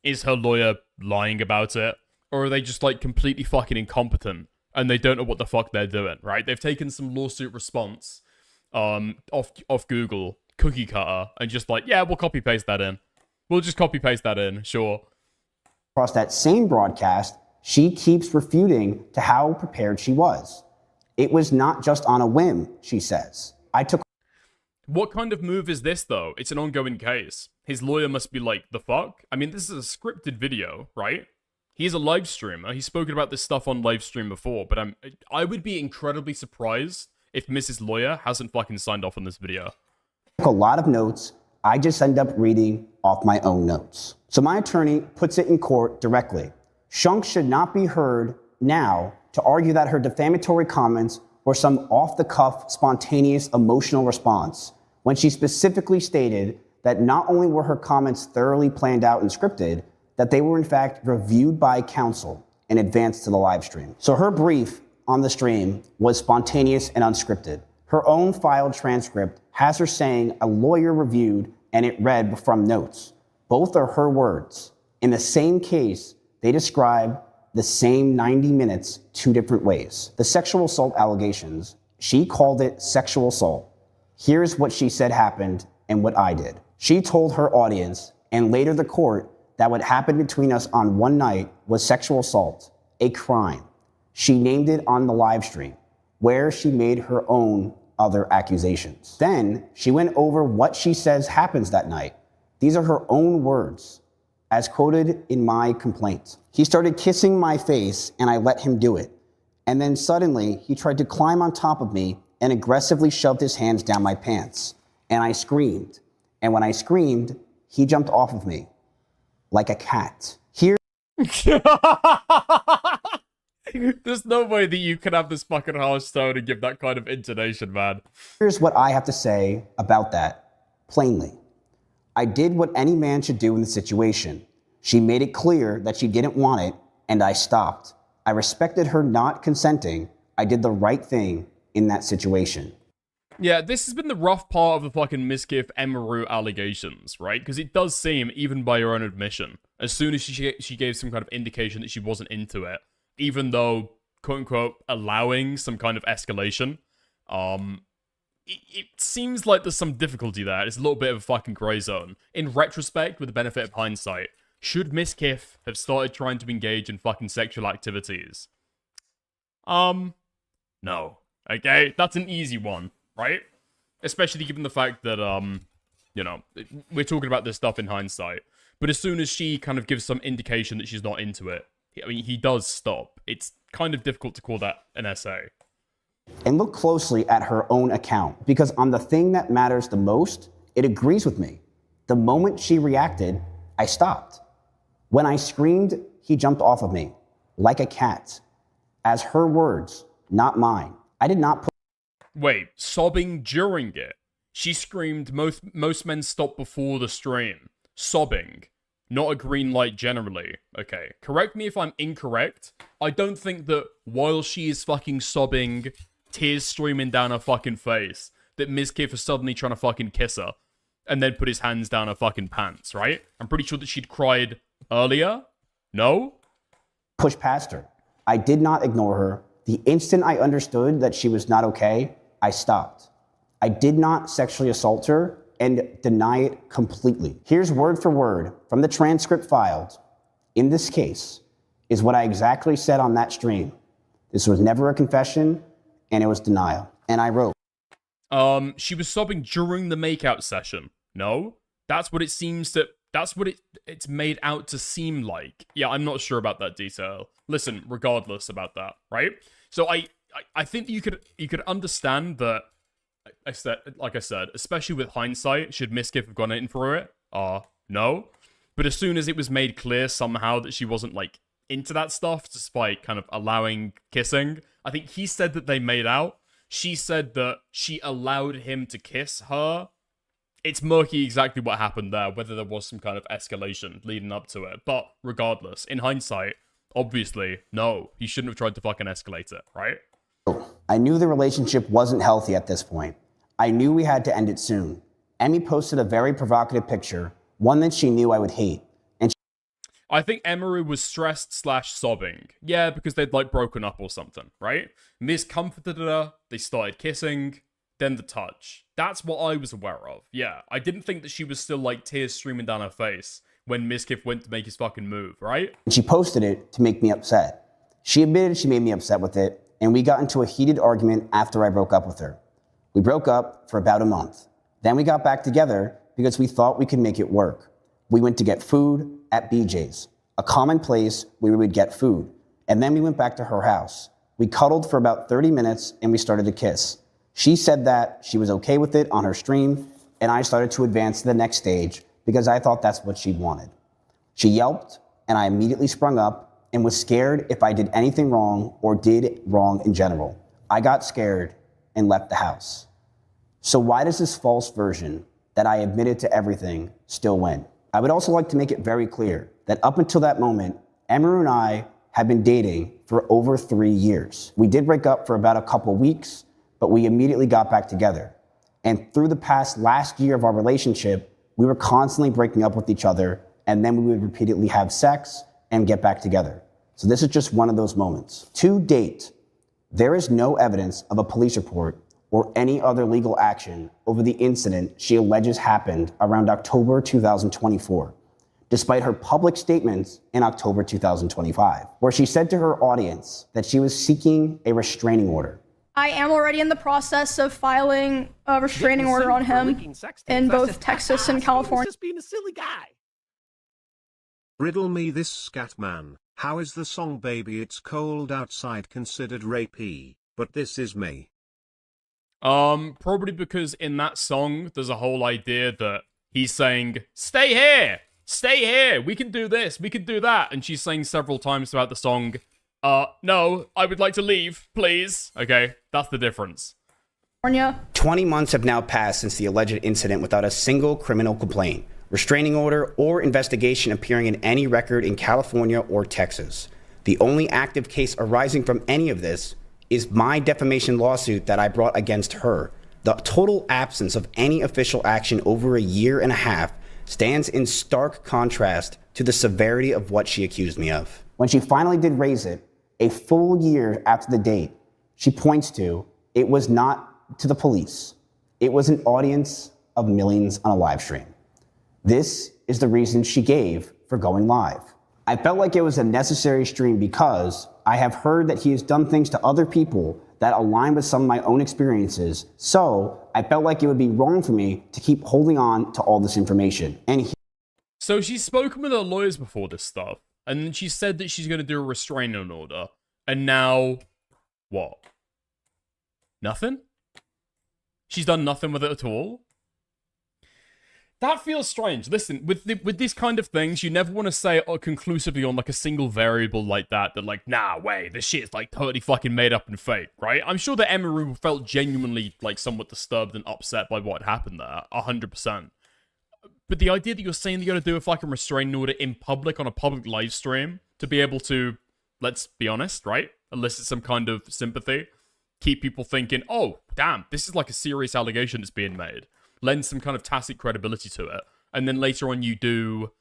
Is her lawyer lying about it? Or are they just like completely fucking incompetent and they don't know what the fuck they're doing, right? They've taken some lawsuit response off Google, cookie cutter, and just like, yeah, we'll copy paste that in. We'll just copy paste that in, sure. Across that same broadcast, she keeps refuting to how prepared she was. It was not just on a whim, she says. I took. What kind of move is this, though? It's an ongoing case. His lawyer must be like, the fuck? I mean, this is a scripted video, right? He's a live streamer. He's spoken about this stuff on live stream before, but I would be incredibly surprised if Mrs. Lawyer hasn't fucking signed off on this video. A lot of notes. I just end up reading off my own notes. So my attorney puts it in court directly. Shunk should not be heard now to argue that her defamatory comments were some off-the-cuff, spontaneous, emotional response, when she specifically stated that not only were her comments thoroughly planned out and scripted, that they were in fact reviewed by counsel in advance to the live stream. So her brief on the stream was spontaneous and unscripted. Her own filed transcript has her saying a lawyer reviewed and it read from notes. Both are her words. In the same case, they describe the same 90 minutes 2 different ways. The sexual assault allegations, she called it sexual assault. Here's what she said happened and what I did. She told her audience and later the court that what happened between us on one night was sexual assault, a crime. She named it on the live stream, where she made her own other accusations. Then she went over what she says happens that night. These are her own words, as quoted in my complaint. He started kissing my face and I let him do it. And then suddenly he tried to climb on top of me and aggressively shoved his hands down my pants. And I screamed. And when I screamed, he jumped off of me like a cat. There's no way that you can have this fucking harsh tone and give that kind of intonation, man. Here's what I have to say about that, plainly. I did what any man should do in the situation. She made it clear that she didn't want it, and I stopped. I respected her not consenting. I did the right thing in that situation. Yeah, this has been the rough part of the fucking MIZKIF Emiru allegations, right? Because it does seem, even by her own admission, as soon as she gave some kind of indication that she wasn't into it, even though, quote-unquote, allowing some kind of escalation, it seems like there's some difficulty there. It's a little bit of a fucking grey zone. In retrospect, with the benefit of hindsight, should MIZKIF have started trying to engage in fucking sexual activities? No. Okay? That's an easy one, right? Especially given the fact that, you know, we're talking about this stuff in hindsight. But as soon as she kind of gives some indication that she's not into it, I mean, he does stop. It's kind of difficult to call that an essay. And look closely at her own account, because on the thing that matters the most, it agrees with me. The moment she reacted, I stopped. When I screamed, he jumped off of me, like a cat. As her words, not mine. I did not put... Wait, sobbing during it? She screamed, most men stop before the stream. Sobbing. Not a green light generally. Okay, correct me if I'm incorrect. I don't think that while she is fucking sobbing, tears streaming down her fucking face, that MIZKIF is suddenly trying to fucking kiss her, and then put his hands down her fucking pants, right? I'm pretty sure that she'd cried earlier. No? Push past her. I did not ignore her. The instant I understood that she was not okay, I stopped. I did not sexually assault her and deny it completely. Here's word for word from the transcript filed. In this case, is what I exactly said on that stream. This was never a confession, and it was denial. And I wrote. She was sobbing during the makeout session. No? That's what it seems to... That's what it's made out to seem like. Yeah, I'm not sure about that detail. Listen, regardless about that, right? So I think you could understand that, like I said, especially with hindsight, should MIZKIF have gone in for it? No. But as soon as it was made clear somehow that she wasn't, like, into that stuff, despite kind of allowing kissing, I think he said that they made out. She said that she allowed him to kiss her it's murky exactly what happened there, whether there was some kind of escalation leading up to it. But regardless, in hindsight, obviously, no, he shouldn't have tried to fucking escalate it, right? I knew the relationship wasn't healthy at this point. I knew we had to end it soon. Emmy posted a very provocative picture, one that she knew I would hate. I think Emiru was stressed / sobbing. Yeah, because they'd like broken up or something, right? Miz comforted her, they started kissing, then the touch. That's what I was aware of. Yeah, I didn't think that she was still like tears streaming down her face when MIZKIF went to make his fucking move, right? And she posted it to make me upset. She admitted she made me upset with it, and we got into a heated argument after I broke up with her. We broke up for about a month. Then we got back together because we thought we could make it work. We went to get food at BJ's, a common place where we would get food. And then we went back to her house. We cuddled for about 30 minutes and we started to kiss. She said that she was okay with it on her stream, and I started to advance to the next stage because I thought that's what she wanted. She yelped, and I immediately sprung up and was scared if I did anything wrong or did wrong in general. I got scared and left the house. So why does this false version that I admitted to everything still win? I would also like to make it very clear that up until that moment, Emiru and I had been dating for over 3 years. We did break up for about a couple weeks, but we immediately got back together. And through the past last year of our relationship, we were constantly breaking up with each other, and then we would repeatedly have sex and get back together. So this is just one of those moments. To date, there is no evidence of a police report or any other legal action over the incident she alleges happened around October 2024, despite her public statements in October 2025, where she said to her audience that she was seeking a restraining order. I am already in the process of filing a restraining order on him in both Texas and California. Just being a silly guy. Riddle me this, Scatman. How is the song Baby It's Cold Outside considered rapey, but this is me? Probably because in that song, there's a whole idea that he's saying, stay here, we can do this, we can do that. And she's saying several times throughout the song, no, I would like to leave, please. Okay, that's the difference. 20 months have now passed since the alleged incident without a single criminal complaint, restraining order, or investigation appearing in any record in California or Texas. The only active case arising from any of this is my defamation lawsuit that I brought against her. The total absence of any official action over 1.5 years stands in stark contrast to the severity of what she accused me of. When she finally did raise it, a full year after the date, she points to, it was not to the police. It was an audience of millions on a live stream. This is the reason she gave for going live. I felt like it was a necessary stream because I have heard that he has done things to other people that align with some of my own experiences, so I felt like it would be wrong for me to keep holding on to all this information. So she's spoken with her lawyers before this stuff, and then she said that she's going to do a restraining order, and now, what? Nothing? She's done nothing with it at all? That feels strange. Listen, with these kind of things, you never want to say conclusively on like a single variable like that, like, nah, wait, this shit is like totally fucking made up and fake, right? I'm sure that Emiru felt genuinely like somewhat disturbed and upset by what happened there, 100%. But the idea that you're saying that you're going to do a fucking restraining order in public on a public live stream to be able to, let's be honest, right? Elicit some kind of sympathy, keep people thinking, oh, damn, this is like a serious allegation that's being made. Lend some kind of tacit credibility to it. And then later on you do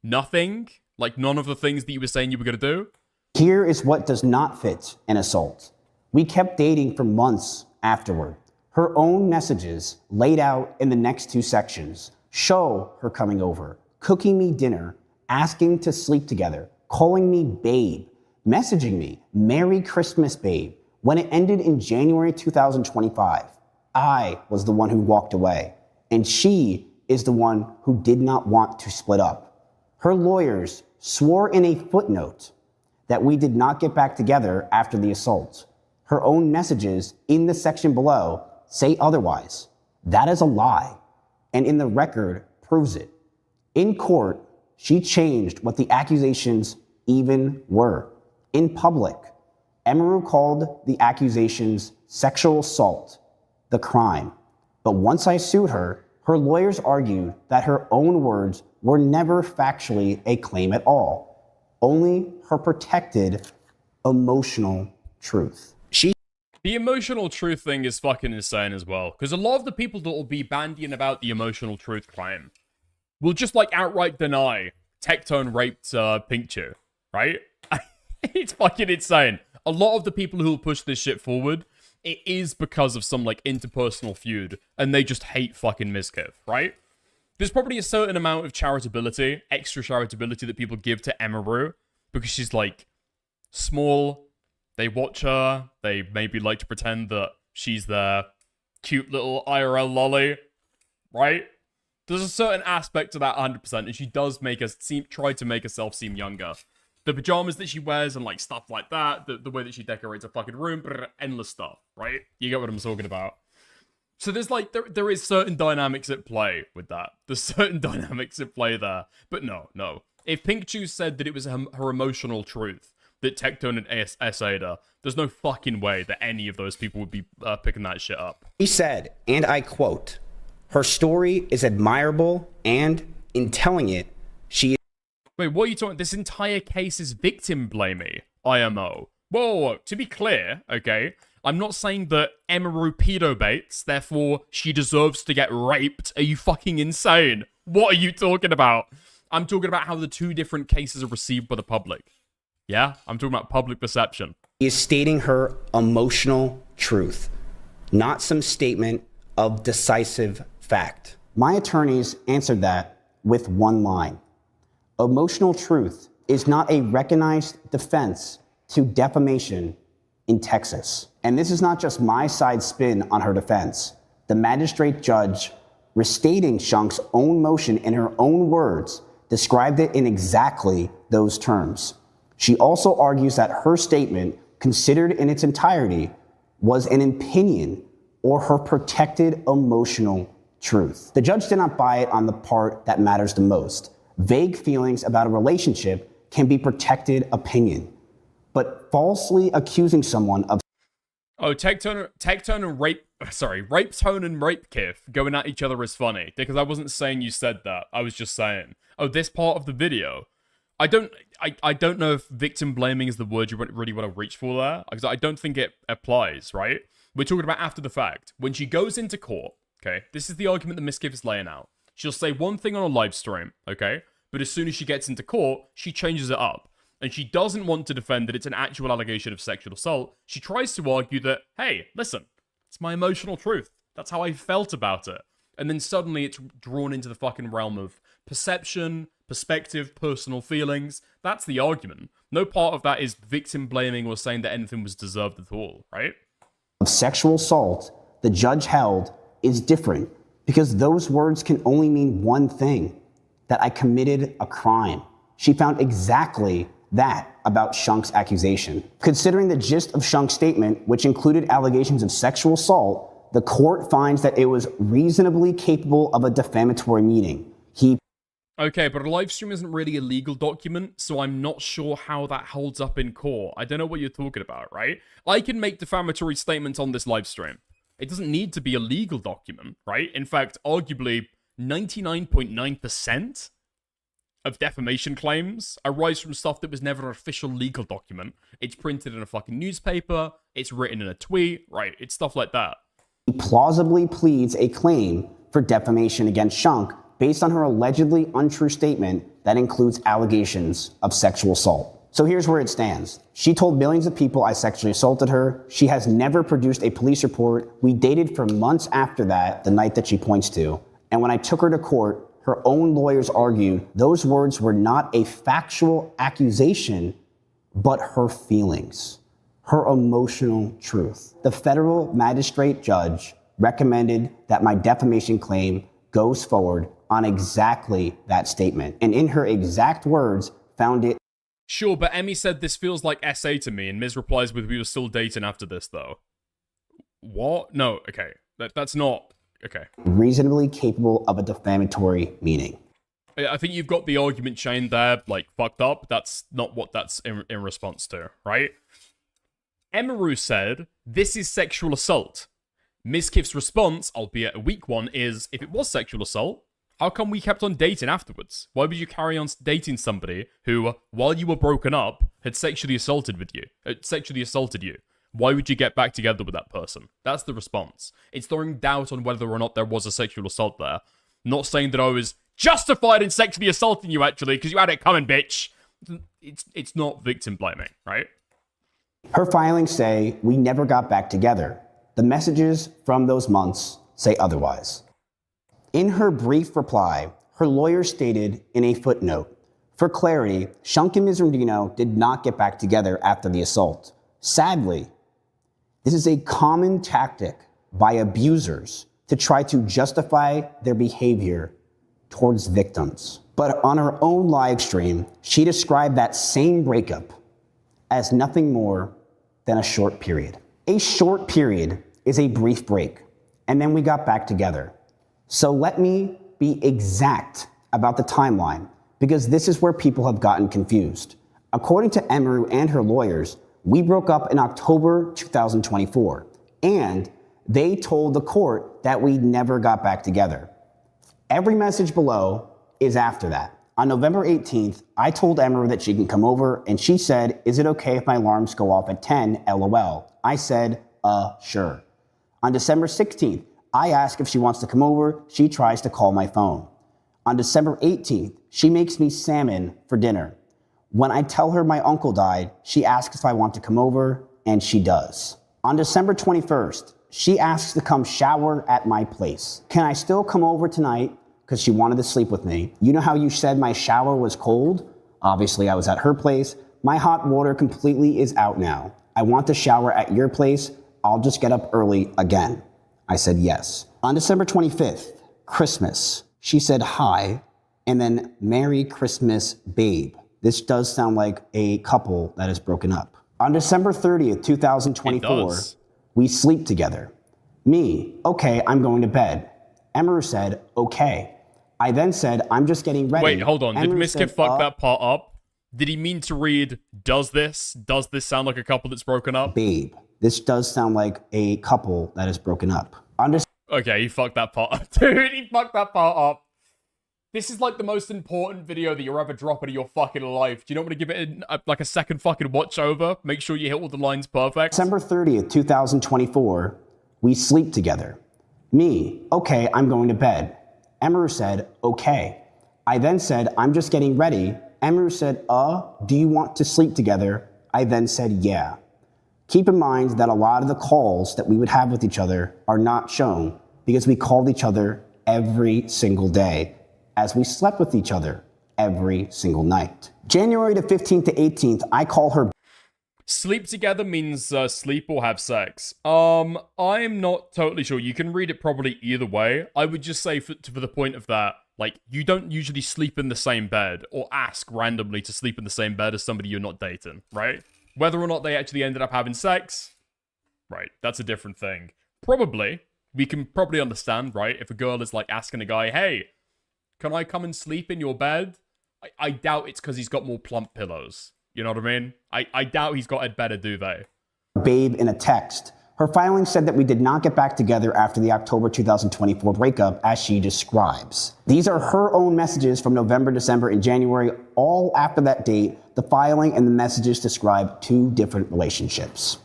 nothing? Like none of the things that you were saying you were going to do? Here is what does not fit an assault. We kept dating for months afterward. Her own messages laid out in the next 2 sections show her coming over, cooking me dinner, asking to sleep together, calling me babe, messaging me, Merry Christmas, babe. When it ended in January 2025, I was the one who walked away, and she is the one who did not want to split up. Her lawyers swore in a footnote that we did not get back together after the assault. Her own messages in the section below say otherwise. That is a lie, and in the record proves it. In court, she changed what the accusations even were. In public, Emiru called the accusations sexual assault, the crime. But once I sued her, Her lawyers argued that her own words were never factually a claim at all, only her protected emotional truth. The emotional truth thing is fucking insane as well, because a lot of the people that will be bandying about the emotional truth claim will just, like, outright deny Tectone raped Pinkchu, right? It's fucking insane. A lot of the people who will push this shit forward, it is because of some, like, interpersonal feud, and they just hate fucking MIZKIF, right? There's probably a certain amount of charitability, extra charitability that people give to Emiru, because she's, like, small. They watch her, they maybe like to pretend that she's their cute little IRL lolly, right? There's a certain aspect to that 100%, and she does make us try to make herself seem younger. The pajamas that she wears and, like, stuff like that, the way that she decorates a fucking room, endless stuff, right? You get what I'm talking about. So there's, like, there is certain dynamics at play with that. There's certain dynamics at play there. But no. If Pinkchu said that it was her emotional truth, that Tectone and essayed her, there's no fucking way that any of those people would be picking that shit up. He said, and I quote, "Her story is admirable, and in telling it, she..." Wait, what are you talking? This entire case is victim blamey, IMO. Whoa. To be clear, okay, I'm not saying that Emiru pedo baits, therefore she deserves to get raped. Are you fucking insane? What are you talking about? I'm talking about how the two different cases are received by the public. Yeah, I'm talking about public perception. He is stating her emotional truth, not some statement of decisive fact. My attorneys answered that with one line. Emotional truth is not a recognized defense to defamation in Texas. And this is not just my side spin on her defense. The magistrate judge, restating Shunk's own motion in her own words, described it in exactly those terms. She also argues that her statement, considered in its entirety, was an opinion or her protected emotional truth. The judge did not buy it on the part that matters the most. Vague feelings about a relationship can be protected opinion, but falsely accusing someone of... Oh, Tectone and Rapetone and Rapekif going at each other is funny, because I wasn't saying you said that. I was just saying, oh, this part of the video... I don't know if victim blaming is the word you really want to reach for there, because I don't think it applies, right? We're talking about after the fact. When she goes into court, okay, this is the argument that MIZKIF is laying out. She'll say one thing on a live stream, okay, but as soon as she gets into court, she changes it up. And she doesn't want to defend that it's an actual allegation of sexual assault. She tries to argue that, hey, listen, it's my emotional truth. That's how I felt about it. And then suddenly it's drawn into the fucking realm of perception, perspective, personal feelings. That's the argument. No part of that is victim blaming or saying that anything was deserved at all, right? Of sexual assault, the judge held, is different because those words can only mean one thing, that I committed a crime. She found exactly that about Shunk's accusation. Considering the gist of Shunk's statement, which included allegations of sexual assault, the court finds that it was reasonably capable of a defamatory meaning. Okay, but a live stream isn't really a legal document, so I'm not sure how that holds up in court. I don't know what you're talking about, right? I can make defamatory statements on this live stream. It doesn't need to be a legal document, right? In fact, arguably, 99.9% of defamation claims arise from stuff that was never an official legal document. It's printed in a fucking newspaper, it's written in a tweet, right? It's stuff like that. He plausibly pleads a claim for defamation against Shunk based on her allegedly untrue statement that includes allegations of sexual assault. So here's where it stands. She told millions of people I sexually assaulted her. She has never produced a police report. We dated for months after that, the night that she points to. And when I took her to court, her own lawyers argued those words were not a factual accusation, but her feelings, her emotional truth. The federal magistrate judge recommended that my defamation claim goes forward on exactly that statement. And in her exact words, found it... Sure, but Emmy said this feels like SA to me, and Miz replies with, we were still dating after this, though. What? No, okay. That's not... Okay. Reasonably capable of a defamatory meaning. I think you've got the argument chain there, like, fucked up. That's not what that's in response to, right? Emiru said, this is sexual assault. MIZKIF's response, albeit a weak one, is, if it was sexual assault, how come we kept on dating afterwards? Why would you carry on dating somebody who, while you were broken up, had sexually assaulted you? Why would you get back together with that person? That's the response. It's throwing doubt on whether or not there was a sexual assault there. Not saying that I was justified in sexually assaulting you, actually, because you had it coming, bitch. It's not victim blaming, right? Her filings say we never got back together. The messages from those months say otherwise. In her brief reply, her lawyer stated in a footnote, for clarity, Shunk and Ms. Rendino did not get back together after the assault. Sadly, this is a common tactic by abusers to try to justify their behavior towards victims. But on her own live stream, she described that same breakup as nothing more than a short period. A short period is a brief break, and then we got back together. So let me be exact about the timeline, because this is where people have gotten confused. According to Emiru and her lawyers, we broke up in October 2024, and they told the court that we never got back together. Every message below is after that. On November 18th, I told Emiru that she can come over, and she said, is it okay if my alarms go off at 10, LOL? I said, sure. On December 16th, I ask if she wants to come over. She tries to call my phone. On December 18th, she makes me salmon for dinner. When I tell her my uncle died, she asks if I want to come over, and she does. On December 21st, she asks to come shower at my place. Can I still come over tonight? Because she wanted to sleep with me. You know how you said my shower was cold? Obviously, I was at her place. My hot water completely is out now. I want to shower at your place. I'll just get up early again. I said yes. On December 25th, Christmas, she said hi, and then Merry Christmas, babe. This does sound like a couple that is broken up. On December 30th, 2024, we sleep together. Me, okay, I'm going to bed. Emiru said, okay. I then said, I'm just getting ready. Wait, hold on. Did Emiru MIZKIF said, fuck that part up? Did he mean to read, does this sound like a couple that's broken up? Babe, this does sound like a couple that is broken up. Okay, he fucked that part up. Dude, he fucked that part up. This is like the most important video that you're ever dropping in your fucking life. Do you not want to give it like a second fucking watch over? Make sure you hit all the lines perfect. December 30th, 2024, we sleep together. Me, okay, I'm going to bed. Emiru said, okay. I then said, I'm just getting ready. Emiru said, do you want to sleep together? I then said, yeah. Keep in mind that a lot of the calls that we would have with each other are not shown because we called each other every single day as we slept with each other every single night. January the 15th to 18th, I call her. Sleep together means sleep or have sex. I'm not totally sure. You can read it probably either way. I would just say for the point of that, like, you don't usually sleep in the same bed or ask randomly to sleep in the same bed as somebody you're not dating, right? Whether or not they actually ended up having sex, right, that's a different thing. Probably, we can probably understand, right, if a girl is like asking a guy, hey, can I come and sleep in your bed? I doubt it's because he's got more plump pillows. You know what I mean? I doubt he's got a better duvet. Babe in a text. Her filing said that we did not get back together after the October 2024 breakup, as she describes. These are her own messages from November, December, and January. All after that date, the filing and the messages describe two different relationships.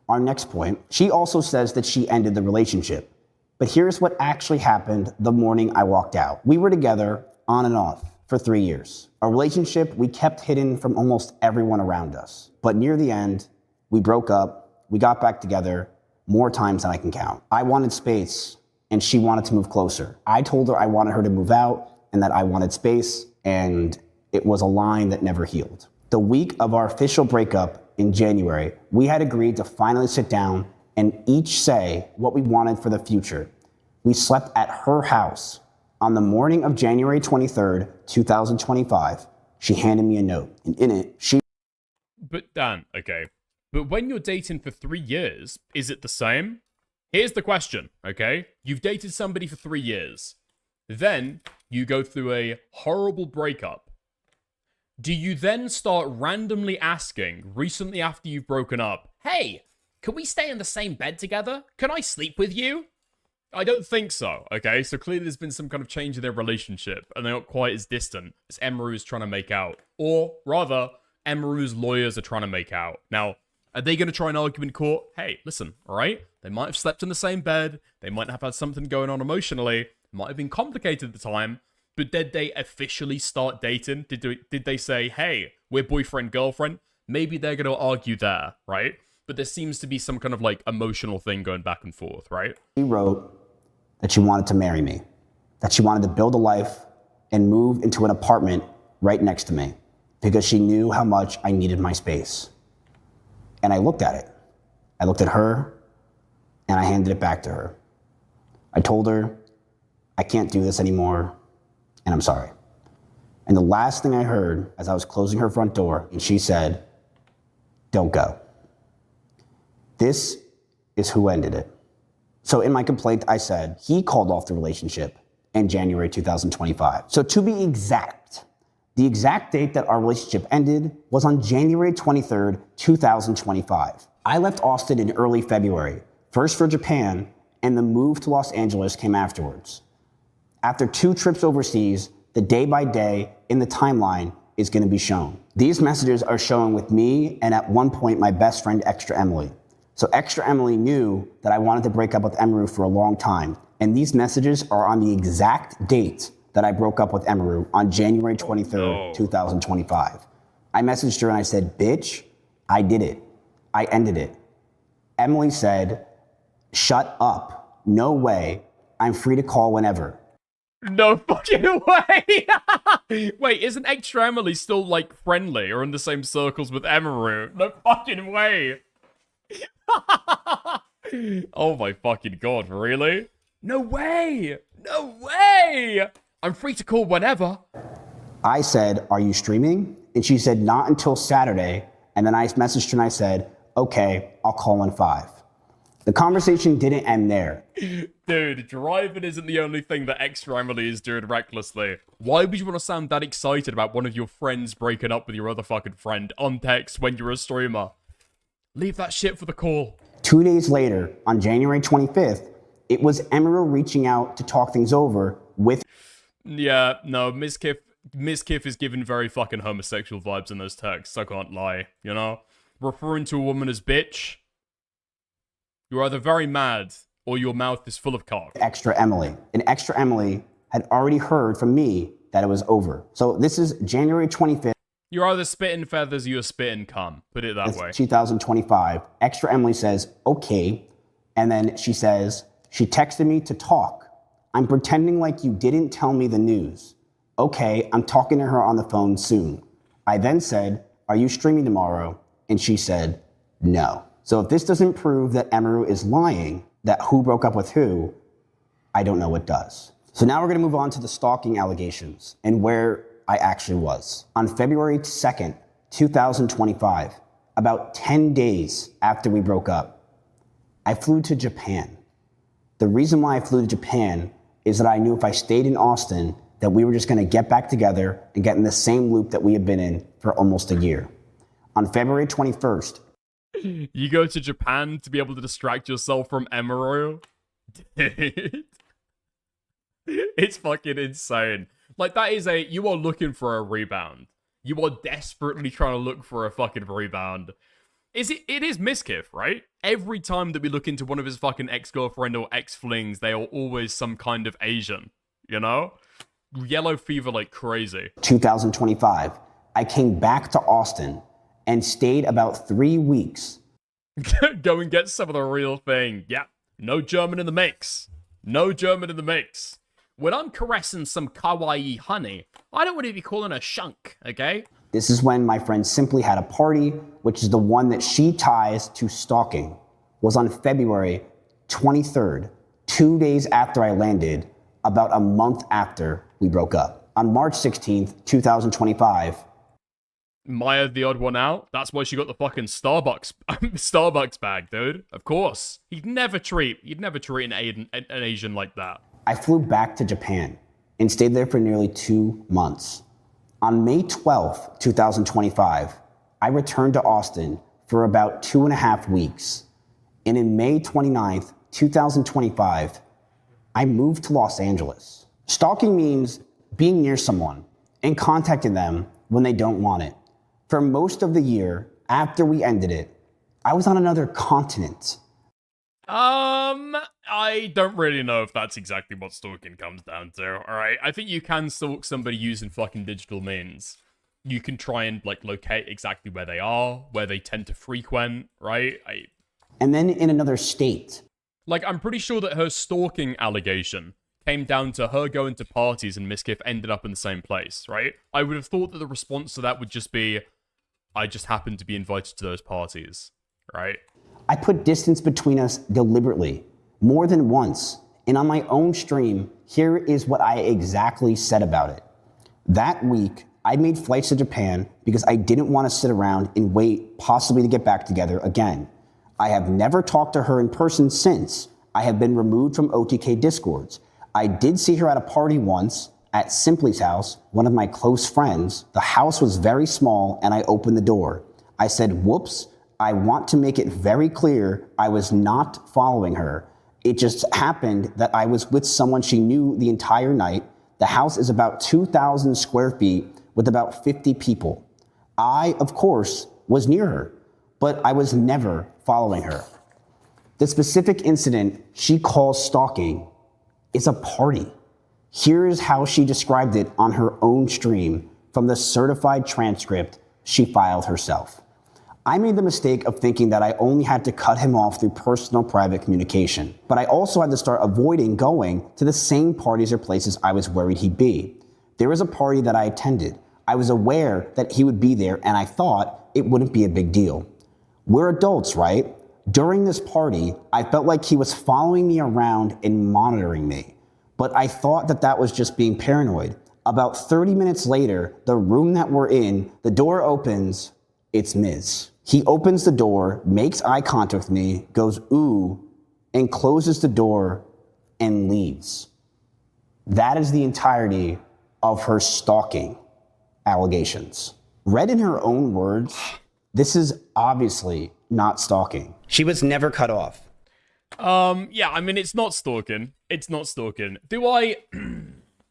Our next point, she also says that she ended the relationship. But here's what actually happened the morning I walked out. We were together on and off for 3 years. A relationship we kept hidden from almost everyone around us. But near the end, we broke up, we got back together more times than I can count. I wanted space, and she wanted to move closer. I told her I wanted her to move out and that I wanted space, and it was a line that never healed. The week of our official breakup in January, we had agreed to finally sit down and each say what we wanted for the future. We slept at her house. On the morning of January 23rd, 2025, she handed me a note, and in it, she... But Dan, okay. But when you're dating for 3 years, is it the same? Here's the question, okay? You've dated somebody for 3 years. Then, you go through a horrible breakup. Do you then start randomly asking, recently after you've broken up, hey, Can we stay in the same bed together? Can I sleep with you? I don't think so, okay? So clearly there's been some kind of change in their relationship, and they're not quite as distant as Emiru is trying to make out. Or, rather, Emiru's lawyers are trying to make out. Now, are they going to try and argue in court? Hey, listen, alright? They might have slept in the same bed, they might have had something going on emotionally, it might have been complicated at the time, but did they officially start dating? Did they say, hey, we're boyfriend-girlfriend? Maybe they're going to argue there, right? But there seems to be some kind of, like, emotional thing going back and forth, right? She wrote that she wanted to marry me, that she wanted to build a life and move into an apartment right next to me because she knew how much I needed my space. And I looked at it. I looked at her, and I handed it back to her. I told her, I can't do this anymore, and I'm sorry. And the last thing I heard as I was closing her front door, and she said, don't go. This is who ended it. So in my complaint, I said he called off the relationship in January 2025. So to be exact, the exact date that our relationship ended was on January 23rd, 2025. I left Austin in early February, first for Japan, and the move to Los Angeles came afterwards. After 2 trips overseas, the day by day in the timeline is going to be shown. These messages are shown with me and at one point my best friend, Extra Emily. So Extra Emily knew that I wanted to break up with Emiru for a long time. And these messages are on the exact date that I broke up with Emiru on January 23rd, 2025. I messaged her and I said, bitch, I did it. I ended it. Emily said, shut up. No way. I'm free to call whenever. No fucking way! Wait, isn't Extra Emily still, like, friendly or in the same circles with Emiru? No fucking way! Oh my fucking god, really? No way! No way! I'm free to call whenever. I said, are you streaming? And she said, not until Saturday. And then I messaged her and I said, okay, I'll call in 5. The conversation didn't end there. Dude, driving isn't the only thing that Extra Emily is doing recklessly. Why would you want to sound that excited about one of your friends breaking up with your other fucking friend on text when you're a streamer? Leave that shit for the call. 2 days later, on January 25th, it was Emiru reaching out to talk things over with... Yeah, no, MIZKIF is giving very fucking homosexual vibes in those texts, I can't lie, you know? Referring to a woman as bitch. You're either very mad, or your mouth is full of cock. Extra Emily. And Extra Emily had already heard from me that it was over. So this is January 25th. You're either spitting feathers or you're spitting cum. Put it that way. 2025. Extra Emily says, okay. And then she says, she texted me to talk. I'm pretending like you didn't tell me the news. Okay, I'm talking to her on the phone soon. I then said, are you streaming tomorrow? And she said, no. So if this doesn't prove that Emiru is lying, that who broke up with who, I don't know what does. So now we're gonna move on to the stalking allegations and where I actually was. On February 2nd, 2025, about 10 days after we broke up, I flew to Japan. The reason why I flew to Japan is that I knew if I stayed in Austin, that we were just gonna get back together and get in the same loop that we had been in for almost a year. On February 21st, you go to Japan to be able to distract yourself from Emiru? Dude. It's fucking insane. Like, that is you are looking for a rebound. You are desperately trying to look for a fucking rebound. It is MIZKIF, right? Every time that we look into one of his fucking ex-girlfriend or ex-flings, they are always some kind of Asian, you know? Yellow fever like crazy. 2025, I came back to Austin and stayed about 3 weeks. Go and get some of the real thing. Yeah, no German in the mix. No German in the mix. When I'm caressing some kawaii honey, I don't want to be calling her shunk, okay? This is when my friend Simply had a party, which is the one that she ties to stalking, was on February 23rd, 2 days after I landed, about a month after we broke up. On March 16th, 2025, Maya the odd one out. That's why she got the fucking Starbucks bag, dude. Of course. You'd never treat an Asian like that. I flew back to Japan and stayed there for nearly 2 months. On May 12th, 2025, I returned to Austin for about 2.5 weeks. And in May 29th, 2025, I moved to Los Angeles. Stalking means being near someone and contacting them when they don't want it. For most of the year after we ended it, I was on another continent. I don't really know if that's exactly what stalking comes down to, alright? I think you can stalk somebody using fucking digital means. You can try and, like, locate exactly where they are, where they tend to frequent, right? And then in another state. Like, I'm pretty sure that her stalking allegation came down to her going to parties and MIZKIF ended up in the same place, right? I would have thought that the response to that would just be, I just happened to be invited to those parties, right? I put distance between us deliberately, more than once. And on my own stream, here is what I exactly said about it. That week, I made flights to Japan because I didn't want to sit around and wait possibly to get back together again. I have never talked to her in person since. I have been removed from OTK Discords. I did see her at a party once at Simply's house, one of my close friends. The house was very small and I opened the door. I said, whoops, I want to make it very clear I was not following her. It just happened that I was with someone she knew the entire night. The house is about 2,000 square feet with about 50 people. I, of course, was near her, but I was never following her. The specific incident she calls stalking is a party. Here's how she described it on her own stream from the certified transcript she filed herself. I made the mistake of thinking that I only had to cut him off through personal private communication, but I also had to start avoiding going to the same parties or places I was worried he'd be. There was a party that I attended. I was aware that he would be there and I thought it wouldn't be a big deal. We're adults, right? During this party, I felt like he was following me around and monitoring me, but I thought that that was just being paranoid. About 30 minutes later, the room that we're in, the door opens, it's Miz. He opens the door, makes eye contact with me, goes ooh, and closes the door and leaves. That is the entirety of her stalking allegations. Read in her own words, this is obviously not stalking. She was never cut off. Yeah, I mean, it's not stalking. It's not stalking. Do I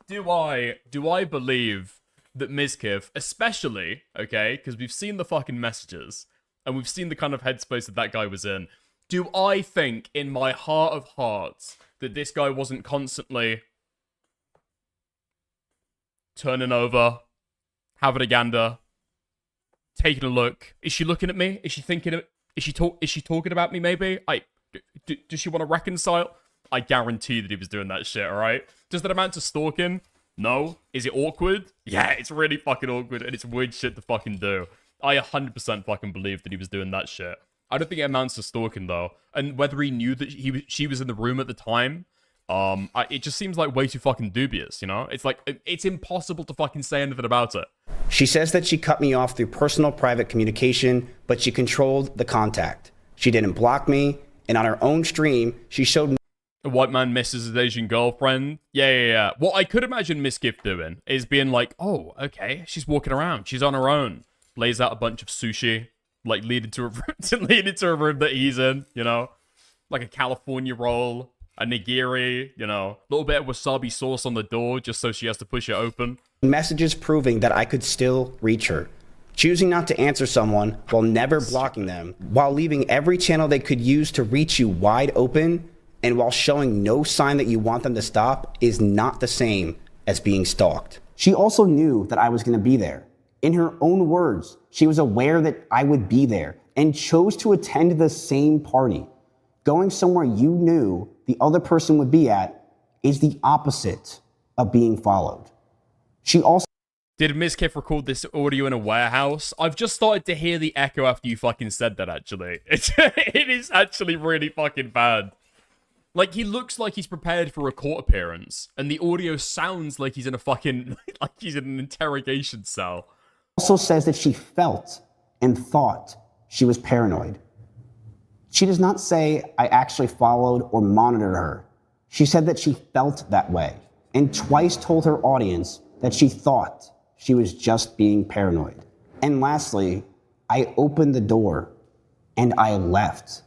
believe that MIZKIF, especially, okay, because we've seen the fucking messages, and we've seen the kind of headspace that guy was in, do I think in my heart of hearts that this guy wasn't constantly turning over, having a gander, taking a look? Is she looking at me? Is she thinking? Is she talking about me? Maybe. Does she want to reconcile? I guarantee that he was doing that shit. All right. Does that amount to stalking? No. Is it awkward? Yeah, it's really fucking awkward, and it's weird shit to fucking do. I 100% fucking believe that he was doing that shit. I don't think it amounts to stalking though, and whether he knew that she was in the room at the time. It just seems like way too fucking dubious, you know? It's like, it's impossible to fucking say anything about it. She says that she cut me off through personal private communication, but she controlled the contact. She didn't block me, and on her own stream, she showed me a white man misses his Asian girlfriend. Yeah. What I could imagine MIZKIF doing is being like, oh, okay, she's walking around. She's on her own. Lays out a bunch of sushi, like leading to a room that he's in, you know? Like a California roll. A nigiri, you know, a little bit of wasabi sauce on the door just so she has to push it open. Messages proving that I could still reach her. Choosing not to answer someone while never blocking them, while leaving every channel they could use to reach you wide open, and while showing no sign that you want them to stop is not the same as being stalked. She also knew that I was going to be there. In her own words, she was aware that I would be there and chose to attend the same party. Going somewhere you knew the other person would be at is the opposite of being followed. She also... Did MIZKIF record this audio in a warehouse? I've just started to hear the echo after you fucking said that, actually. It is actually really fucking bad. Like, he looks like he's prepared for a court appearance, and the audio sounds like he's in a fucking... like he's in an interrogation cell. Also says that she felt and thought she was paranoid. She does not say I actually followed or monitored her. She said that she felt that way, and twice told her audience that she thought she was just being paranoid. And lastly, I opened the door and I left.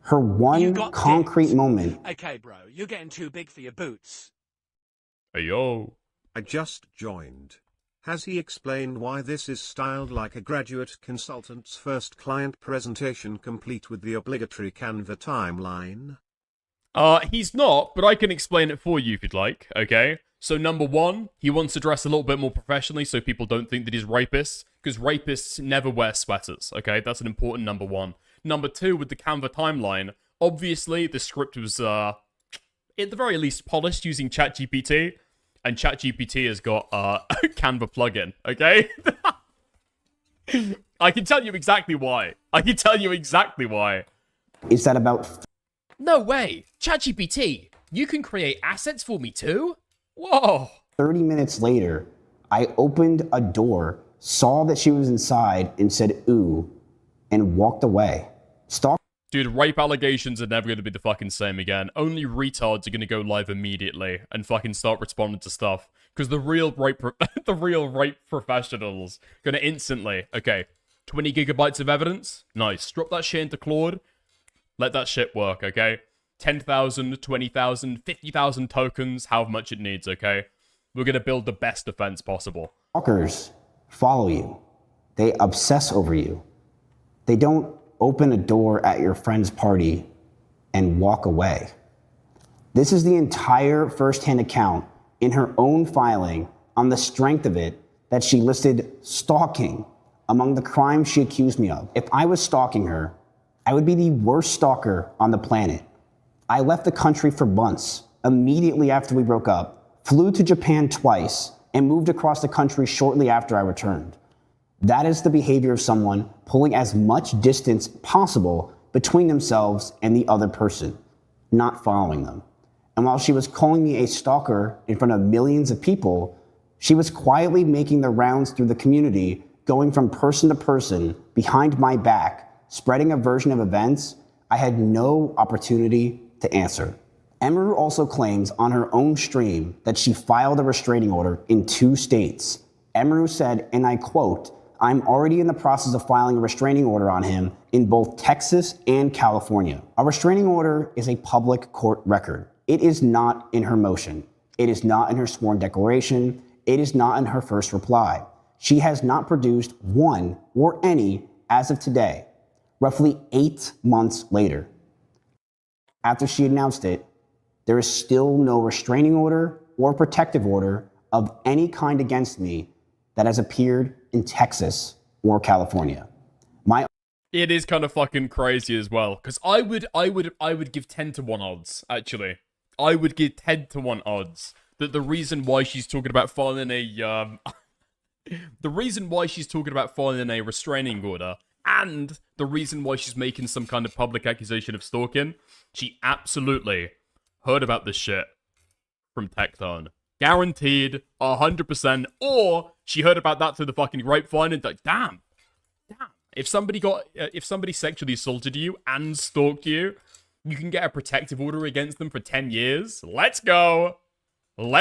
Her one You got concrete dicked. moment. Okay, bro, you're getting too big for your boots. Hey, yo. I just joined. Has he explained why this is styled like a graduate consultant's first client presentation complete with the obligatory Canva timeline? He's not, but I can explain it for you if you'd like, okay? So number one, he wants to dress a little bit more professionally so people don't think that he's rapists, because rapists never wear sweaters, okay? That's an important number one. Number two, with the Canva timeline, obviously the script was, at the very least, polished using ChatGPT, and ChatGPT has got a Canva plugin, okay? I can tell you exactly why. Is that about No way! ChatGPT, you can create assets for me too? Whoa! 30 minutes later, I opened a door, saw that she was inside, and said, ooh, and walked away. Dude, rape allegations are never going to be the fucking same again. Only retards are going to go live immediately and fucking start responding to stuff. Because the real rape professionals going to instantly, okay, 20 gigabytes of evidence? Nice. Drop that shit into Claude. Let that shit work, okay? 10,000, 20,000, 50,000 tokens, however much it needs, okay? We're going to build the best defense possible. Stalkers follow you. They obsess over you. They don't open a door at your friend's party and walk away. This is the entire first-hand account in her own filing. On the strength of it, that she listed stalking among the crimes she accused me of. If I was stalking her, I would be the worst stalker on the planet. I left the country for months immediately after we broke up, flew to Japan twice, and moved across the country shortly after I returned. That is the behavior of someone pulling as much distance possible between themselves and the other person, not following them. And while she was calling me a stalker in front of millions of people, she was quietly making the rounds through the community, going from person to person behind my back, spreading a version of events I had no opportunity to answer. Emiru also claims on her own stream that she filed a restraining order in 2 states. Emiru said, and I quote, I'm already in the process of filing a restraining order on him in both Texas and California. A restraining order is a public court record. It is not in her motion. It is not in her sworn declaration. It is not in her first reply. She has not produced one or any as of today, roughly 8 months later. After she announced it, there is still no restraining order or protective order of any kind against me that has appeared in Texas or California. It is kind of fucking crazy as well, because I would give 10 to 1 odds, actually. I would give 10 to 1 odds that the reason why she's talking about filing a restraining order and the reason why she's making some kind of public accusation of stalking, she absolutely heard about this shit from Tectone. Guaranteed, 100%, or she heard about that through the fucking grapevine and like, damn. If somebody sexually assaulted you and stalked you, you can get a protective order against them for 10 years. Let's go. Because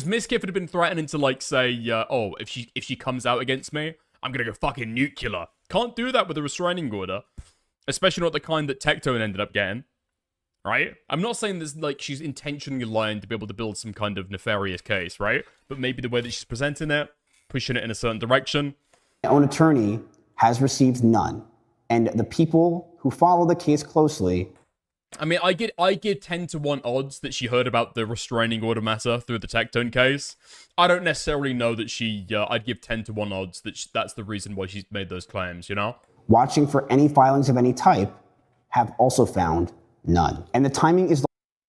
MIZKIF had been threatening to, like, say, if she comes out against me, I'm gonna go fucking nuclear. Can't do that with a restraining order. Especially not the kind that Tectone ended up getting. Right? I'm not saying this like she's intentionally lying to be able to build some kind of nefarious case, right? But maybe the way that she's presenting it, pushing it in a certain direction. My own attorney has received none. And the people who follow the case closely... I mean, I give 10 to 1 odds that she heard about the restraining order matter through the Tectone case. I don't necessarily know that she... I'd give 10 to 1 odds that that's the reason why she's made those claims, you know? Watching for any filings of any type have also found none. And the timing is...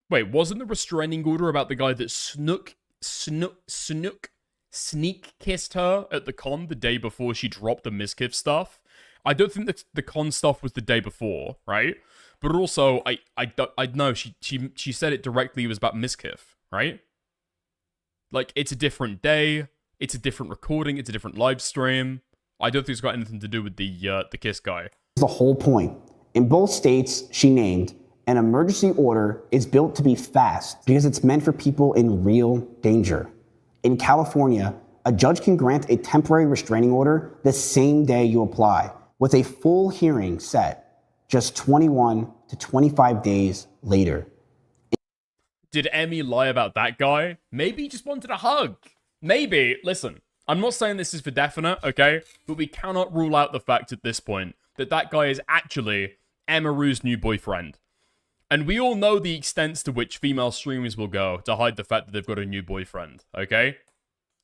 Wait, wasn't the restraining order about the guy that sneak kissed her at the con the day before she dropped the MIZKIF stuff? I don't think that the con stuff was the day before, right? But also, I know she said it directly was about MIZKIF, right? Like, it's a different day, it's a different recording, it's a different live stream. I don't think it's got anything to do with the Kiss guy. The whole point. In both states she named, an emergency order is built to be fast because it's meant for people in real danger. In California, a judge can grant a temporary restraining order the same day you apply, with a full hearing set. just 21 to 25 days later. Did Emmy lie about that guy? Maybe he just wanted a hug. Maybe. Listen, I'm not saying this is for definite, okay? But we cannot rule out the fact at this point that that guy is actually Emiru's new boyfriend. And we all know the extents to which female streamers will go to hide the fact that they've got a new boyfriend, okay?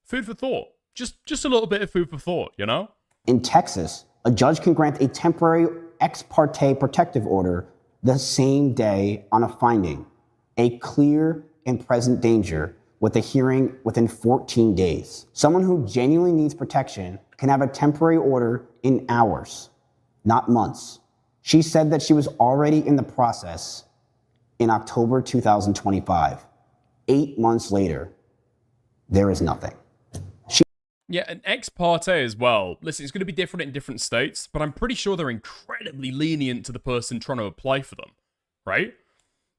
Food for thought. Just a little bit of food for thought, you know? In Texas, a judge can grant a temporary ex parte protective order the same day on a finding, a clear and present danger, with a hearing within 14 days. Someone who genuinely needs protection can have a temporary order in hours, not months. She said that she was already in the process in October 2025. 8 months later, there is nothing. Yeah, an ex parte as well. Listen, it's going to be different in different states, but I'm pretty sure they're incredibly lenient to the person trying to apply for them, right?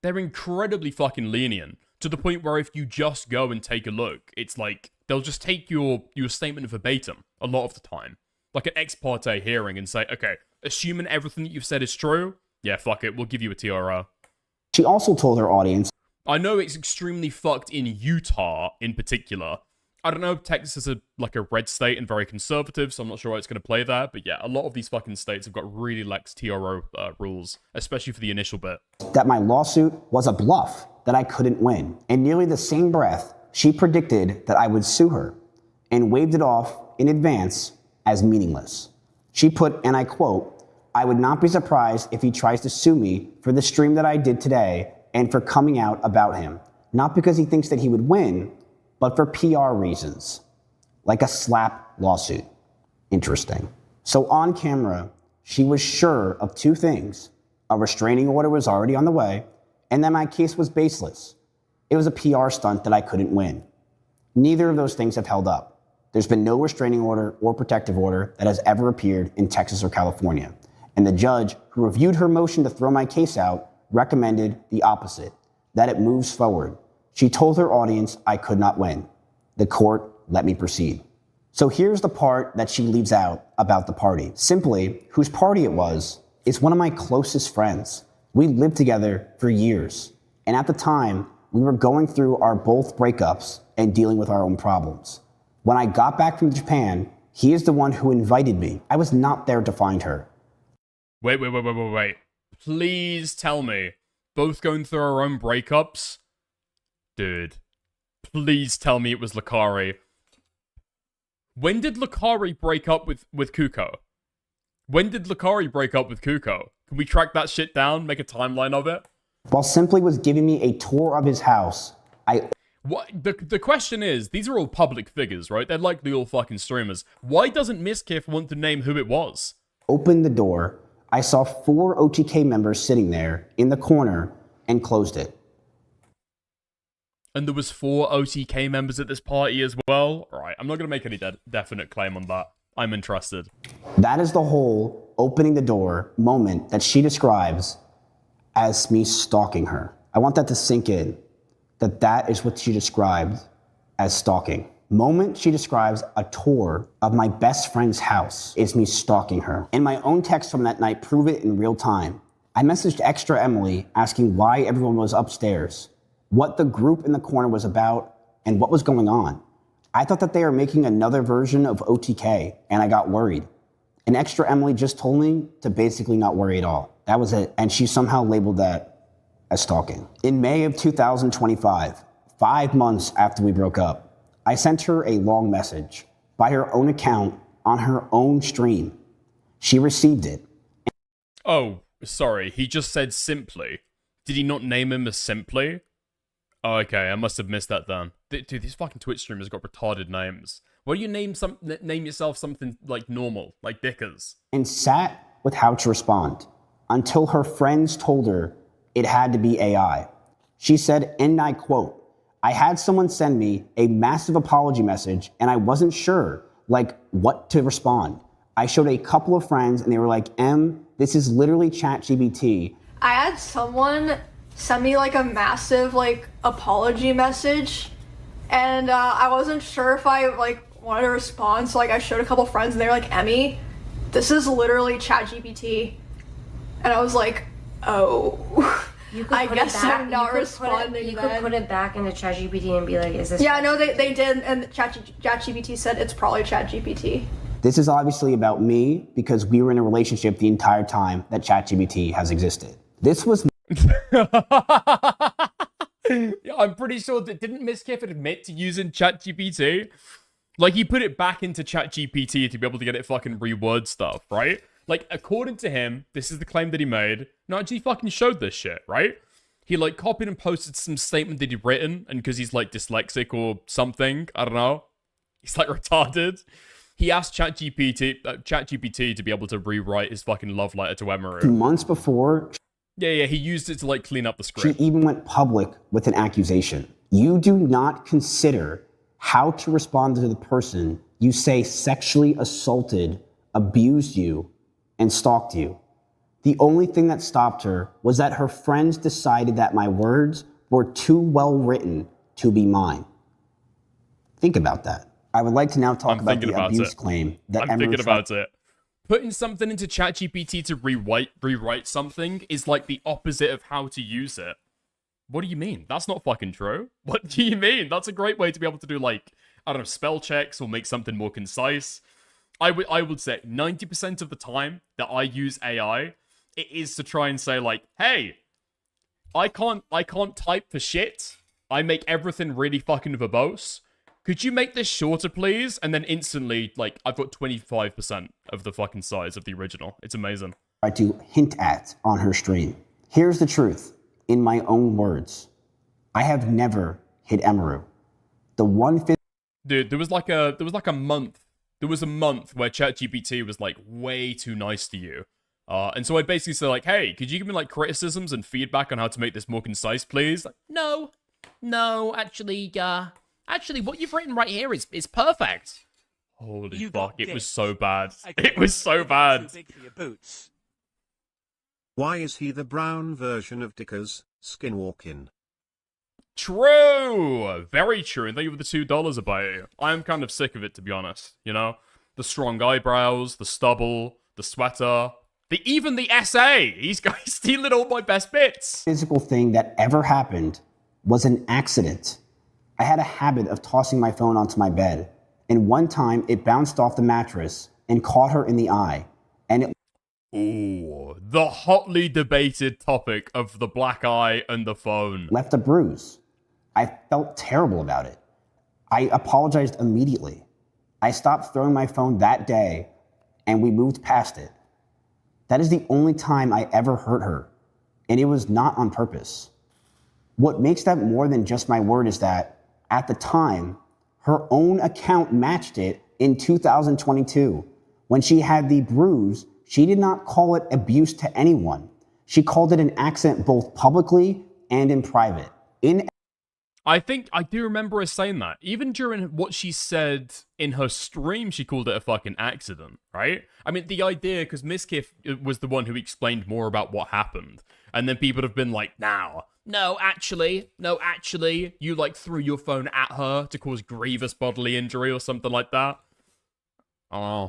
They're incredibly fucking lenient, to the point where if you just go and take a look, it's like, they'll just take your statement verbatim a lot of the time. Like an ex parte hearing and say, okay, assuming everything that you've said is true, yeah, fuck it, we'll give you a TRO. She also told her audience, I know it's extremely fucked in Utah in particular. I don't know if Texas is a red state and very conservative, so I'm not sure how it's going to play there. But yeah, a lot of these fucking states have got really lax TRO rules, especially for the initial bit. That my lawsuit was a bluff, that I couldn't win. In nearly the same breath, she predicted that I would sue her and waved it off in advance as meaningless. She put, and I quote, I would not be surprised if he tries to sue me for the stream that I did today and for coming out about him. Not because he thinks that he would win, but for PR reasons, like a slap lawsuit. Interesting. So on camera, she was sure of two things. A restraining order was already on the way, and that my case was baseless. It was a PR stunt that I couldn't win. Neither of those things have held up. There's been no restraining order or protective order that has ever appeared in Texas or California. And the judge who reviewed her motion to throw my case out recommended the opposite, that it moves forward. She told her audience I could not win. The court let me proceed. So here's the part that she leaves out about the party. Simply, whose party it was is one of my closest friends. We lived together for years. And at the time, we were going through our both breakups and dealing with our own problems. When I got back from Japan, he is the one who invited me. I was not there to find her. Wait. Please tell me, both going through our own breakups? Dude, please tell me it was Lakari. When did Lakari break up with Kuko? When did Lakari break up with Kuko? Can we track that shit down, make a timeline of it? While Simply was giving me a tour of his house, What? The question is, these are all public figures, right? They're likely all fucking streamers. Why doesn't MIZKIF want to name who it was? Opened the door. I saw 4 OTK members sitting there in the corner and closed it. And there was 4 OTK members at this party as well? Alright, I'm not going to make any definite claim on that. I'm interested. That is the whole opening the door moment that she describes as me stalking her. I want that to sink in, that is what she described as stalking. Moment she describes a tour of my best friend's house is me stalking her. And my own text from that night prove it in real time. I messaged Extra Emily asking why everyone was upstairs, what the group in the corner was about, and what was going on. I thought that they were making another version of OTK, and I got worried. And Extra Emily just told me to basically not worry at all. That was it. And she somehow labeled that as stalking. In May of 2025, 5 months after we broke up, I sent her a long message by her own account on her own stream. She received it. Oh, sorry. He just said Simply. Did he not name him as Simply? Oh, okay. I must have missed that then. Dude, these fucking Twitch streamers got retarded names. Why do you name yourself something like normal, like Dickers? And sat with how to respond until her friends told her it had to be AI. She said, and I quote, I had someone send me a massive apology message and I wasn't sure what to respond. I showed a couple of friends and they were like, this is literally ChatGPT. I had someone send me a massive apology message, and I wasn't sure if I wanted to respond, so I showed a couple friends and they were like, Emmy, this is literally ChatGPT. And I was like, oh. I guess I'm not responding. You could put it back into ChatGPT and be like, is this? Yeah, no, they did, and ChatGPT said it's probably ChatGPT. This is obviously about me because we were in a relationship the entire time that ChatGPT has existed. This was. Yeah, I'm pretty sure that didn't MIZKIF admit to using ChatGPT? Like, he put it back into ChatGPT to be able to get it fucking reword stuff, right? Like, according to him, this is the claim that he made. No, actually, he fucking showed this shit, right? He, like, copied and posted some statement that he'd written, and because he's, like, dyslexic or something, I don't know. He's, like, retarded. He asked ChatGPT to be able to rewrite his fucking love letter to Emiru. Months before. Yeah, he used it to, like, clean up the script. She even went public with an accusation. You do not consider how to respond to the person you say sexually assaulted, abused you, and stalked you. The only thing that stopped her was that her friends decided that my words were too well written to be mine. Think about that. I would like to now talk about the abuse claim that I'm thinking about it. Putting something into ChatGPT to rewrite something is like the opposite of how to use it. What do you mean? That's not fucking true. What do you mean? That's a great way to be able to do, like, I don't know, spell checks or make something more concise. I would say 90% of the time that I use AI, it is to try and say, like, hey, I can't type for shit. I make everything really fucking verbose. Could you make this shorter, please? And then instantly, like, I've got 25% of the fucking size of the original. It's amazing. I to hint at on her stream. Here's the truth. In my own words, I have never hit Emiru. Dude, there was a month where ChatGPT was like way too nice to you. And so I basically said, like, hey, could you give me like criticisms and feedback on how to make this more concise, please? Like, No, actually, what you've written right here is perfect. Holy fuck, it was so bad. It was so bad. Too big for your boots. Why is he the brown version of Dicker's Skinwalking? True! Very true. And thank you for the $2 about it. I am kind of sick of it, to be honest. You know? The strong eyebrows, the stubble, the sweater, even the essay! He's stealing all my best bits! Physical thing that ever happened was an accident. I had a habit of tossing my phone onto my bed, and one time it bounced off the mattress and caught her in the eye, and it... Ooh, the hotly debated topic of the black eye and the phone. Left a bruise. I felt terrible about it. I apologized immediately. I stopped throwing my phone that day, and we moved past it. That is the only time I ever hurt her, and it was not on purpose. What makes that more than just my word is that, at the time, her own account matched it in 2022. When she had the bruise, she did not call it abuse to anyone. She called it an accident both publicly and in private. I think I do remember her saying that. Even during what she said in her stream, she called it a fucking accident, right? I mean, the idea, because MIZKIF was the one who explained more about what happened. And then people have been like, no, actually, you, like, threw your phone at her to cause grievous bodily injury or something like that. I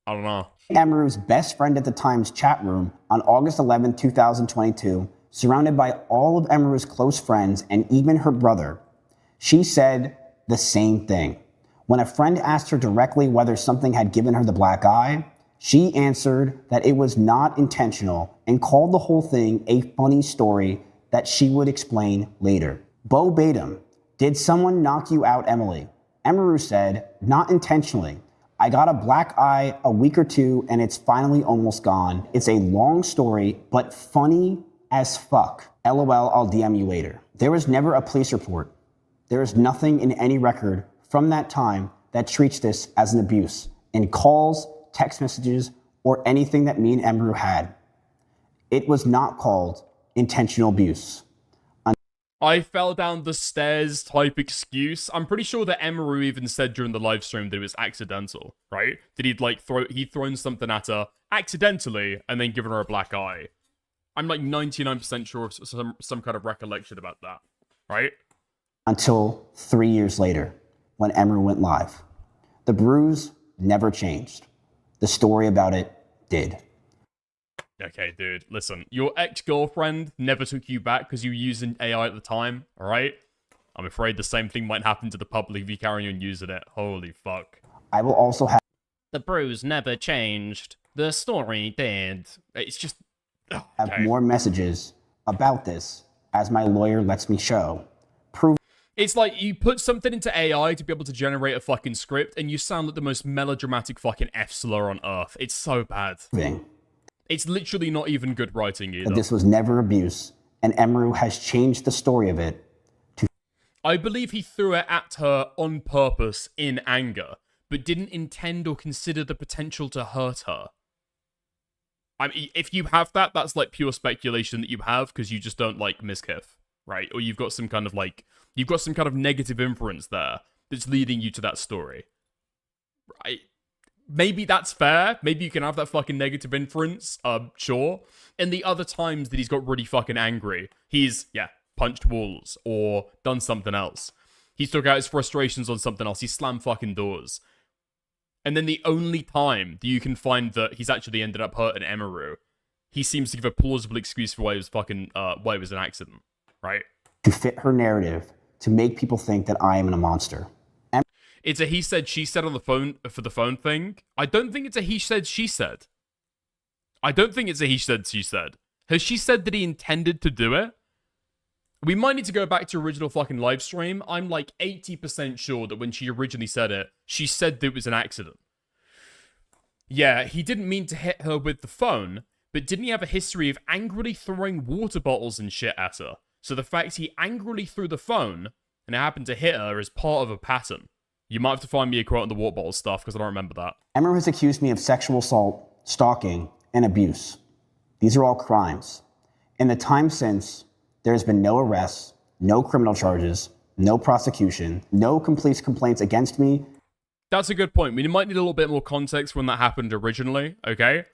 don't know. Emiru's best friend at the time's chat room on August 11, 2022, surrounded by all of Emiru's close friends and even her brother, she said the same thing. When a friend asked her directly whether something had given her the black eye, she answered that it was not intentional and called the whole thing a funny story that she would explain later. Verbatim, did someone knock you out, Emily? Emiru said, not intentionally. I got a black eye a week or two and it's finally almost gone. It's a long story, but funny as fuck. LOL, I'll DM you later. There was never a police report. There is nothing in any record from that time that treats this as an abuse in calls, text messages, or anything that me and Emiru had. It was not called intentional abuse. I fell down the stairs type excuse. I'm pretty sure that Emiru even said during the live stream that it was accidental, right? That he'd thrown something at her accidentally and then given her a black eye. I'm like 99% sure of some kind of recollection about that, right? Until 3 years later, when Emiru went live. The bruise never changed. The story about it did. Okay, dude, listen. Your ex-girlfriend never took you back because you were using AI at the time, alright? I'm afraid the same thing might happen to the public if you carry on using it. Holy fuck. I will also have The bruise never changed. The story did. It's just... more messages about this, as my lawyer lets me show. It's like you put something into AI to be able to generate a fucking script, and you sound like the most melodramatic fucking F-slur on earth. It's so bad. It's literally not even good writing either. That this was never abuse, and Emiru has changed the story of it. I believe he threw it at her on purpose in anger, but didn't intend or consider the potential to hurt her. I mean, if you have that, that's like pure speculation that you have because you just don't like MIZKIF, right? Or you've got some kind of like, you've got some kind of negative inference there that's leading you to that story, right? Maybe that's fair. Maybe you can have that fucking negative inference, sure. And the other times that he's got really fucking angry, he's, punched walls or done something else. He's took out his frustrations on something else. He slammed fucking doors. And then the only time that you can find that he's actually ended up hurting Emiru, he seems to give a plausible excuse for why it was fucking, why it was an accident, right? To fit her narrative, to make people think that I am a monster. It's a he said, she said on the phone for the phone thing. I don't think it's a he said, she said. I don't think it's a he said, she said. Has she said that he intended to do it? We might need to go back to original fucking live stream. I'm like 80% sure that when she originally said it, she said that it was an accident. Yeah, he didn't mean to hit her with the phone, but didn't he have a history of angrily throwing water bottles and shit at her? So the fact he angrily threw the phone and it happened to hit her is part of a pattern. You might have to find me a quote on the water bottle stuff because I don't remember that. Emiru has accused me of sexual assault, stalking, and abuse. These are all crimes. In the time since, there has been no arrests, no criminal charges, no prosecution, no police complaints against me. That's a good point. We might need a little bit more context when that happened originally, okay?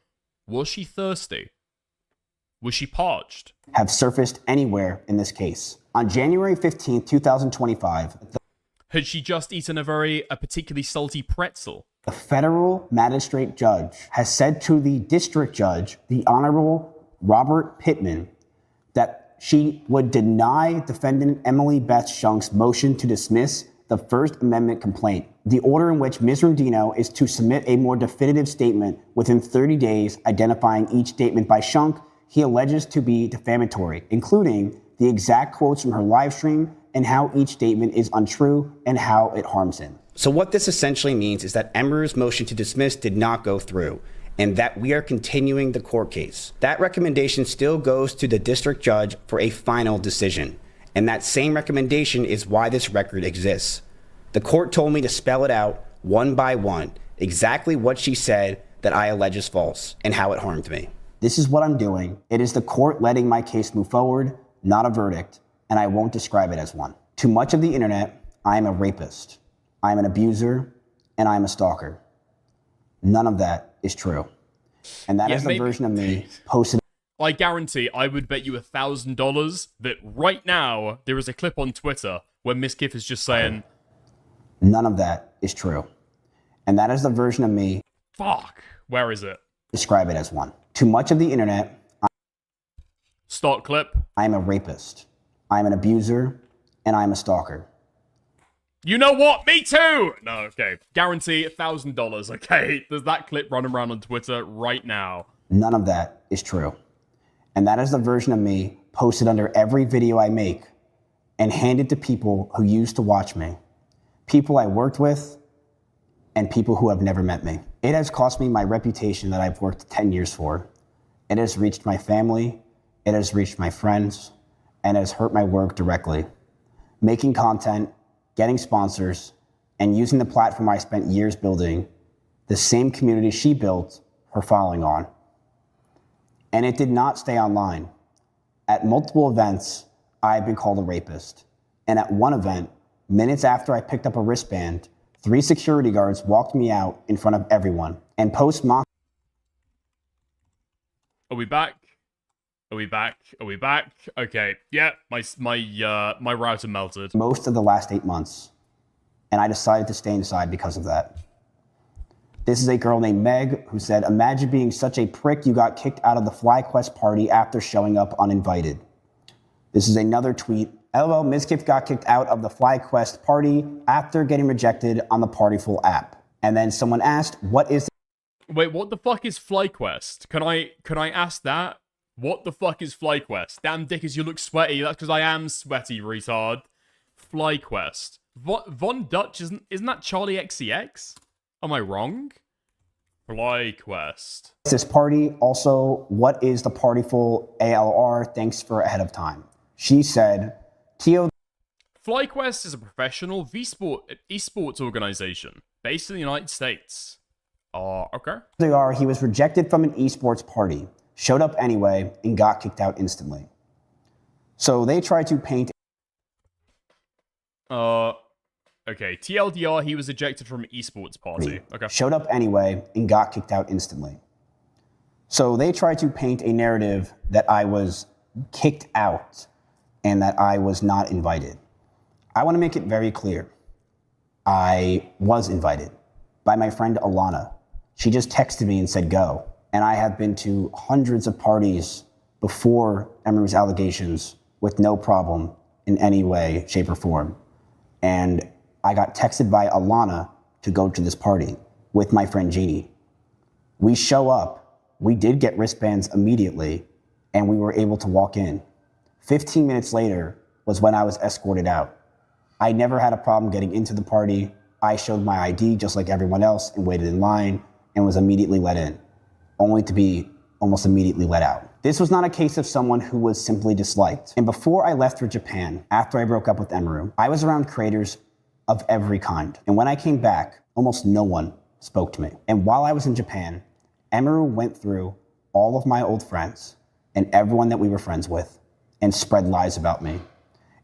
Was she thirsty? Was she parched? Have surfaced anywhere in this case. On January 15th, 2025, had she just eaten a particularly salty pretzel? The federal magistrate judge has said to the district judge, the Honorable Robert Pittman, that she would deny defendant Emily Beth Shunk's motion to dismiss the First Amendment complaint. The order in which Ms. Rondino is to submit a more definitive statement within 30 days identifying each statement by Shunk he alleges to be defamatory, including the exact quotes from her live stream and how each statement is untrue and how it harms him. So what this essentially means is that Emiru's motion to dismiss did not go through, and that we are continuing the court case. That recommendation still goes to the district judge for a final decision, and that same recommendation is why this record exists. The court told me to spell it out one by one, exactly what she said that I allege is false, and how it harmed me. This is what I'm doing. It is the court letting my case move forward, not a verdict, and I won't describe it as one. To much of the internet, I am a rapist, I am an abuser, and I am a stalker. None of that is true. And that is the version of me posted. I guarantee I would bet you $1,000 that right now there is a clip on Twitter where MIZKIF is just saying, none of that is true. And that is the version of me. Fuck. Where is it? Describe it as one. To much of the internet. Start clip. I am a rapist. I am an abuser. And I am a stalker. You know what? Me too! No, okay. Guarantee $1,000, okay? There's that clip running around on Twitter right now. None of that is true. And that is the version of me posted under every video I make and handed to people who used to watch me. People I worked with and people who have never met me. It has cost me my reputation that I've worked 10 years for. It has reached my family, it has reached my friends, and it has hurt my work directly. Making content, getting sponsors, and using the platform I spent years building, the same community she built her following on. And it did not stay online. At multiple events, I have been called a rapist. And at one event, minutes after I picked up a wristband, 3 security guards walked me out in front of everyone and post-mock. Are we back? Are we back? Are we back? Okay. Yeah, my router melted. Most of the last 8 months. And I decided to stay inside because of that. This is a girl named Meg who said, imagine being such a prick you got kicked out of the FlyQuest party after showing up uninvited. This is another tweet. LOL, MIZKIF got kicked out of the FlyQuest party after getting rejected on the Partyful app. And then someone asked, what is... Wait, what the fuck is FlyQuest? Can I ask that? What the fuck is FlyQuest? Damn Dickers, you look sweaty. That's because I am sweaty, retard. FlyQuest. Von Dutch, isn't that Charlie XCX? Am I wrong? FlyQuest. This party, also, what is the Partyful ALR? Thanks for ahead of time. She said, FlyQuest is a professional esports organization based in the United States. Okay. He was rejected from an esports party, showed up anyway, and got kicked out instantly. So they tried to paint... Okay, TLDR, he was ejected from an esports party. Okay. Showed up anyway, and got kicked out instantly. So they tried to paint a narrative that I was kicked out and that I was not invited. I want to make it very clear. I was invited by my friend Alana. She just texted me and said go. And I have been to hundreds of parties before Emiru's allegations with no problem in any way, shape, or form. And I got texted by Alana to go to this party with my friend Jeannie. We show up, we did get wristbands immediately, and we were able to walk in. 15 minutes later was when I was escorted out. I never had a problem getting into the party. I showed my ID just like everyone else and waited in line and was immediately let in, only to be almost immediately let out. This was not a case of someone who was simply disliked. And before I left for Japan, after I broke up with Emiru, I was around creators of every kind. And when I came back, almost no one spoke to me. And while I was in Japan, Emiru went through all of my old friends and everyone that we were friends with and spread lies about me.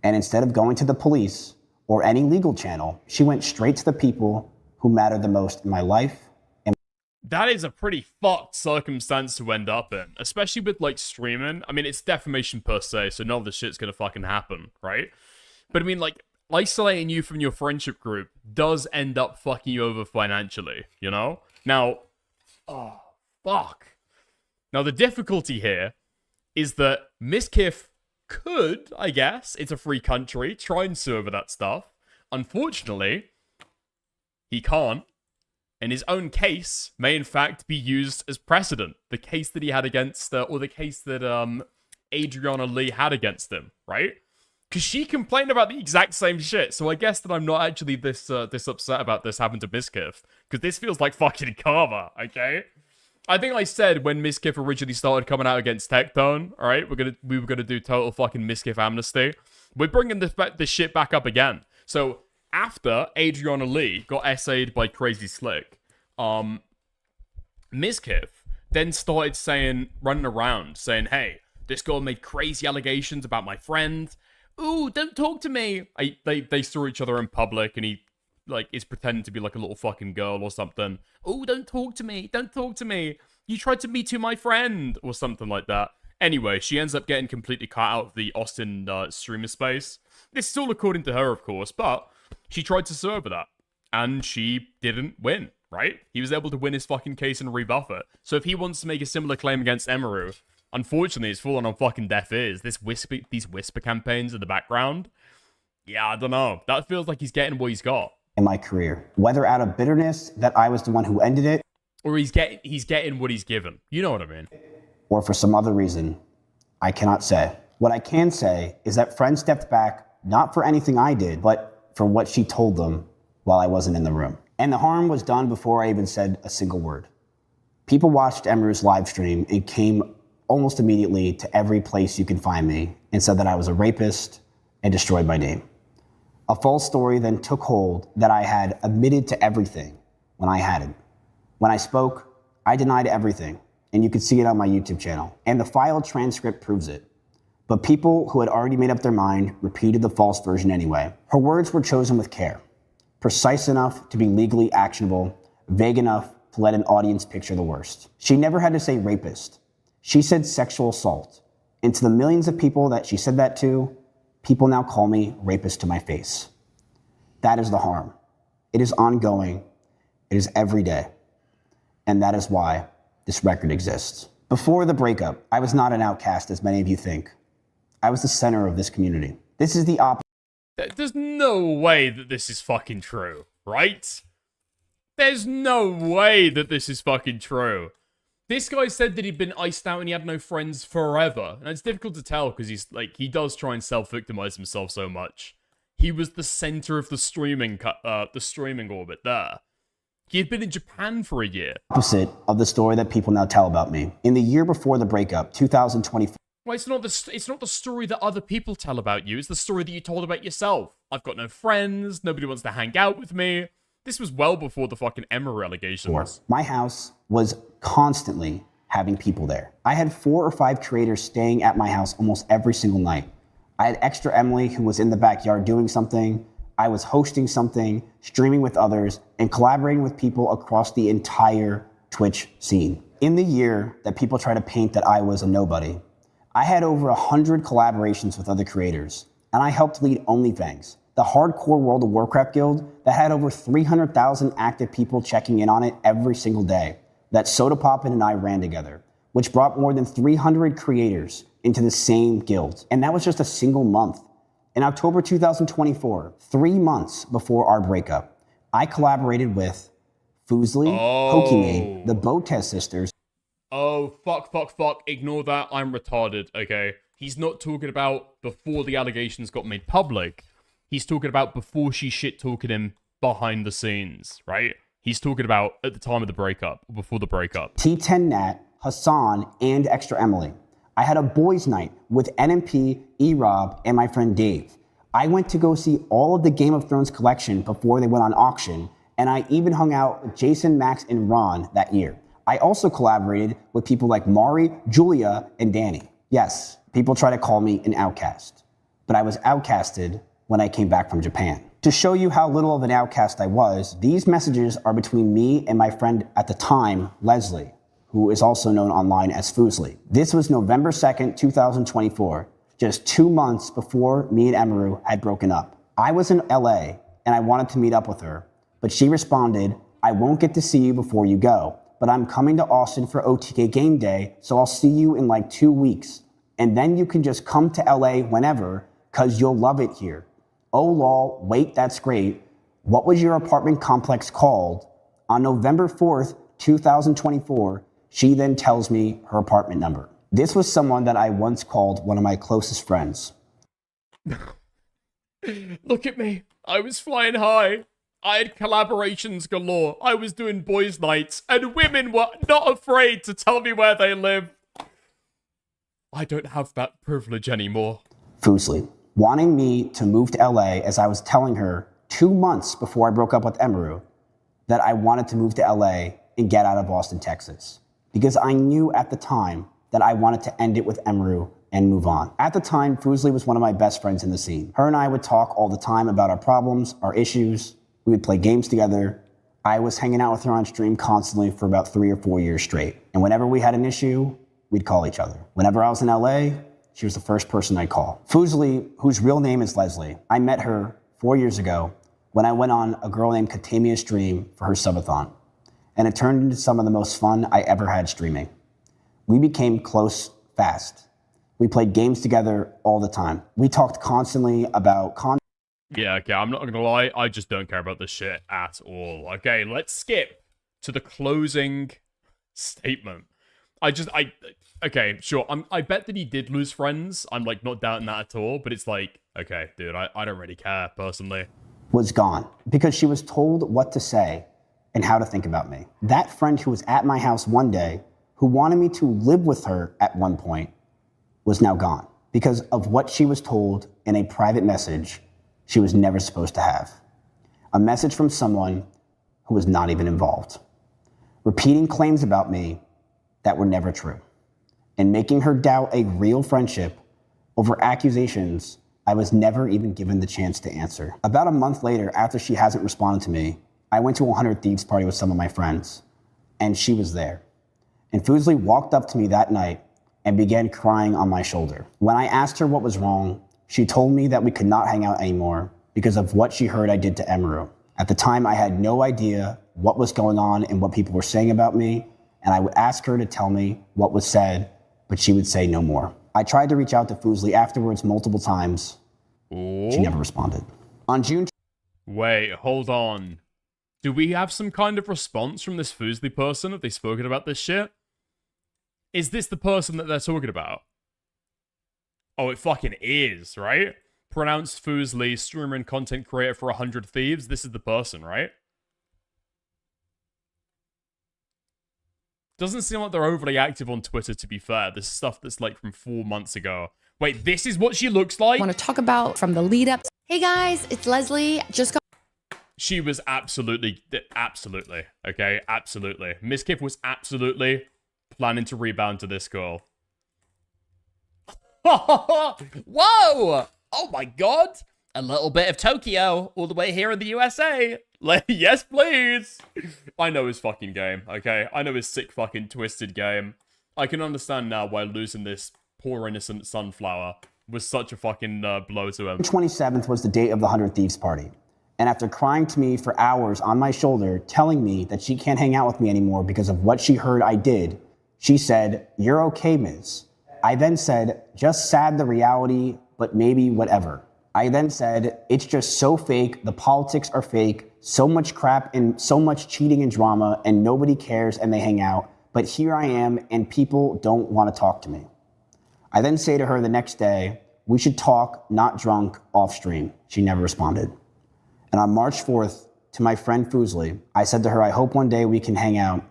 And instead of going to the police or any legal channel, she went straight to the people who mattered the most in my life. That is a pretty fucked circumstance to end up in, especially with, like, streaming. I mean, it's defamation per se, so none of this shit's gonna fucking happen, right? But I mean, like, isolating you from your friendship group does end up fucking you over financially, you know? Now, oh, fuck. Now, the difficulty here is that MIZKIF could, I guess, it's a free country, try and sue over that stuff. Unfortunately, he can't. And his own case may, in fact, be used as precedent. The case that he had against, or the case that Adriana Lee had against him, right? Because she complained about the exact same shit. So I guess that I'm not actually this upset about this happened to MIZKIF. Because this feels like fucking karma, okay? I think I said when MIZKIF originally started coming out against Tectone, alright? We were gonna do total fucking MIZKIF amnesty. We're bringing this shit back up again. So after Adriana Lee got essayed by Crazy Slick, MIZKIF then started running around saying, hey, this girl made crazy allegations about my friend. Ooh, don't talk to me. They saw each other in public and he, like, is pretending to be like a little fucking girl or something. Ooh, don't talk to me. Don't talk to me. You tried to Me Too my friend or something like that. Anyway, she ends up getting completely cut out of the Austin streamer space. This is all according to her, of course, but she tried to sue over that. And she didn't win, right? He was able to win his fucking case and rebuff it. So if he wants to make a similar claim against Emiru, unfortunately, it's fallen on fucking deaf ears. These whisper campaigns in the background. Yeah, I don't know. That feels like he's getting what he's got in my career, whether out of bitterness that I was the one who ended it, or he's getting what he's given. You know what I mean? Or for some other reason, I cannot say. What I can say is that friends stepped back, not for anything I did, but for what she told them while I wasn't in the room. And the harm was done before I even said a single word. People watched Emiru's live stream and came almost immediately to every place you can find me and said that I was a rapist and destroyed my name. A false story then took hold that I had admitted to everything when I hadn't. When I spoke, I denied everything, and you can see it on my YouTube channel. And the file transcript proves it. But people who had already made up their mind repeated the false version anyway. Her words were chosen with care, precise enough to be legally actionable, vague enough to let an audience picture the worst. She never had to say rapist. She said sexual assault. And to the millions of people that she said that to, people now call me rapist to my face. That is the harm. It is ongoing. It is every day. And that is why this record exists. Before the breakup, I was not an outcast as many of you think. I was the center of this community. This is the opposite. There's no way that this is fucking true, right? There's no way that this is fucking true. This guy said that he'd been iced out and he had no friends forever. And it's difficult to tell because he does try and self-victimize himself so much. He was the center of the streaming orbit there. He had been in Japan for a year. Opposite of the story that people now tell about me. In the year before the breakup, 2024. Well, it's not the story that other people tell about you. It's the story that you told about yourself. I've got no friends. Nobody wants to hang out with me. This was well before the fucking Emiru allegations. My house was constantly having people there. I had 4 or 5 creators staying at my house almost every single night. I had Extra Emily who was in the backyard doing something. I was hosting something, streaming with others, and collaborating with people across the entire Twitch scene. In the year that people try to paint that I was a nobody, I had over 100 collaborations with other creators, and I helped lead OnlyFans, the hardcore World of Warcraft guild that had over 300,000 active people checking in on it every single day, that SOUTHPAW and I ran together, which brought more than 300 creators into the same guild. And that was just a single month. In October 2024, 3 months before our breakup, I collaborated with Fusely, Pokimane, the Botez sisters. Oh, fuck. Ignore that. I'm retarded, okay? He's not talking about before the allegations got made public. He's talking about before she shit-talking him behind the scenes, right? He's talking about at the time of the breakup, or before the breakup. T10 Nat, Hassan, and Extra Emily. I had a boys' night with NMP, E-Rob, and my friend Dave. I went to go see all of the Game of Thrones collection before they went on auction, and I even hung out with Jason, Max, and Ron that year. I also collaborated with people like Mari, Julia, and Danny. Yes, people try to call me an outcast, but I was outcasted when I came back from Japan. To show you how little of an outcast I was, these messages are between me and my friend at the time, Leslie, who is also known online as Fusely. This was November 2nd, 2024, just 2 months before me and Emiru had broken up. I was in LA and I wanted to meet up with her, but she responded, "I won't get to see you before you go, but I'm coming to Austin for OTK game day, so I'll see you in like 2 weeks. And then you can just come to LA whenever, cause you'll love it here." Oh lol, wait, that's great. What was your apartment complex called? On November 4th, 2024, she then tells me her apartment number. This was someone that I once called one of my closest friends. Look at me. I was flying high. I had collaborations galore. I was doing boys' nights, and women were not afraid to tell me where they live. I don't have that privilege anymore. Fusely, wanting me to move to LA as I was telling her 2 months before I broke up with Emiru that I wanted to move to LA and get out of Austin, Texas. Because I knew at the time that I wanted to end it with Emiru and move on. At the time, Fusely was one of my best friends in the scene. Her and I would talk all the time about our problems, our issues. We would play games together. I was hanging out with her on stream constantly for about 3 or 4 years straight. And whenever we had an issue, we'd call each other. Whenever I was in LA, she was the first person I'd call. Fusely, whose real name is Leslie, I met her 4 years ago when I went on a girl named Katamia's stream for her subathon. And it turned into some of the most fun I ever had streaming. We became close fast. We played games together all the time. We talked constantly about Yeah, okay, I'm not gonna lie, I just don't care about this shit at all. Okay, let's skip to the closing statement. Okay, sure, I bet that he did lose friends. I'm, like, not doubting that at all, but it's like, okay, dude, I don't really care, personally. Was gone because she was told what to say and how to think about me. That friend who was at my house one day, who wanted me to live with her at one point, was now gone because of what she was told in a private message she was never supposed to have. A message from someone who was not even involved. Repeating claims about me that were never true. And making her doubt a real friendship over accusations I was never even given the chance to answer. About a month later, after she hasn't responded to me, I went to a 100 Thieves party with some of my friends, and she was there. And Fusely walked up to me that night and began crying on my shoulder. When I asked her what was wrong, she told me that we could not hang out anymore because of what she heard I did to Emiru. At the time, I had no idea what was going on and what people were saying about me, and I would ask her to tell me what was said, but she would say no more. I tried to reach out to Foosley afterwards multiple times. She never responded. On June... Wait, hold on. Do we have some kind of response from this Foosley person? Have they spoken about this shit? Is this the person that they're talking about? Oh, it fucking is, right? Pronounced Foosley, streamer and content creator for 100 Thieves. This is the person, right? Doesn't seem like they're overly active on Twitter, to be fair. This is stuff that's like from 4 months ago. Wait, this is what she looks like? I want to talk about from the lead up. Hey guys, it's Leslie. Just got... She was absolutely, okay? Absolutely. MIZKIF was absolutely planning to rebound to this girl. Whoa! Oh my god! A little bit of Tokyo, all the way here in the USA. Yes, please! I know his fucking game, okay? I know his sick fucking twisted game. I can understand now why losing this poor innocent sunflower was such a fucking blow to him. 27th was the date of the 100 Thieves party. And after crying to me for hours on my shoulder, telling me that she can't hang out with me anymore because of what she heard I did, she said, "You're okay, Miz." I then said, "Just sad the reality, but maybe whatever." I then said, "It's just so fake, the politics are fake, so much crap and so much cheating and drama, and nobody cares and they hang out, but here I am and people don't want to talk to me." I then say to her the next day, "We should talk, not drunk, off stream." She never responded. And on March 4th, to my friend Foosley, I said to her, "I hope one day we can hang out,"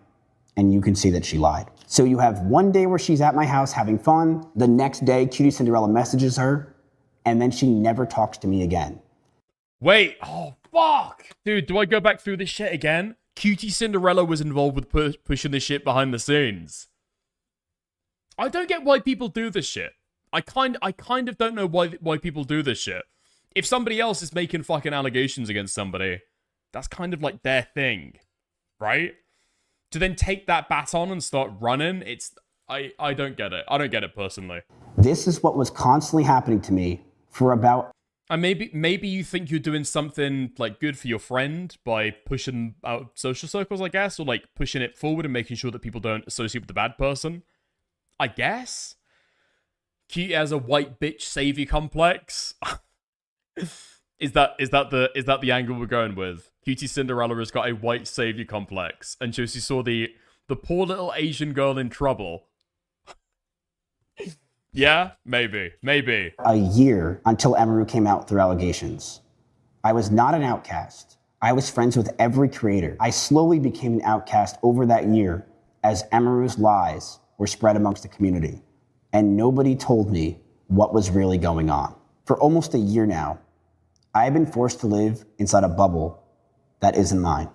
and you can see that she lied. So you have one day where she's at my house having fun, the next day Cutie Cinderella messages her, and then she never talks to me again. Wait, oh fuck! Dude, do I go back through this shit again? Cutie Cinderella was involved with pushing this shit behind the scenes. I don't get why people do this shit. I kind of don't know why people do this shit. If somebody else is making fucking allegations against somebody, that's kind of like their thing, right? To then take that baton and start running, I don't get it. I don't get it personally. This is what was constantly happening to me for about... And maybe you think you're doing something like good for your friend by pushing out social circles, I guess, or like pushing it forward and making sure that people don't associate with the bad person. I guess. Cute has a white bitch savior complex. Is that the angle we're going with? Cutie Cinderella has got a white savior complex, and she saw the poor little Asian girl in trouble. Yeah, maybe. A year until Emiru came out through allegations. I was not an outcast. I was friends with every creator. I slowly became an outcast over that year as Emiru's lies were spread amongst the community, and nobody told me what was really going on. For almost a year now, I have been forced to live inside a bubble that isn't mine.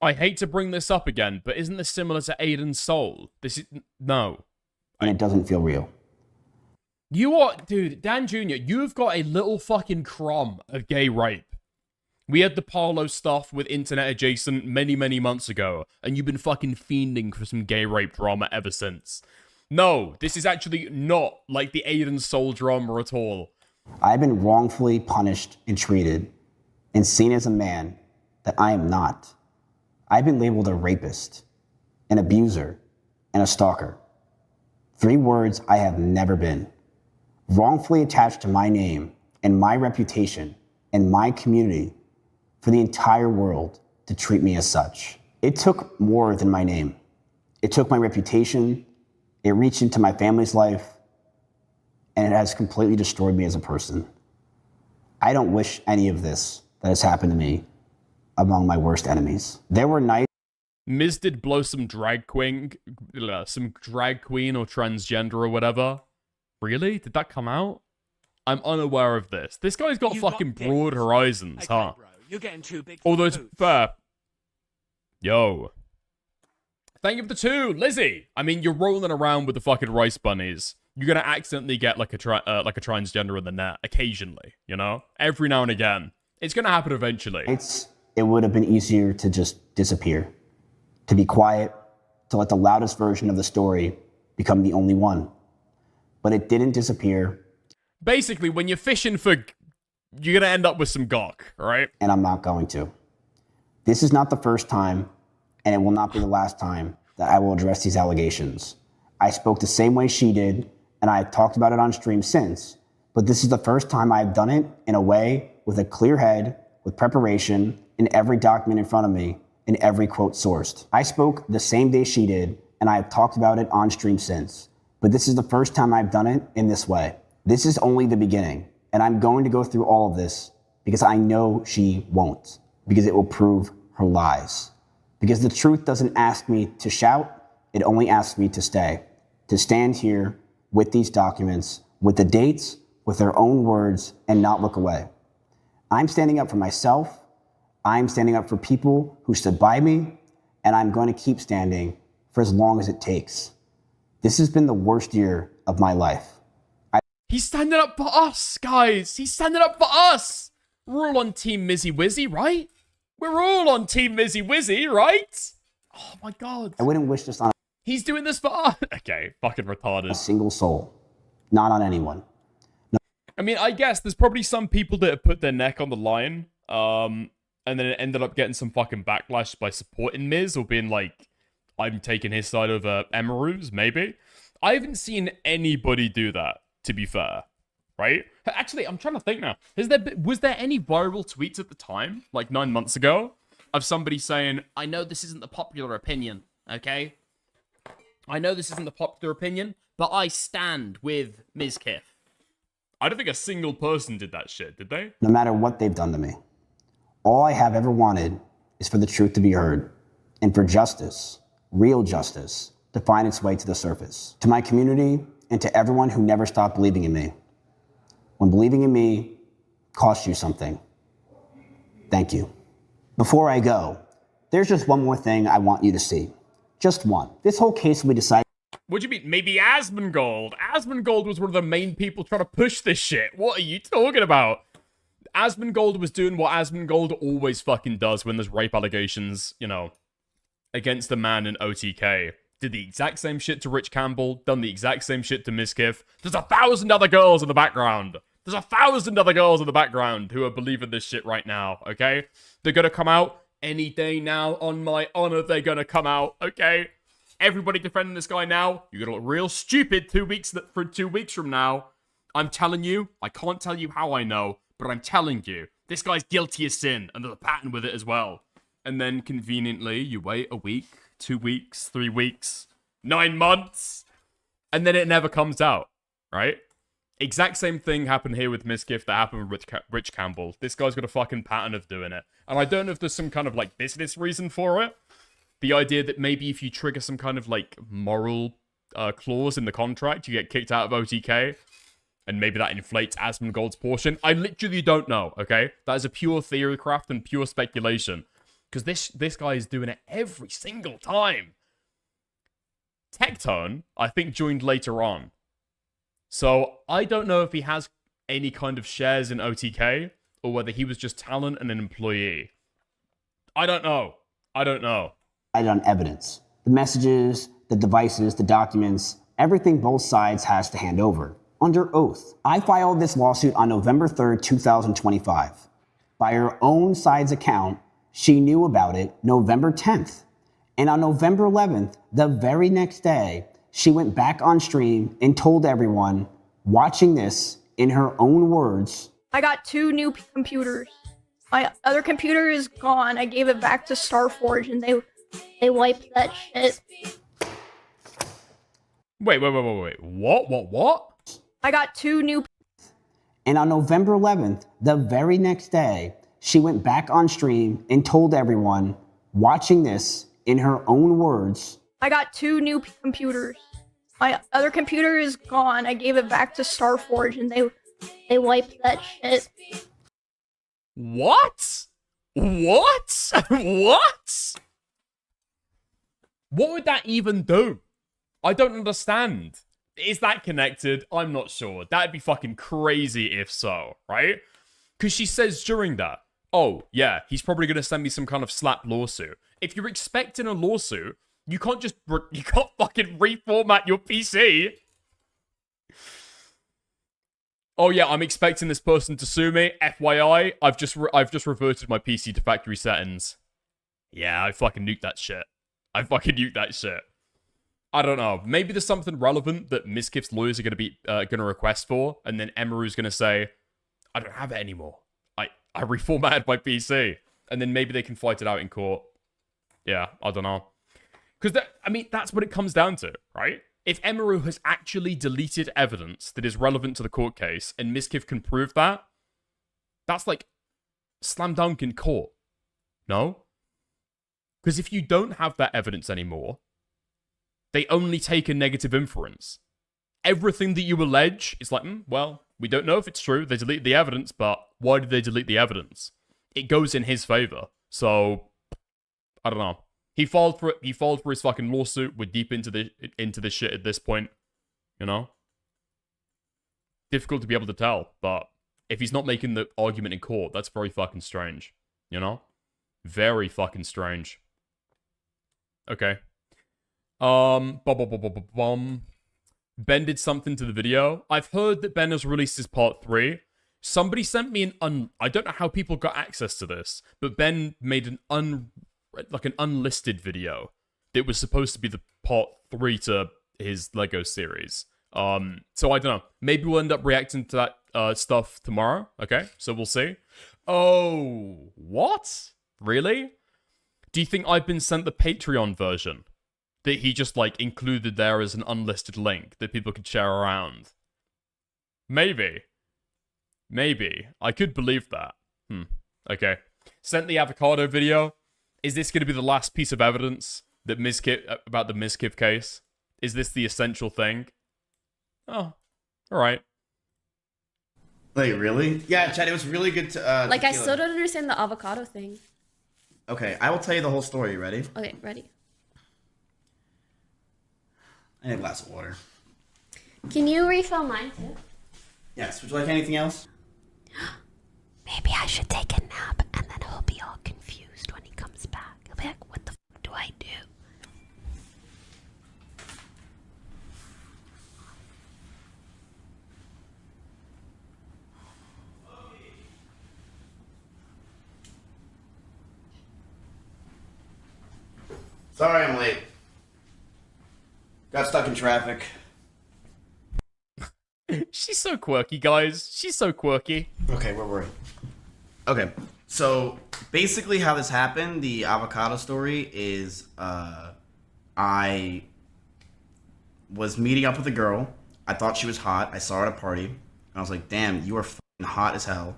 I hate to bring this up again, but isn't this similar to Aiden's soul? This is... No. And it doesn't feel real. You are... Dude, Dan Jr., you've got a little fucking crumb of gay rape. We had the Parlo stuff with Internet Adjacent many, many months ago, and you've been fucking fiending for some gay rape drama ever since. No, this is actually not like the Aiden Soul drama at all. I've been wrongfully punished and treated and seen as a man that I am not. I've been labeled a rapist, an abuser, and a stalker. 3 words I have never been. Wrongfully attached to my name and my reputation and my community for the entire world to treat me as such. It took more than my name. It took my reputation, it reached into my family's life, and it has completely destroyed me as a person. I don't wish any of this that has happened to me among my worst enemies. There were nights... Miz did blow some drag queen or transgender or whatever. Really? Did that come out? I'm unaware of this. This guy's got fucking broad horizons, huh? Bro, you're getting too big. Although it's fair. Yo. Thank you for the 2, Lizzie. I mean, you're rolling around with the fucking rice bunnies. You're gonna accidentally get like a transgender in the net occasionally, you know? Every now and again. It's gonna happen eventually. It would have been easier to just disappear. To be quiet, to let the loudest version of the story become the only one. But it didn't disappear. Basically, when you're fishing for... You're gonna end up with some gawk, right? And I'm not going to. This is not the first time, and it will not be the last time that I will address these allegations. I spoke the same way she did, and I have talked about it on stream since, but this is the first time I have done it in a way with a clear head, with preparation, in every document in front of me, in every quote sourced. I spoke the same day she did, and I have talked about it on stream since, but this is the first time I've done it in this way. This is only the beginning, and I'm going to go through all of this because I know she won't, because it will prove her lies. Because the truth doesn't ask me to shout, it only asks me to stay. To stand here with these documents, with the dates, with their own words, and not look away. I'm standing up for myself, I'm standing up for people who stood by me, and I'm going to keep standing for as long as it takes. This has been the worst year of my life. He's standing up for us, guys. He's standing up for us. We're all on Team Mizzy Wizzy, right? We're all on Team Mizzy Wizzy, right? Oh my god. I wouldn't wish this on He's doing this for us. Okay, fucking retarded. a single soul, not on anyone. I mean, I guess there's probably some people that have put their neck on the line, and then it ended up getting some fucking backlash by supporting Miz or being like, I'm taking his side over Emiru's, maybe. I haven't seen anybody do that, to be fair, right? Actually, I'm trying to think now. Was there any viral tweets at the time, like 9 months ago, of somebody saying, I know this isn't the popular opinion, okay? I know this isn't the popular opinion, but I stand with MIZKIF. I don't think a single person did that shit, did they? No matter what they've done to me. All I have ever wanted is for the truth to be heard, and for justice, real justice, to find its way to the surface. To my community, and to everyone who never stopped believing in me. When believing in me costs you something. Thank you. Before I go, there's just one more thing I want you to see. Just one. This whole case will be decided. What do you mean? Maybe Asmongold? Asmongold was one of the main people trying to push this shit. What are you talking about? Asmongold was doing what Asmongold always fucking does when there's rape allegations, you know, against a man in OTK. Did the exact same shit to Rich Campbell, done the exact same shit to MIZKIF. There's 1,000 other girls in the background. There's 1,000 other girls in the background who are believing this shit right now, okay? They're gonna come out any day now, on my honor, they're gonna come out, okay? Everybody defending this guy now, you're gonna look real stupid 2 weeks from now. I'm telling you, I can't tell you how I know, but I'm telling you, this guy's guilty as sin, and there's a pattern with it as well. And then, conveniently, you wait a week, 2 weeks, 3 weeks, 9 months, and then it never comes out, right? Exact same thing happened here with MIZKIF that happened with Rich Campbell. This guy's got a fucking pattern of doing it. And I don't know if there's some kind of, like, business reason for it. The idea that maybe if you trigger some kind of, like, moral clause in the contract, you get kicked out of OTK. And maybe that inflates Asmongold's portion. I literally don't know, okay? That is a pure theory craft and pure speculation. Because this guy is doing it every single time. Tectone, I think, joined later on. So, I don't know if he has any kind of shares in OTK, or whether he was just talent and an employee. I don't know. I don't know. On evidence. The messages, the devices, the documents, everything both sides has to hand over. Under oath. I filed this lawsuit on November 3rd, 2025. By her own side's account, she knew about it November 10th. And on November 11th, the very next day, she went back on stream and told everyone watching this in her own words. I got 2 new computers. My other computer is gone. I gave it back to Starforge and they wiped that shit. Wait. What? I got 2 new. And on November 11th, the very next day, she went back on stream and told everyone watching this in her own words. I got 2 new computers. My other computer is gone. I gave it back to Starforge and they wiped that shit. What? What? What? What would that even do? I don't understand. Is that connected? I'm not sure. That'd be fucking crazy if so, right? Because she says during that, oh, yeah, he's probably going to send me some kind of slap lawsuit. If you're expecting a lawsuit, you can't fucking reformat your PC. Oh yeah, I'm expecting this person to sue me. FYI, I've just reverted my PC to factory settings. Yeah, I fucking nuked that shit. I fucking nuked that shit. I don't know. Maybe there's something relevant that MIZKIF's lawyers are gonna request for, and then Emiru's gonna say, I don't have it anymore. I reformatted my PC. And then maybe they can fight it out in court. Yeah, I don't know. Because, I mean, that's what it comes down to, right? If Emiru has actually deleted evidence that is relevant to the court case, and MIZKIF can prove that, that's like slam dunk in court. No? Because if you don't have that evidence anymore, they only take a negative inference. Everything that you allege is like, well, we don't know if it's true. They deleted the evidence, but why did they delete the evidence? It goes in his favor. So, I don't know. He filed for it. He filed for his fucking lawsuit. We're deep into this shit at this point. You know? Difficult to be able to tell, but if he's not making the argument in court, that's very fucking strange. You know? Very fucking strange. Okay. Ben did something to the video. I've heard that Ben has released his part 3. Somebody sent me I don't know how people got access to this, but Ben made an unlisted video that was supposed to be the part 3 to his Lego series. So I don't know. Maybe we'll end up reacting to that stuff tomorrow. Okay, so we'll see. Oh, what? Really? Do you think I've been sent the Patreon version that he just like included there as an unlisted link that people could share around? Maybe. Maybe. I could believe that. Okay. Sent the avocado video. Is this going to be the last piece of evidence that about the MIZKIF case? Is this the essential thing? Oh, all right. Wait, really? Yeah, Chad, it was really good to... like, I still don't understand the avocado thing. Okay, I will tell you the whole story. Ready? Okay, ready. I need a glass of water. Can you refill mine, too? Yes, would you like anything else? Maybe I should take a nap, and then he'll be all confused when he comes back. He'll be like, what the fuck do I do? Sorry I'm late. Got stuck in traffic. She's so quirky, guys. She's so quirky. Okay, where were we? Okay, so basically how this happened, the avocado story, is I was meeting up with a girl. I thought she was hot. I saw her at a party. And I was like, damn, you are fucking hot as hell.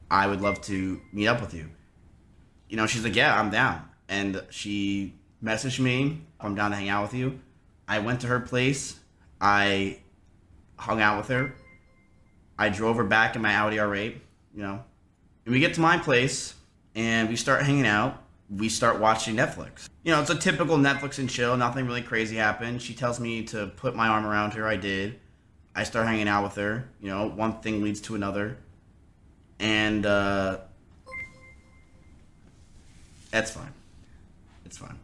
I would love to meet up with you. You know, she's like, yeah, I'm down. And she messaged me, I'm down to hang out with you. I went to her place. I hung out with her. I drove her back in my Audi R8, you know. And we get to my place, and we start hanging out. We start watching Netflix. You know, it's a typical Netflix and chill. Nothing really crazy happened. She tells me to put my arm around her. I did. I start hanging out with her. You know, one thing leads to another. And, that's fine. It's fine.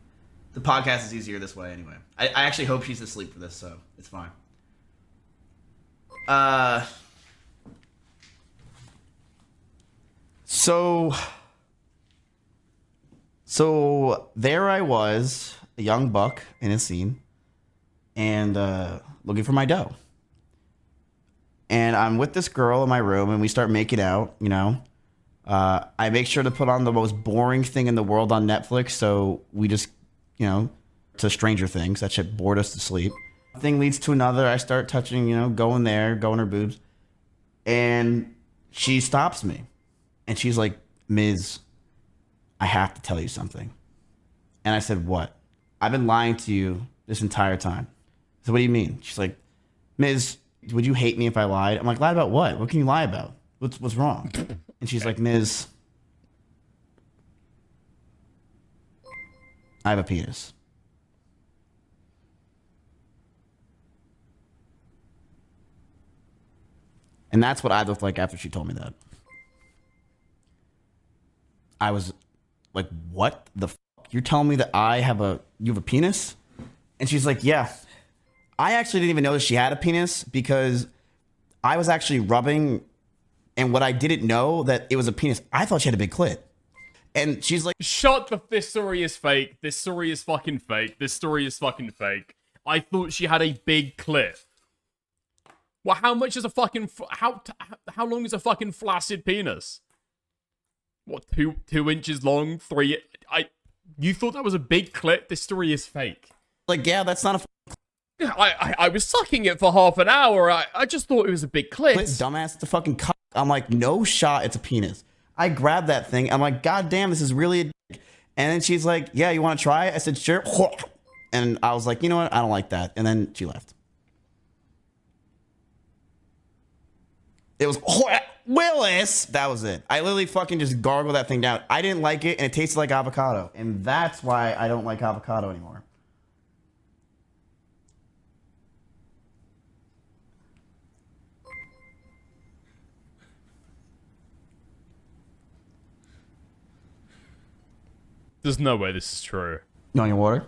The podcast is easier this way anyway. I actually hope she's asleep for this, so it's fine. So there I was, a young buck in a scene, and looking for my dough. And I'm with this girl in my room, and we start making out, you know. I make sure to put on the most boring thing in the world on Netflix, so we just, you know, to Stranger Things. That shit bored us to sleep. One thing leads to another. I start touching, you know, going her boobs. And she stops me. And she's like, Ms., I have to tell you something. And I said, what? I've been lying to you this entire time. So what do you mean? She's like, Ms., would you hate me if I lied? I'm like, lied about what? What can you lie about? What's wrong? And she's like, Ms., I have a penis. And that's what I looked like after she told me that. I was like, what the fuck? You're telling me that you have a penis? And she's like, yeah. I actually didn't even notice she had a penis because I was actually rubbing, and what I didn't know that it was a penis, I thought she had a big clit. And she's like, shut the, this story is fake. This story is fucking fake. This story is fucking fake. I thought she had a big clit. Well, how much is a fucking, how long is a fucking flaccid penis? What, 2 inches long? 3, you thought that was a big clit? This story is fake. Like, yeah, that's not a I was sucking it for half an hour. I just thought it was a big clit. Dumbass, it's a fucking cock. I'm like, no shot, it's a penis. I grabbed that thing. I'm like, God damn, this is really a dick. And then she's like, yeah, you want to try it? I said, sure. And I was like, you know what? I don't like that. And then she left. It was Willis. That was it. I literally fucking just gargled that thing down. I didn't like it, and it tasted like avocado. And that's why I don't like avocado anymore. There's no way this is true. You want your water?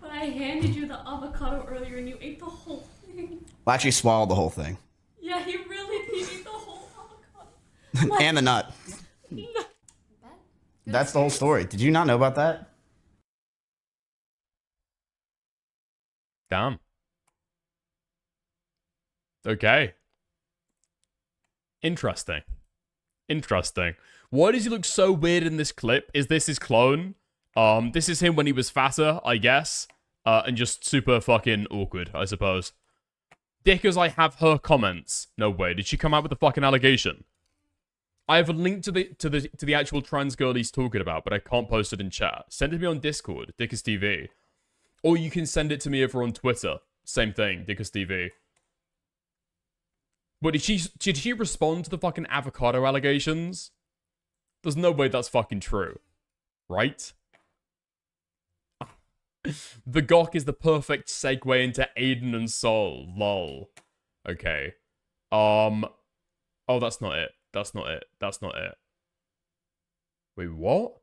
But I handed you the avocado earlier and you ate the whole thing. I actually swallowed the whole thing. Yeah, he really did eat the whole avocado. And the nut. That's the whole story. Did you not know about that? Damn. Okay. Interesting. Interesting. Why does he look so weird in this clip? Is this his clone? This is him when he was fatter, I guess. And just super fucking awkward, I suppose. Dickers, I have her comments. No way. Did she come out with a fucking allegation? I have a link to the actual trans girl he's talking about, but I can't post it in chat. Send it to me on Discord, Dickers TV. Or you can send it to me over on Twitter. Same thing, Dickers TV. But did she respond to the fucking avocado allegations? There's no way that's fucking true. Right? The Gok is the perfect segue into Aiden and Sol. Lol. Okay. Oh, that's not it. That's not it. That's not it. Wait, what?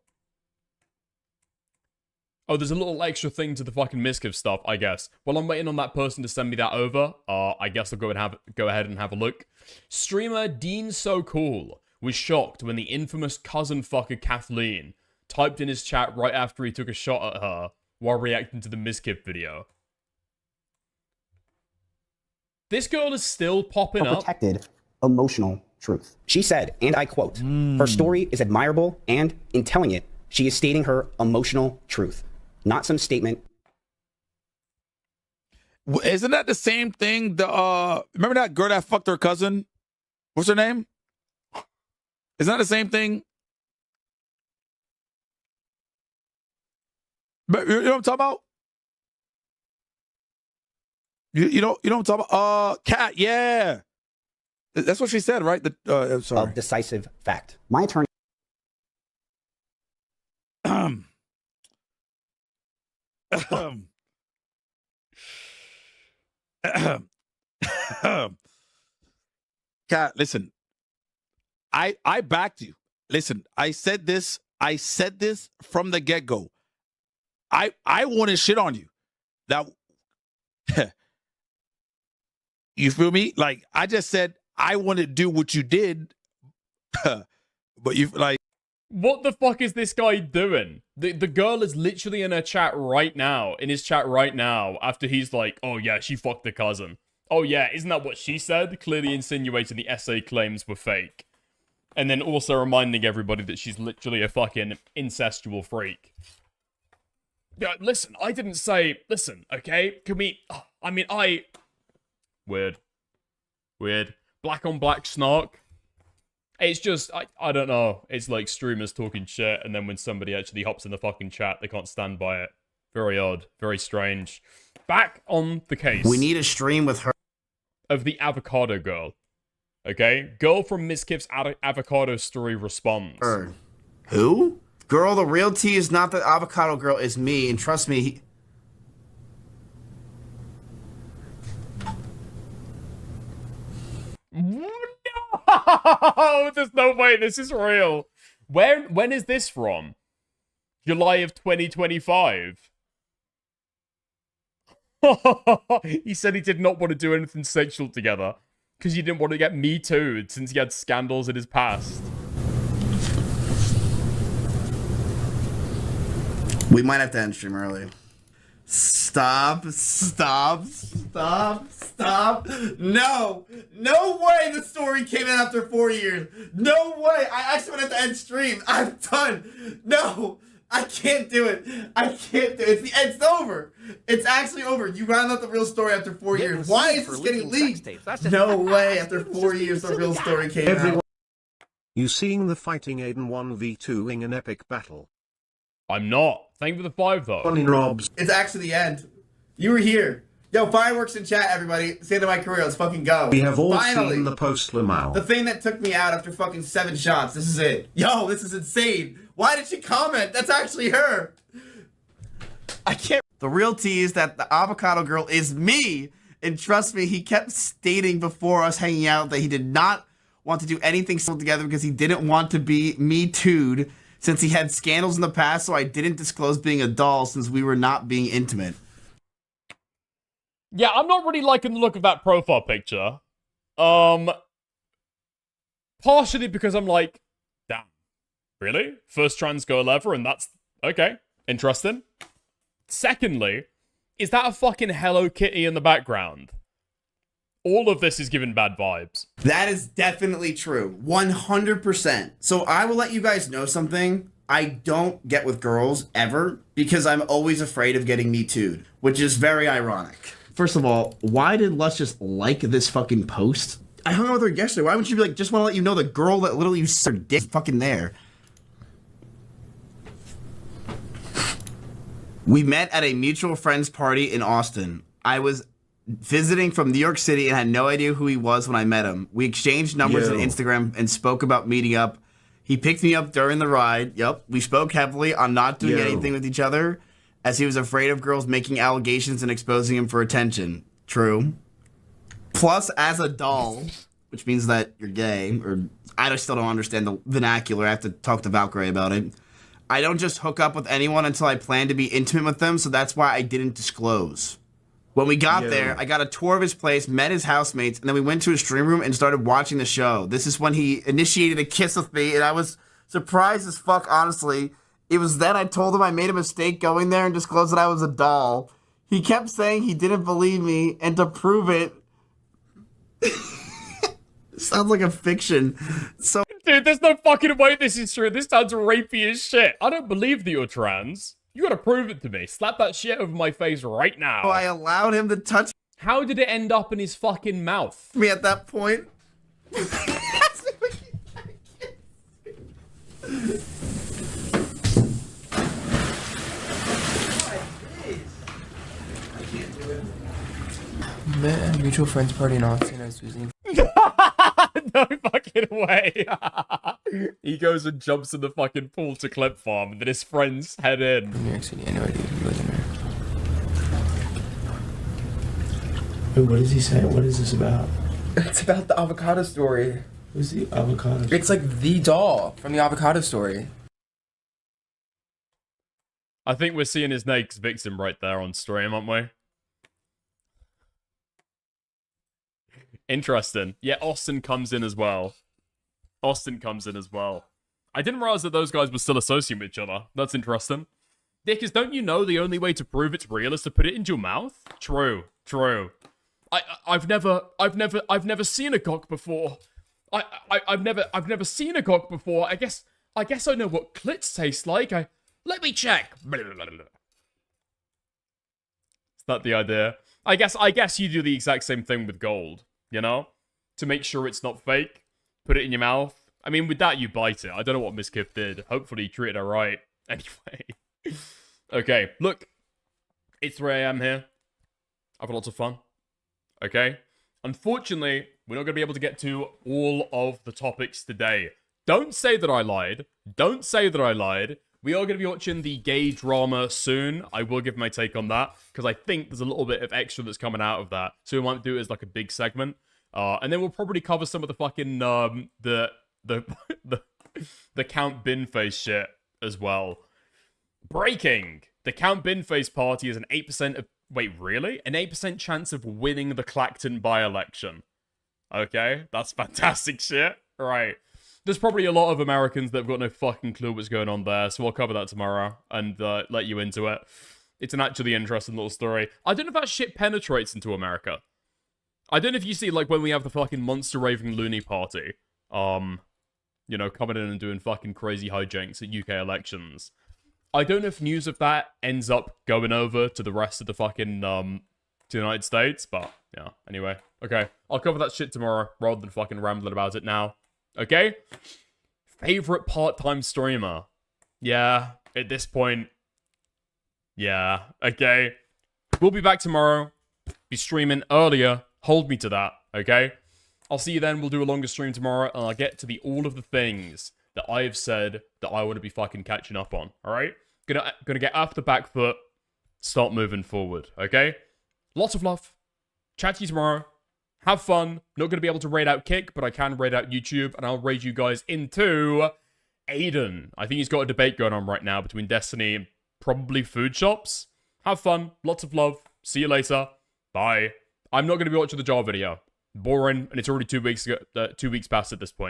Oh, there's a little extra thing to the fucking MIZKIF stuff, I guess. While I'm waiting on that person to send me that over, I guess I'll go ahead and have a look. Streamer Dean So Cool was shocked when the infamous cousin fucker Kathleen typed in his chat right after he took a shot at her while reacting to the MIZKIF video. This girl is still popping up. Protected emotional truth. She said, and I quote, her story is admirable, and in telling it, she is stating her emotional truth, not some statement. Isn't that the same thing? Remember that girl that fucked her cousin? What's her name? Isn't that the same thing? But you know what I'm talking about? You know what I'm talking about? Cat, yeah. That's what she said, right? Sorry. Of decisive fact. My attorney. Cat, listen. I backed you. Listen, I said this from the get-go. I wanted shit on you. Now, you feel me? Like, I just said I want to do what you did, but you like. What the fuck is this guy doing? The girl is literally in her chat right now, in his chat right now, after he's like, oh yeah, she fucked the cousin. Oh yeah, isn't that what she said? Clearly insinuating the essay claims were fake. And then also reminding everybody that she's literally a fucking incestual freak. Yeah, listen, I didn't say, listen, okay? Can we, Weird. Black on black snark. It's just, I don't know. It's like streamers talking shit, and then when somebody actually hops in the fucking chat, they can't stand by it. Very odd. Very strange. Back on the case. We need a stream with her. Of the avocado girl. Okay? Girl from MIZKIF's avocado story responds. Who? Girl, the real tea is not the avocado girl, it's me, and trust me, No! There's no way this is real. When is this from? July of 2025. He said he did not want to do anything sexual together. because he didn't want to get Me Too'd since he had scandals in his past. We might have to end stream early. Stop, stop, stop, stop. No, no way the story came out after 4 years. No way. I actually want to end stream. I'm done. No, I can't do it. I can't do it. It's over. It's actually over. You found out the real story after 4 years. Why is this getting leaked? No way. After 4 years, the real story came out. You seeing the fighting Aiden 1v2ing an epic battle? I'm not. Thank you for the 5, though. One in Rob's. It's actually the end. You were here. Yo, fireworks in chat, everybody. It's the end of my career. Let's fucking go. We have all Finally. seen the post Lamau. The thing that took me out after fucking 7 shots. This is it. Yo, this is insane. Why did she comment? That's actually her. I can't. The real tea is that the avocado girl is me. And trust me, he kept stating before us hanging out that he did not want to do anything together because he didn't want to be Me Too'd since he had scandals in the past, so I didn't disclose being a doll since we were not being intimate. Yeah, I'm not really liking the look of that profile picture. Partially because I'm like, damn, really? First trans girl ever, and that's, okay, interesting. Secondly, is that a fucking Hello Kitty in the background? All of this is giving bad vibes. That is definitely true. 100%. So I will let you guys know something. I don't get with girls ever because I'm always afraid of getting Me Too'd, which is very ironic. First of all, why did Lust just like this fucking post? I hung out with her yesterday. Why wouldn't you be like, just want to let you know the girl that literally you her dick fucking there? We met at a mutual friends party in Austin. I was visiting from New York City and had no idea who he was when I met him. We exchanged numbers on Instagram and spoke about meeting up. He picked me up during the ride. Yep. We spoke heavily on not doing anything with each other as he was afraid of girls making allegations and exposing him for attention. True. Plus, as a doll, which means that you're gay, or I still don't understand the vernacular. I have to talk to Valkyrie about it. I don't just hook up with anyone until I plan to be intimate with them, so that's why I didn't disclose. When we got there, I got a tour of his place, met his housemates, and then we went to his stream room and started watching the show. This is when he initiated a kiss with me, and I was surprised as fuck, honestly. It was then I told him I made a mistake going there and disclosed that I was a doll. He kept saying he didn't believe me, and to prove it... Sounds like a fiction. So, dude, there's no fucking way this is true. This sounds rapey as shit. I don't believe that you're trans. You gotta prove it to me. Slap that shit over my face right now. I allowed him to touch. How did it end up in his fucking mouth? Me at that point. Met at a mutual friends party in Austin. I was visiting. No fucking way. He goes and jumps in the fucking pool to Clip Farm, and then his friends head in. New York City. I know he wasn't there. Wait, what does he say? What is this about? It's about the avocado story. Who's the avocado? It's like the doll from the avocado story. I think we're seeing his next victim right there on stream, aren't we? Interesting. Yeah, Austin comes in as well. Austin comes in as well. I didn't realize that those guys were still associating with each other. That's interesting. Dick, don't you know the only way to prove it's real is to put it into your mouth? True. True. I've never seen a cock before. I've never seen a cock before. I guess I know what clits taste like. Let me check. Is that the idea? I guess you do the exact same thing with gold, you know? To make sure it's not fake, put it in your mouth. I mean, with that, you bite it. I don't know what MIZKIF did. Hopefully, he treated her right. Anyway. Okay, look. It's 3 a.m. here. I've had lots of fun. Okay? Unfortunately, we're not going to be able to get to all of the topics today. Don't say that I lied. Don't say that I lied. We are going to be watching the gay drama soon. I will give my take on that, because I think there's a little bit of extra that's coming out of that. So we might do it as like a big segment. And then we'll probably cover some of the fucking, the Count Binface shit as well. Breaking! The Count Binface party is an 8% of... Wait, really? An 8% chance of winning the Clacton by-election. Okay? That's fantastic shit. Right. There's probably a lot of Americans that have got no fucking clue what's going on there, so I'll cover that tomorrow and let you into it. It's an actually interesting little story. I don't know if that shit penetrates into America. I don't know if you see, like, when we have the fucking monster raving loony party, you know, coming in and doing fucking crazy hijinks at UK elections. I don't know if news of that ends up going over to the rest of the fucking, to the United States, but, yeah, anyway. Okay, I'll cover that shit tomorrow, rather than fucking rambling about it now. Okay? Favorite part-time streamer? Yeah, at this point, yeah, okay. We'll be back tomorrow, be streaming earlier, hold me to that, okay? I'll see you then, we'll do a longer stream tomorrow, and I'll get to all of the things that I've said that I want to be fucking catching up on, alright? Gonna get off the back foot, start moving forward, okay? Lots of love. Chat to you tomorrow. Have fun. Not gonna be able to raid out Kick, but I can raid out YouTube, and I'll raid you guys into Aiden. I think he's got a debate going on right now between Destiny and probably food shops. Have fun. Lots of love. See you later. Bye. I'm not gonna be watching the jar video. Boring, and it's already 2 weeks past at this point.